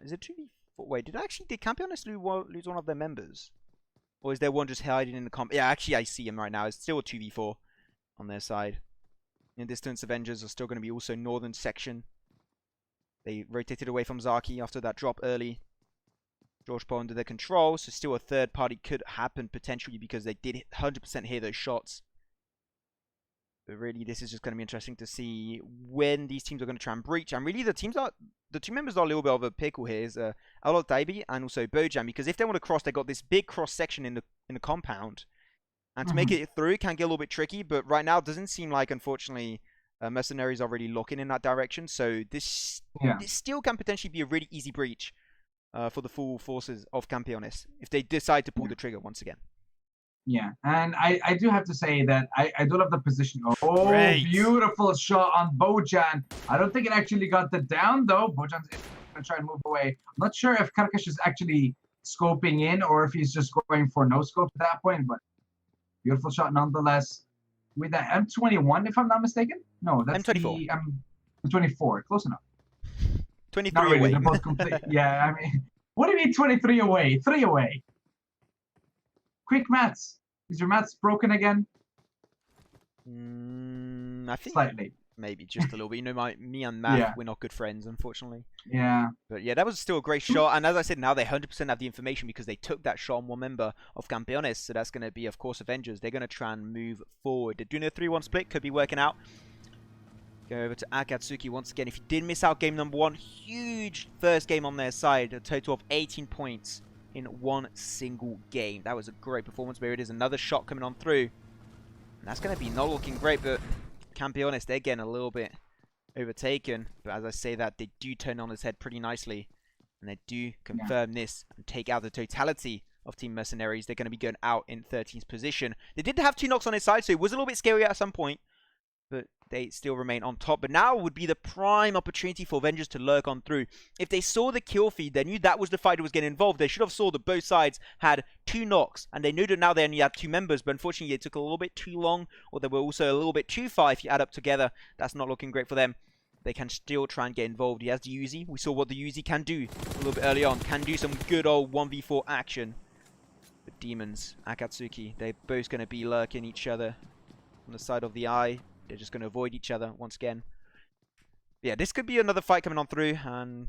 is it 2v4? Wait, did Campeones lose one of their members? Or is there one just hiding in the comp? Yeah, actually, I see him right now. It's still a 2v4 on their side. In distance, Avengers are still going to be also northern section. They rotated away from Zaki after that drop early. George Pole under their control, so still a 3rd party could happen potentially because they did 100% hear those shots. But really, this is just going to be interesting to see when these teams are going to try and breach. And really, the two members are a little bit of a pickle here. Is Alot Daibi and also Bojan, because if they want to cross, they got this big cross section in the compound. And to make it through, it can get a little bit tricky. But right now, it doesn't seem like, unfortunately, Mercenaries are really looking in that direction. So this still can potentially be a really easy breach for the full forces of Campeones if they decide to pull the trigger once again. Yeah, and I do have to say that I do love the position. Oh, Great. beautiful shot on Bojan. I don't think it actually got the down though. Bojan's gonna try and move away. I'm not sure if Karkash is actually scoping in or if he's just going for no scope at that point, but beautiful shot nonetheless. With that M21, if I'm not mistaken. No, that's M24. the M24. Close enough. 23 Not really. away. They're both complete. Yeah, I mean, what do you mean 23 away? 3 away. Quick maths. Is your maths broken again? I think Slightly. maybe just a little bit. You know, me and Matt, Yeah. we're not good friends, unfortunately. Yeah. But yeah, that was still a great shot. And as I said, now they 100% have the information because they took that shot on one member of Campeones. So that's going to be, of course, Avengers. They're going to try and move forward. They're doing a 3-1 split. Could be working out. Go over to Akatsuki once again. If you did miss out game number 1, huge first game on their side. A total of 18 points in one single game. That was a great performance. There it is. Another shot coming on through. And that's going to be not looking great, but Campeones, they're getting a little bit overtaken. But as I say that, they do turn on his head pretty nicely. And they do confirm this and take out the totality of Team Mercenaries. They're going to be going out in 13th position. They did have 2 knocks on his side, so it was a little bit scary at some point. But they still remain on top. But now would be the prime opportunity for Avengers to lurk on through. If they saw the kill feed, they knew that was the fight that was getting involved. They should have saw that both sides had 2 knocks. And they knew that now they only had 2 members. But unfortunately, it took a little bit too long. Or they were also a little bit too far if you add up together. That's not looking great for them. They can still try and get involved. He has the Uzi. We saw what the Uzi can do a little bit early on. Can do some good old 1v4 action. The Demons, Akatsuki, they're both going to be lurking each other on the side of the eye. They're just going to avoid each other once again. Yeah, this could be another fight coming on through, and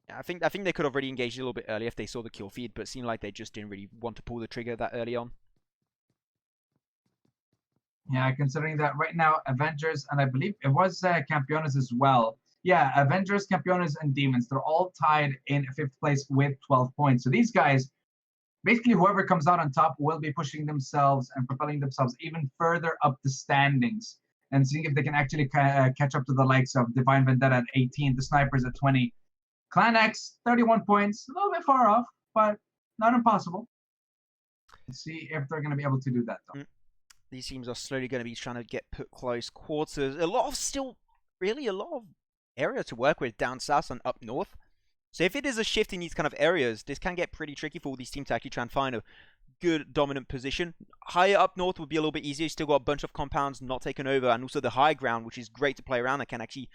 I think they could have already engaged a little bit earlier if they saw the kill feed, but it seemed like they just didn't really want to pull the trigger that early on. Yeah, considering that right now, Avengers, and I believe it was Campeones as well. Yeah, Avengers, Campeones, and Demons, they're all tied in 5th place with 12 points. So these guys, basically whoever comes out on top will be pushing themselves and propelling themselves even further up the standings and seeing if they can actually catch up to the likes of Divine Vendetta at 18, the Snipers at 20. Clan X, 31 points, a little bit far off, but not impossible. Let's see if they're going to be able to do that, though. These teams are slowly going to be trying to get put close quarters. A lot of area to work with down south and up north. So if it is a shift in these kind of areas, this can get pretty tricky for all these teams to actually try and find a good dominant position. Higher up north would be a little bit easier. You still got a bunch of compounds not taken over, and also the high ground, which is great to play around. That can actually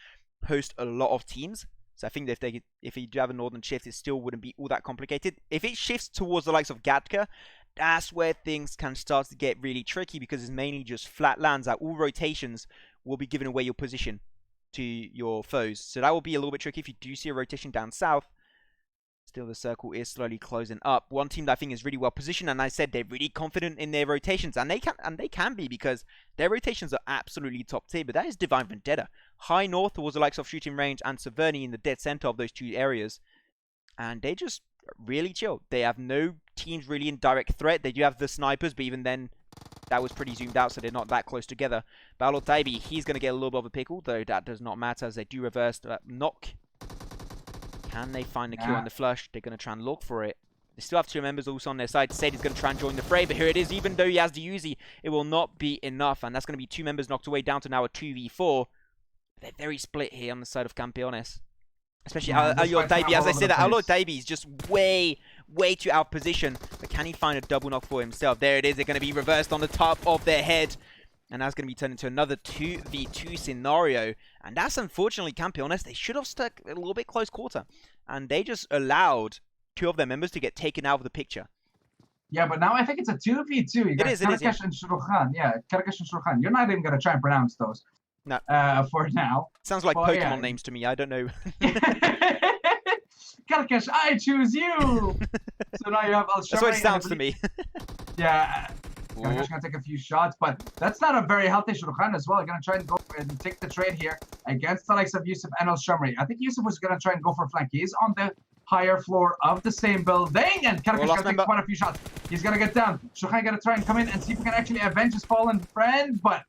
host a lot of teams. So I think that if you do have a northern shift, it still wouldn't be all that complicated. If it shifts towards the likes of Gatka, that's where things can start to get really tricky because it's mainly just flat lands. That all rotations will be giving away your position to your foes. So that will be a little bit tricky if you do see a rotation down south. Still, the circle is slowly closing up. One team that I think is really well positioned, and I said they're really confident in their rotations, and they can be because their rotations are absolutely top tier. But that is Divine Vendetta, high north towards the likes of shooting range, and Severny in the dead center of those 2 areas, and they just really chill. They have no teams really in direct threat. They do have the snipers, but even then, that was pretty zoomed out, so they're not that close together. Balor Taibi, he's going to get a little bit of a pickle, though that does not matter as they do reverse knock. Can they find the kill on the flush? They're going to try and look for it. They still have 2 members also on their side. Said he's going to try and join the fray, but here it is. Even though he has the Uzi, it will not be enough, and that's going to be 2 members knocked away down to now a 2v4. They're very split here on the side of Campeones. Especially Alor Taibi. As I said, Alor Taibi is just way too out of position. But can he find a double knock for himself? There it is. They're going to be reversed on the top of their head. And that's going to be turned into another 2v2 scenario. And that's unfortunately Campeones. They should have stuck a little bit close quarter. And they just allowed 2 of their members to get taken out of the picture. Yeah, but now I think it's a 2v2. You got Karakash and Shurukhan. Yeah, Karakash and Shurukhan. You're not even going to try and pronounce those. No. For now. Sounds like Pokemon names to me. I don't know. Karakash, I choose you! So now you have Al-Shamri. That's what it sounds to me. Yeah. Karakash gonna take a few shots, but that's not a very healthy Shurukhan as well. You're gonna try and go and take the trade here against the likes of Yusuf and Al-Shamri. I think Yusuf was gonna try and go for flank. He's on the higher floor of the same building, and Karakash gonna take quite a few shots. He's gonna get down. Shurukhan gonna try and come in and see if he can actually avenge his fallen friend, but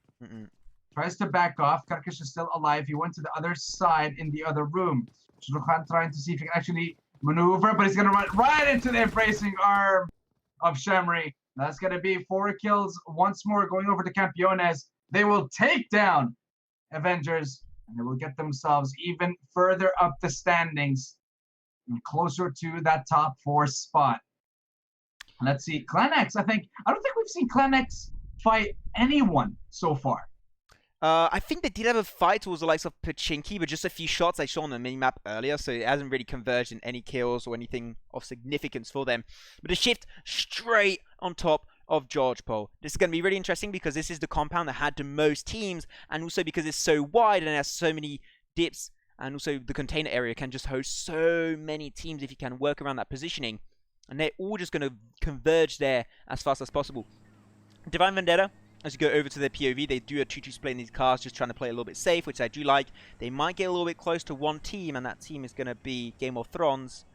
tries to back off. Karakash is still alive. He went to the other side in the other room. Shurukhan trying to see if he can actually maneuver, but he's gonna run right into the embracing arm of Shamri. That's going to be 4 kills once more going over to Campeones. They will take down Avengers, and they will get themselves even further up the standings and closer to that top 4 spot. Let's see. Clan X, I don't think we've seen Clan X fight anyone so far. I think they did have a fight towards the likes of Pachinki, but just a few shots I saw on the minimap earlier, so it hasn't really converged in any kills or anything of significance for them. But a shift straight on top of George Pole. This is going to be really interesting because this is the compound that had the most teams, and also because it's so wide and it has so many dips, and also the container area can just host so many teams if you can work around that positioning. And they're all just going to converge there as fast as possible. Divine Vendetta, as you go over to their POV, they do a 2-2 split in these cars, just trying to play a little bit safe, which I do like. They might get a little bit close to one team, and that team is going to be Game of Thrones.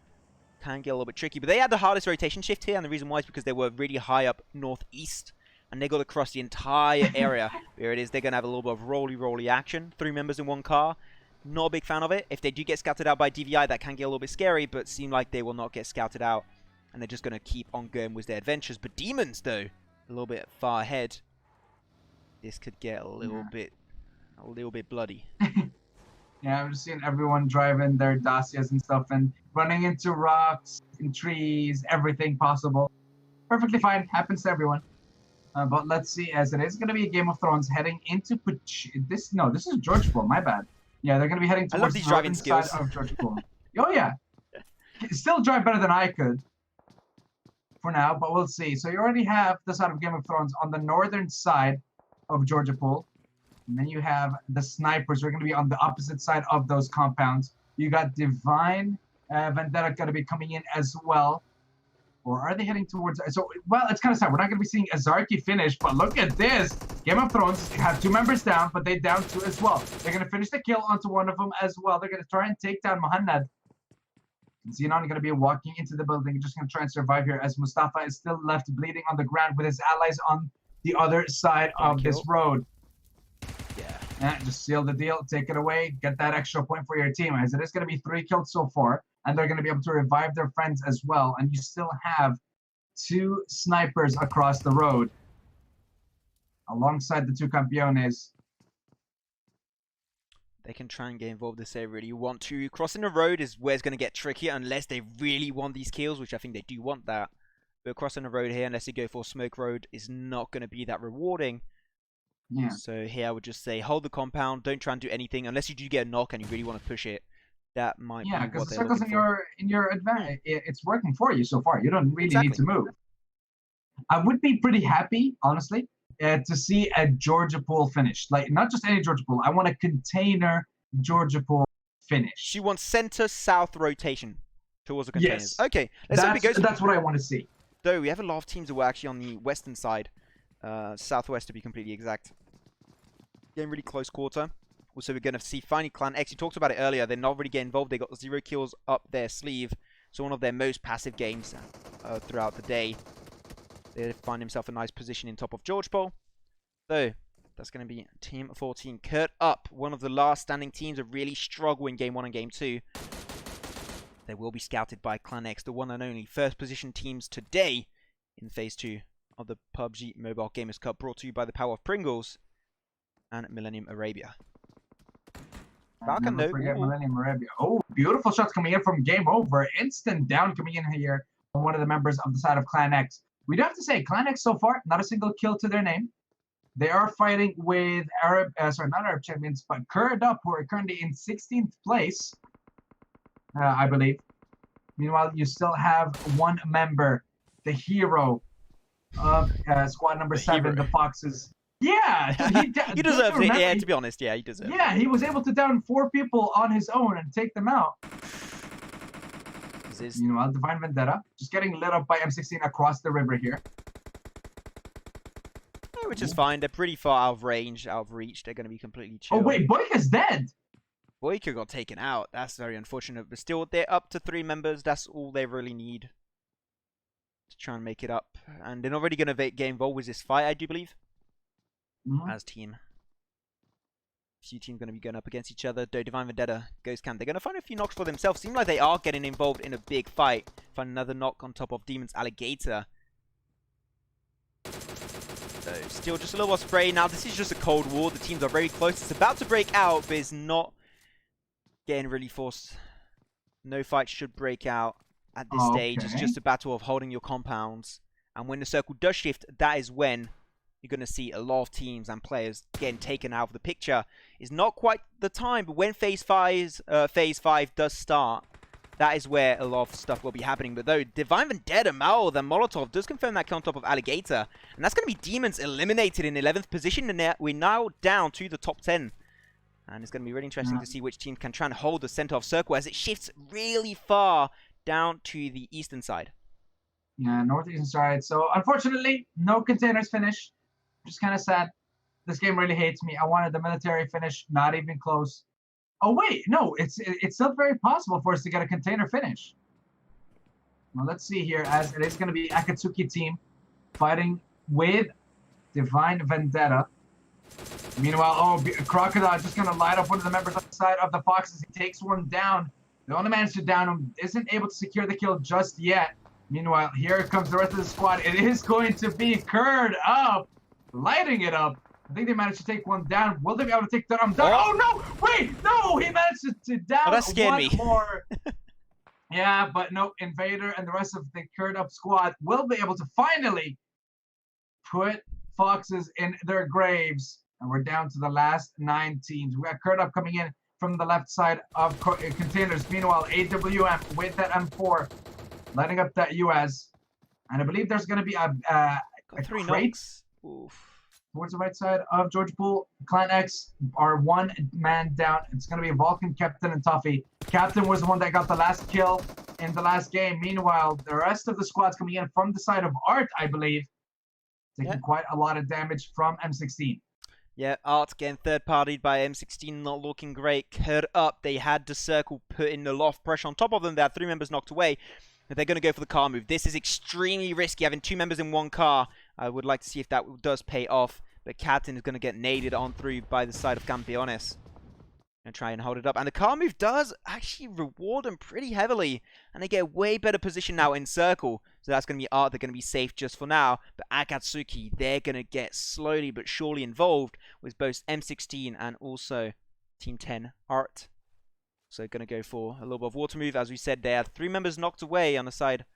Can get a little bit tricky, but they had the hardest rotation shift here, and the reason why is because they were really high up northeast, and they got across the entire area. There it is. They're going to have a little bit of rolly action. 3 members in one car. Not a big fan of it. If they do get scouted out by DVI, that can get a little bit scary, but seem like they will not get scouted out, and they're just going to keep on going with their adventures. But Demons, though, a little bit far ahead. This could get a little bit bloody. Yeah, I'm just seeing everyone driving their Dacias and stuff and running into rocks and trees, everything possible. Perfectly fine, happens to everyone. But let's see, as it is going to be a Game of Thrones heading into this is George Pool, my bad. Yeah, they're going to be heading towards the northern side of George Pool. Oh yeah, still drive better than I could for now, but we'll see. So you already have the side of Game of Thrones on the northern side of Georgia Pool. And then you have the snipers who are going to be on the opposite side of those compounds. You got Divine Vendetta going to be coming in as well. Or are they heading towards... So, well, it's kind of sad. We're not going to be seeing Azarki finish, but look at this. Game of Thrones have 2 members down, but they down 2 as well. They're going to finish the kill onto one of them as well. They're going to try and take down Muhammad. Xenon going to be walking into the building, just going to try and survive here as Mustafa is still left bleeding on the ground with his allies on the other side of this road. Yeah, just seal the deal, take it away, get that extra point for your team, as it is going to be 3 kills so far, and they're going to be able to revive their friends as well, and you still have 2 snipers across the road alongside the 2 campeones. They can try and get involved if they really want to. Crossing the road is where it's going to get trickier unless they really want these kills, which I think they do want that. But crossing the road here, unless they go for smoke road, is not going to be that rewarding. Yeah. So here I would just say hold the compound, don't try and do anything unless you do get a knock and you really want to push it. That might be because what the they're circles in your advantage, it's working for you so far. You don't really need to move. I would be pretty happy, honestly, to see a Georgia Pool finish. Like, not just any Georgia Pool. I want a container Georgia Pool finish. She wants center-south rotation towards the containers. Yes. Okay, let's hope it goes. That's what I want to see. Though we have a lot of teams who are actually on the western side. Southwest to be completely exact. Getting really close quarter. Also, we're going to see finally Clan X. You talked about it earlier. They're not really getting involved. They got 0 kills up their sleeve. So one of their most passive games throughout the day. They find himself a nice position in top of George Pole. So that's going to be Team 14. Kurt Up, one of the last standing teams that really struggle in Game 1 and Game 2. They will be scouted by Clan X, the one and only first position teams today in Phase 2 of the PUBG Mobile Gamers Cup, brought to you by the power of Pringles and Millennium Arabia. Never forget Millennium Arabia. Oh, beautiful shots coming in from Game Over. Instant down coming in here from one of the members of the side of Clan X. We do have to say, Clan X so far, not a single kill to their name. They are fighting with not Arab champions, but Curd Up, who are currently in 16th place, I believe. Meanwhile, you still have one member, the hero of squad number 7, the Foxes. Yeah, he deserves it. Yeah, to be honest, yeah, he deserves it. Yeah, he was able to down 4 people on his own and take them out. Meanwhile, Divine Vendetta just getting lit up by M16 across the river here. Yeah, which is fine. They're pretty far out of range, out of reach. They're going to be completely chill. Oh wait, Boyka's dead. Boyka got taken out. That's very unfortunate. But still, they're up to 3 members. That's all they really need to try and make it up. And they're not really going to get involved with this fight, I do believe. As team. A few teams going to be going up against each other. Though Divine Vendetta goes camp. They're going to find a few knocks for themselves. Seem like they are getting involved in a big fight. Find another knock on top of Demon's Alligator. Still just a little more spray. Now, this is just a cold war. The teams are very close. It's about to break out, but it's not getting really forced. No fight should break out at this stage. It's just a battle of holding your compounds. And when the circle does shift, that is when you're going to see a lot of teams and players getting taken out of the picture. It's not quite the time, but when phase 5 does start, that is where a lot of stuff will be happening. But though, Divine Vendetta, Mal, then Molotov does confirm that kill on top of Alligator. And that's going to be Demons eliminated in 11th position. And we're now down to the top 10. And it's going to be really interesting to see which team can try and hold the center of circle as it shifts really far down to the eastern side. Yeah, northeastern side. So, unfortunately, no containers finish. Just kind of sad. This game really hates me. I wanted the military finish, not even close. Oh, wait. No, it's still very possible for us to get a container finish. Well, let's see here, as it is going to be Akatsuki team fighting with Divine Vendetta. Meanwhile, Crocodile just going to light up one of the members on the side of the Foxes. He takes one down. They only managed to down him. Isn't able to secure the kill just yet. Meanwhile, here comes the rest of the squad. It is going to be Curd up, lighting it up. I think they managed to take one down. Will they be able to take that down? Oh, no! Wait! No! He managed to down that scared one me. more. Yeah, but no, Invader and the rest of the Curd up squad will be able to finally put Foxes in their graves. And we're down to the last 9 teams. We got Curd up coming in from the left side of containers. Meanwhile, AWM with that M4, lighting up that US. And I believe there's going to be a Three crate knocks. Oof. towards the right side of George Pool. Clan X are 1 man down. It's going to be Vulcan, Captain, and Tuffy. Captain was the one that got the last kill in the last game. Meanwhile, the rest of the squad's coming in from the side of Art, I believe, taking quite a lot of damage from M16. Yeah, Art getting third-partied by M16, not looking great. Curd up, they had the circle put in a lot of pressure on top of them. They had 3 members knocked away, but they're going to go for the car move. This is extremely risky, having 2 members in 1 car. I would like to see if that does pay off, but Captain is going to get naded on through by the side of Campeones. And try and hold it up. And the car move does actually reward them pretty heavily. And they get way better position now in circle. So that's going to be Art. They're going to be safe just for now. But Akatsuki, they're going to get slowly but surely involved with both M16 and also Team 10 Art. So going to go for a little bit of water move. As we said, they had 3 members knocked away on the side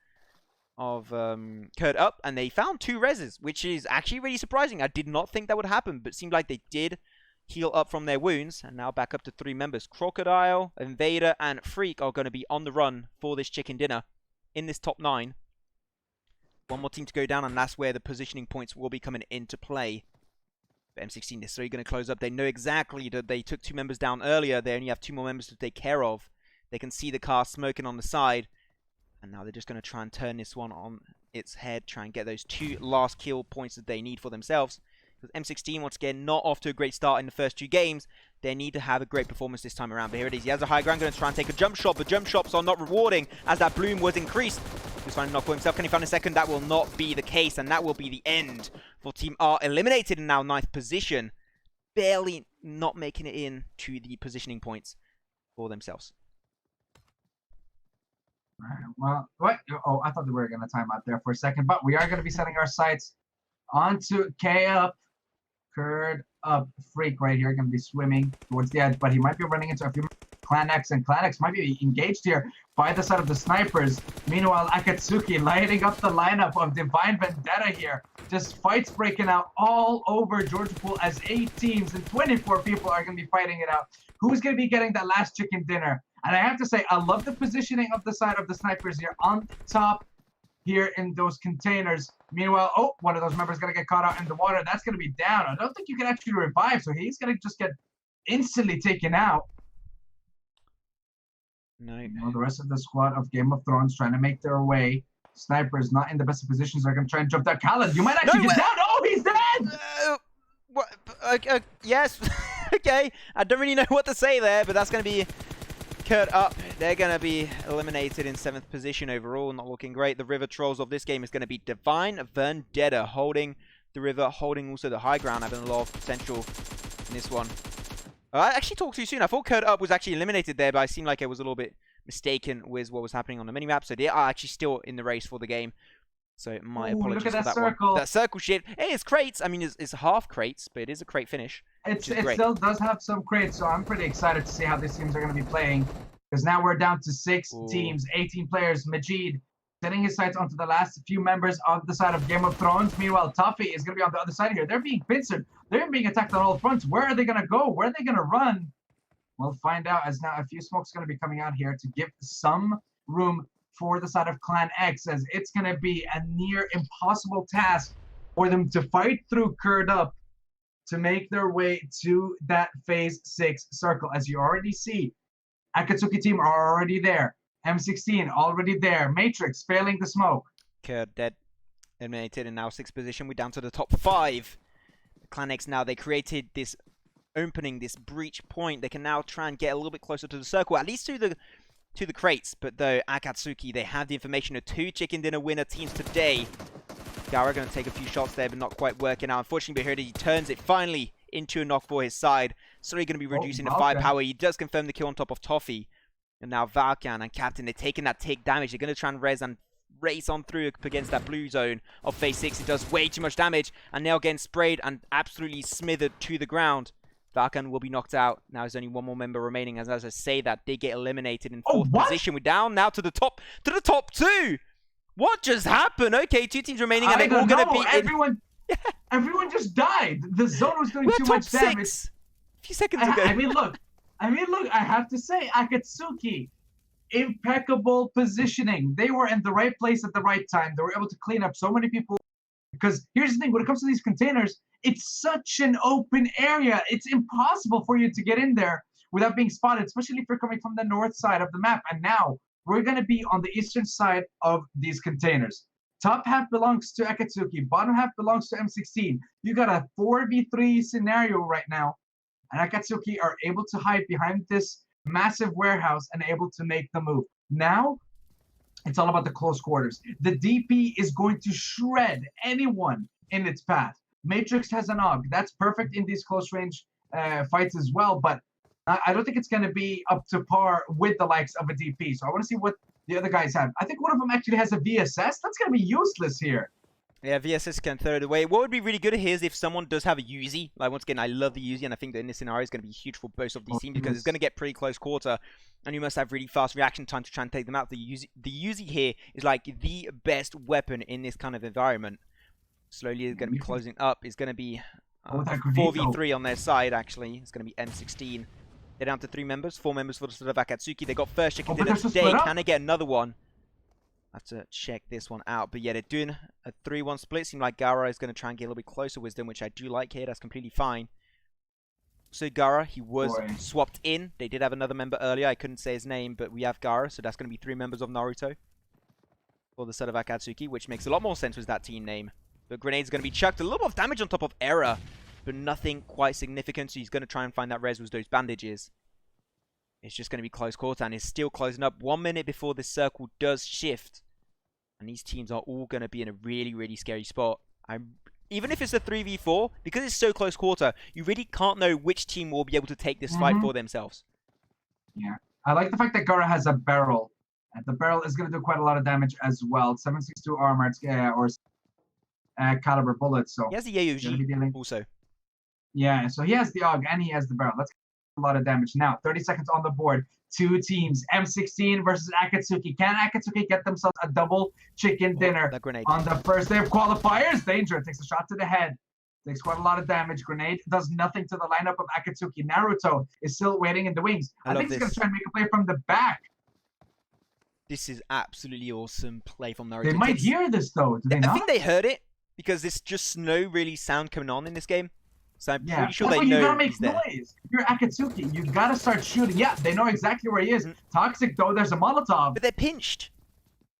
of Curd up. And they found 2 reses, which is actually really surprising. I did not think that would happen, but it seemed like they did heal up from their wounds, and now back up to 3 members. Crocodile, Invader, and Freak are going to be on the run for this chicken dinner in this top 9. 1 more team to go down, and that's where the positioning points will be coming into play. But M16 is slowly going to close up. They know exactly that they took 2 members down earlier. They only have 2 more members to take care of. They can see the car smoking on the side, and now they're just going to try and turn this one on its head, try and get those 2 last kill points that they need for themselves. Because M16, once again, not off to a great start in the first 2 games. They need to have a great performance this time around. But here it is. He has a high ground, going to try and take a jump shot. But jump shots are not rewarding as that bloom was increased. He's trying to knock for himself. Can he find a second? That will not be the case. And that will be the end for Team R. Eliminated in now 9th position. Barely not making it in to the positioning points for themselves. All right, well, what? Oh, I thought we were going to time out there for a second. But we are going to be setting our sights onto K-Up. Curd up, Freak right here, going to be swimming towards the edge, but he might be running into a few Clan X, and Clan X might be engaged here by the side of the snipers. Meanwhile, Akatsuki lighting up the lineup of Divine Vendetta here. Just fights breaking out all over Georgia Pool as 8 teams and 24 people are going to be fighting it out. Who's going to be getting that last chicken dinner? And I have to say, I love the positioning of the side of the snipers here on top here in those containers. Meanwhile, one of those members going to get caught out in the water. That's going to be down. I don't think you can actually revive, so he's going to just get instantly taken out. No. Well, the rest of the squad of Game of Thrones trying to make their way. Snipers not in the best of positions are going to try and jump that. Khaled, you might actually get down. Oh, he's dead! What? Yes. Okay. I don't really know what to say there, but that's going to be Curd up. They're going to be eliminated in 7th position overall. Not looking great. The river trolls of this game is going to be Divine Vendetta, holding the river, holding also the high ground, having a lot of potential in this one. I actually talked too soon. I thought Curd up was actually eliminated there, but I seemed like I was a little bit mistaken with what was happening on the minimap. So they are actually still in the race for the game. So my Ooh, apologies look at for that that one. circle. That circle shift. Hey, it's crates. I mean, it's half crates, but it is a crate finish. It great. still does have some crates, so I'm pretty excited to see how these teams are going to be playing. Because now we're down to 6 Ooh. teams, 18 players. Majid setting his sights onto the last few members of the side of Game of Thrones. Meanwhile, Toffee is going to be on the other side here. They're being pincered. They're being attacked on all fronts. Where are they going to go? Where are they going to run? We'll find out, as now a few smokes going to be coming out here to give some room for the side of Clan X, as it's going to be a near impossible task for them to fight through Curd Up to make their way to that phase 6 circle. As you already see, Akatsuki team are already there. M16 already there. Matrix failing the smoke. Kurd dead. Eliminated in now 6th position. We're down to the top 5. Clan X now, they created this opening, this breach point. They can now try and get a little bit closer to the circle, at least to the crates. But though Akatsuki, they have the information of 2 chicken dinner winner teams today. Gara going to take a few shots there, but not quite working out. Unfortunately, he turns it finally into a knock for his side. Slowly going to be reducing the firepower. He does confirm the kill on top of Toffee. And now Valkan and Captain, they're taking that take damage. They're going to try and res and race on through up against that blue zone of phase 6. It does way too much damage. And now getting sprayed and absolutely smothered to the ground. Valkan will be knocked out. Now there's only one more member remaining. As I say that, they get eliminated in 4th position. We're down now to the top 2. What just happened? Okay, 2 teams remaining, and they're all going to be Everyone just died. The zone was doing too much damage. A few seconds ago. I mean, look. I have to say, Akatsuki, impeccable positioning. They were in the right place at the right time. They were able to clean up so many people. Because here's the thing: when it comes to these containers, it's such an open area. It's impossible for you to get in there without being spotted, especially if you're coming from the north side of the map. And now we're going to be on the eastern side of these containers. Top half belongs to Akatsuki. Bottom half belongs to M16. You got a 4v3 scenario right now. And Akatsuki are able to hide behind this massive warehouse and able to make the move. Now, it's all about the close quarters. The DP is going to shred anyone in its path. Matrix has an AUG. That's perfect in these close range fights as well, but I don't think it's going to be up to par with the likes of a DP. So I want to see what the other guys have. I think one of them actually has a VSS. That's going to be useless here. Yeah, VSS can throw it away. What would be really good here is if someone does have a Uzi. Like, once again, I love the Uzi, and I think that in this scenario is going to be huge for both of these teams because it's going to get pretty close quarter, and you must have really fast reaction time to try and take them out. The Uzi here is like the best weapon in this kind of environment. Slowly, it's going to be closing up. It's going to be 4v3 on their side, actually. It's going to be M16. They're down to 3 members, 4 members for the sort of Akatsuki. They got first chicken dinner today. Can they get another one? I have to check this one out. But yeah, they're doing a 3-1 split. Seems like Gara is going to try and get a little bit closer Wisdom, which I do like here. That's completely fine. So Gara, he was swapped in. They did have another member earlier. I couldn't say his name, but we have Gara. So that's going to be 3 members of Naruto for the set of Akatsuki, which makes a lot more sense with that team name. But Grenade's going to be chucked. A little bit of damage on top of Error, but nothing quite significant. So he's going to try and find that res with those bandages. It's just going to be close quarter, and it's still closing up 1 minute before this circle does shift. And these teams are all going to be in a really, really scary spot. Even if it's a 3v4, because it's so close quarter, you really can't know which team will be able to take this fight for themselves. Yeah, I like the fact that Gara has a barrel. And the barrel is going to do quite a lot of damage as well. 7.62 armor or caliber bullets. So he has the AOG also. Yeah, so he has the AUG and he has the barrel. That's a lot of damage. Now, 30 seconds on the board. 2 teams, M16 versus Akatsuki. Can Akatsuki get themselves a double chicken dinner on the first day of qualifiers? Danger takes a shot to the head. Takes quite a lot of damage. Grenade does nothing to the lineup of Akatsuki. Naruto is still waiting in the wings. I think he's going to try and make a play from the back. This is absolutely awesome play from Naruto. They might hear this though, do they not? I think they heard it because there's just no really sound coming on in this game. So I'm pretty sure they know you gotta make he's there. noise. If you're Akatsuki, you gotta start shooting. Yeah, they know exactly where he is. Toxic though, there's a Molotov. But they're pinched.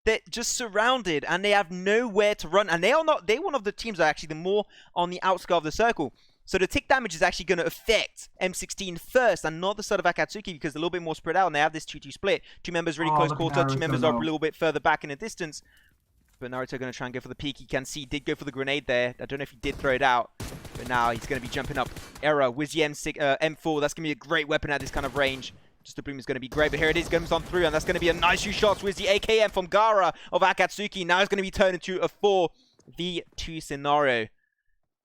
They're just surrounded and they have nowhere to run. And they're one of the teams that are actually the more on the outskirts of the circle. So the tick damage is actually going to affect M16 first and not the sort of Akatsuki because they're a little bit more spread out and they have this 2-2 split. 2 members really close quarter, 2 members are a little bit further back in the distance. But Naruto going to try and go for the peek. You can see he did go for the grenade there. I don't know if he did throw it out. But now he's going to be jumping up. Error with the M4. That's going to be a great weapon at this kind of range. Just to bloom is going to be great, but here it is, comes on through, and that's going to be a nice few shots with the AKM from Gara of Akatsuki. Now it's going to be turned into a 4v2 scenario.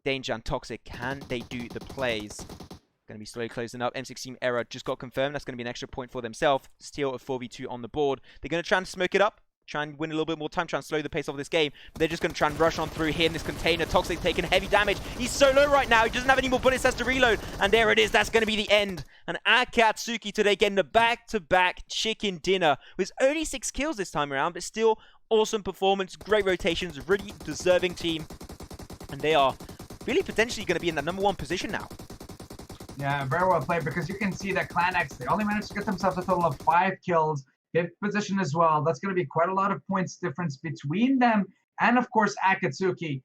Danger and Toxic, can they do the plays? Going to be slowly closing up. M16 error just got confirmed. That's going to be an extra point for themselves. Still a 4v2 on the board. They're going to try and smoke it up. Try and win a little bit more time. Try and slow the pace of this game. But they're just going to try and rush on through here in this container. Toxic taking heavy damage. He's so low right now. He doesn't have any more bullets. Has to reload. And there it is. That's going to be the end. And Akatsuki today getting a back-to-back chicken dinner. With only 6 kills this time around. But still, awesome performance. Great rotations. Really deserving team. And they are really potentially going to be in the #1 position now. Yeah, very well played, because you can see that Clan X, they only managed to get themselves a total of 5 kills, 5th position as well. That's going to be quite a lot of points difference between them and, of course, Akatsuki.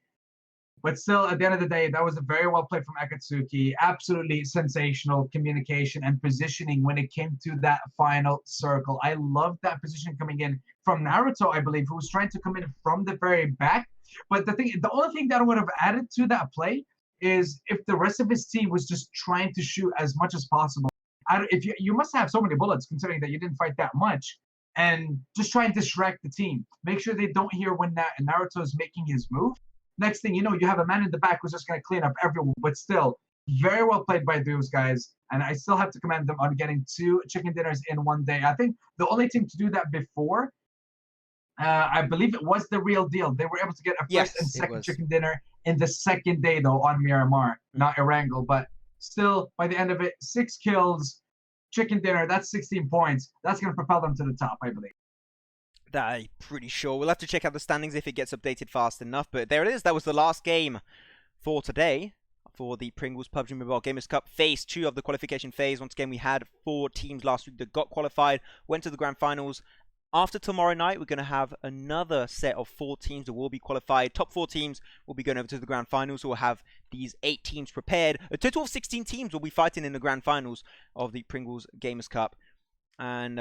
But still, at the end of the day, that was a very well played from Akatsuki. Absolutely sensational communication and positioning when it came to that final circle. I loved that position coming in from Naruto, I believe, who was trying to come in from the very back. But the only thing that I would have added to that play is if the rest of his team was just trying to shoot as much as possible. If you must have so many bullets, considering that you didn't fight that much, and just try and distract the team. Make sure they don't hear when Naruto is making his move. Next thing you know, you have a man in the back who's just going to clean up everyone. But still, very well played by those guys. And I still have to commend them on getting 2 chicken dinners in one day. I think the only team to do that before, I believe it was the Real Deal. They were able to get a first and second chicken dinner in the second day, though, on Miramar, not Erangel. But still, by the end of it, 6 kills, chicken dinner, that's 16 points. That's going to propel them to the top, I believe. I'm pretty sure. We'll have to check out the standings if it gets updated fast enough. But there it is. That was the last game for today for the Pringles PUBG Mobile Gamers Cup Phase 2 of the qualification phase. Once again, we had 4 teams last week that got qualified, went to the grand finals. After tomorrow night, we're going to have another set of 4 teams that will be qualified. Top 4 teams will be going over to the grand finals. We'll have these 8 teams prepared. A total of 16 teams will be fighting in the grand finals of the Pringles Gamers Cup. And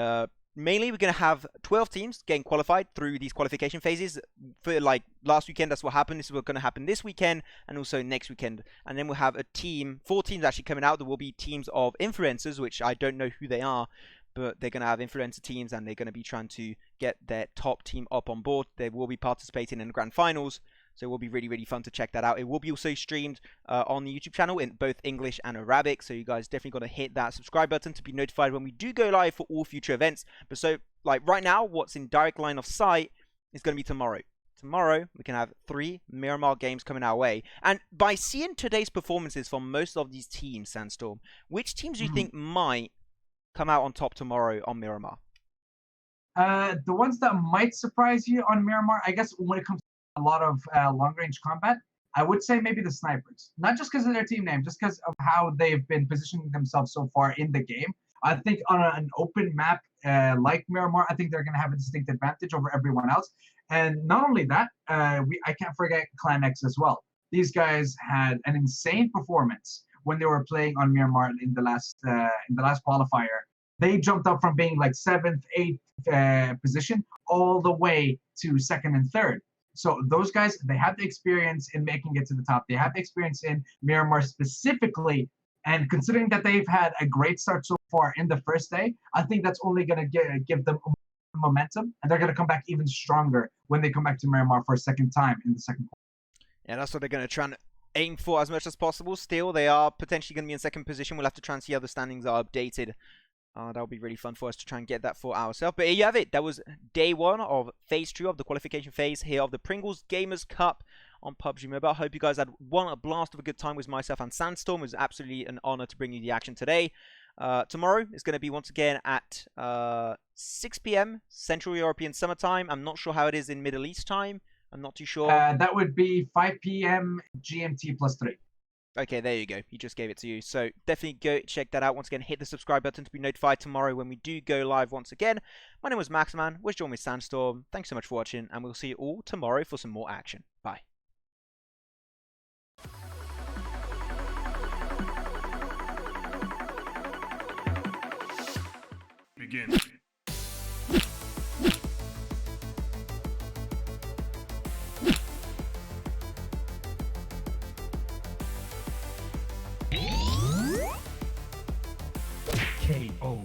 mainly, we're going to have 12 teams getting qualified through these qualification phases. For like last weekend, that's what happened. This is what's going to happen this weekend and also next weekend. And then we'll have 4 teams actually coming out. There will be teams of influencers, which I don't know who they are. But they're going to have influencer teams and they're going to be trying to get their top team up on board. They will be participating in the grand finals. So it will be really, really fun to check that out. It will be also streamed on the YouTube channel in both English and Arabic. So you guys definitely got to hit that subscribe button to be notified when we do go live for all future events. But so, like right now, what's in direct line of sight is going to be tomorrow. Tomorrow, we can have 3 Miramar games coming our way. And by seeing today's performances from most of these teams, Sandstorm, which teams do you think might come out on top tomorrow on Miramar? The ones that might surprise you on Miramar, I guess when it comes to a lot of long-range combat, I would say maybe the snipers. Not just because of their team name, just because of how they've been positioning themselves so far in the game. I think on an open map like Miramar, I think they're going to have a distinct advantage over everyone else. And not only that, I can't forget Clan X as well. These guys had an insane performance when they were playing on Miramar in the last qualifier. They jumped up from being like 7th, 8th position all the way to 2nd and 3rd. So those guys, they have the experience in making it to the top. They have the experience in Miramar specifically. And considering that they've had a great start so far in the first day, I think that's only going to give them momentum. And they're going to come back even stronger when they come back to Miramar for a second time in the second quarter. Yeah, that's what they're going to try and aim for as much as possible. Still, they are potentially going to be in 2nd position. We'll have to try and see how the standings are updated. That'll be really fun for us to try and get that for ourselves. But here you have it. That was day 1 of phase 2 of the qualification phase here of the Pringles Gamers Cup on PUBG Mobile. Hope you guys had a blast of a good time with myself and Sandstorm. It was absolutely an honor to bring you the action today. Tomorrow is going to be once again at 6 p.m. Central European Summer Time. I'm not sure how it is in Middle East time. I'm not too sure. That would be 5 p.m. GMT plus 3. Okay, there you go. He just gave it to you. So definitely go check that out. Once again, hit the subscribe button to be notified tomorrow when we do go live once again. My name was Maxman. Was joined with Sandstorm. Thanks so much for watching, and we'll see you all tomorrow for some more action. Bye. Begin. KO.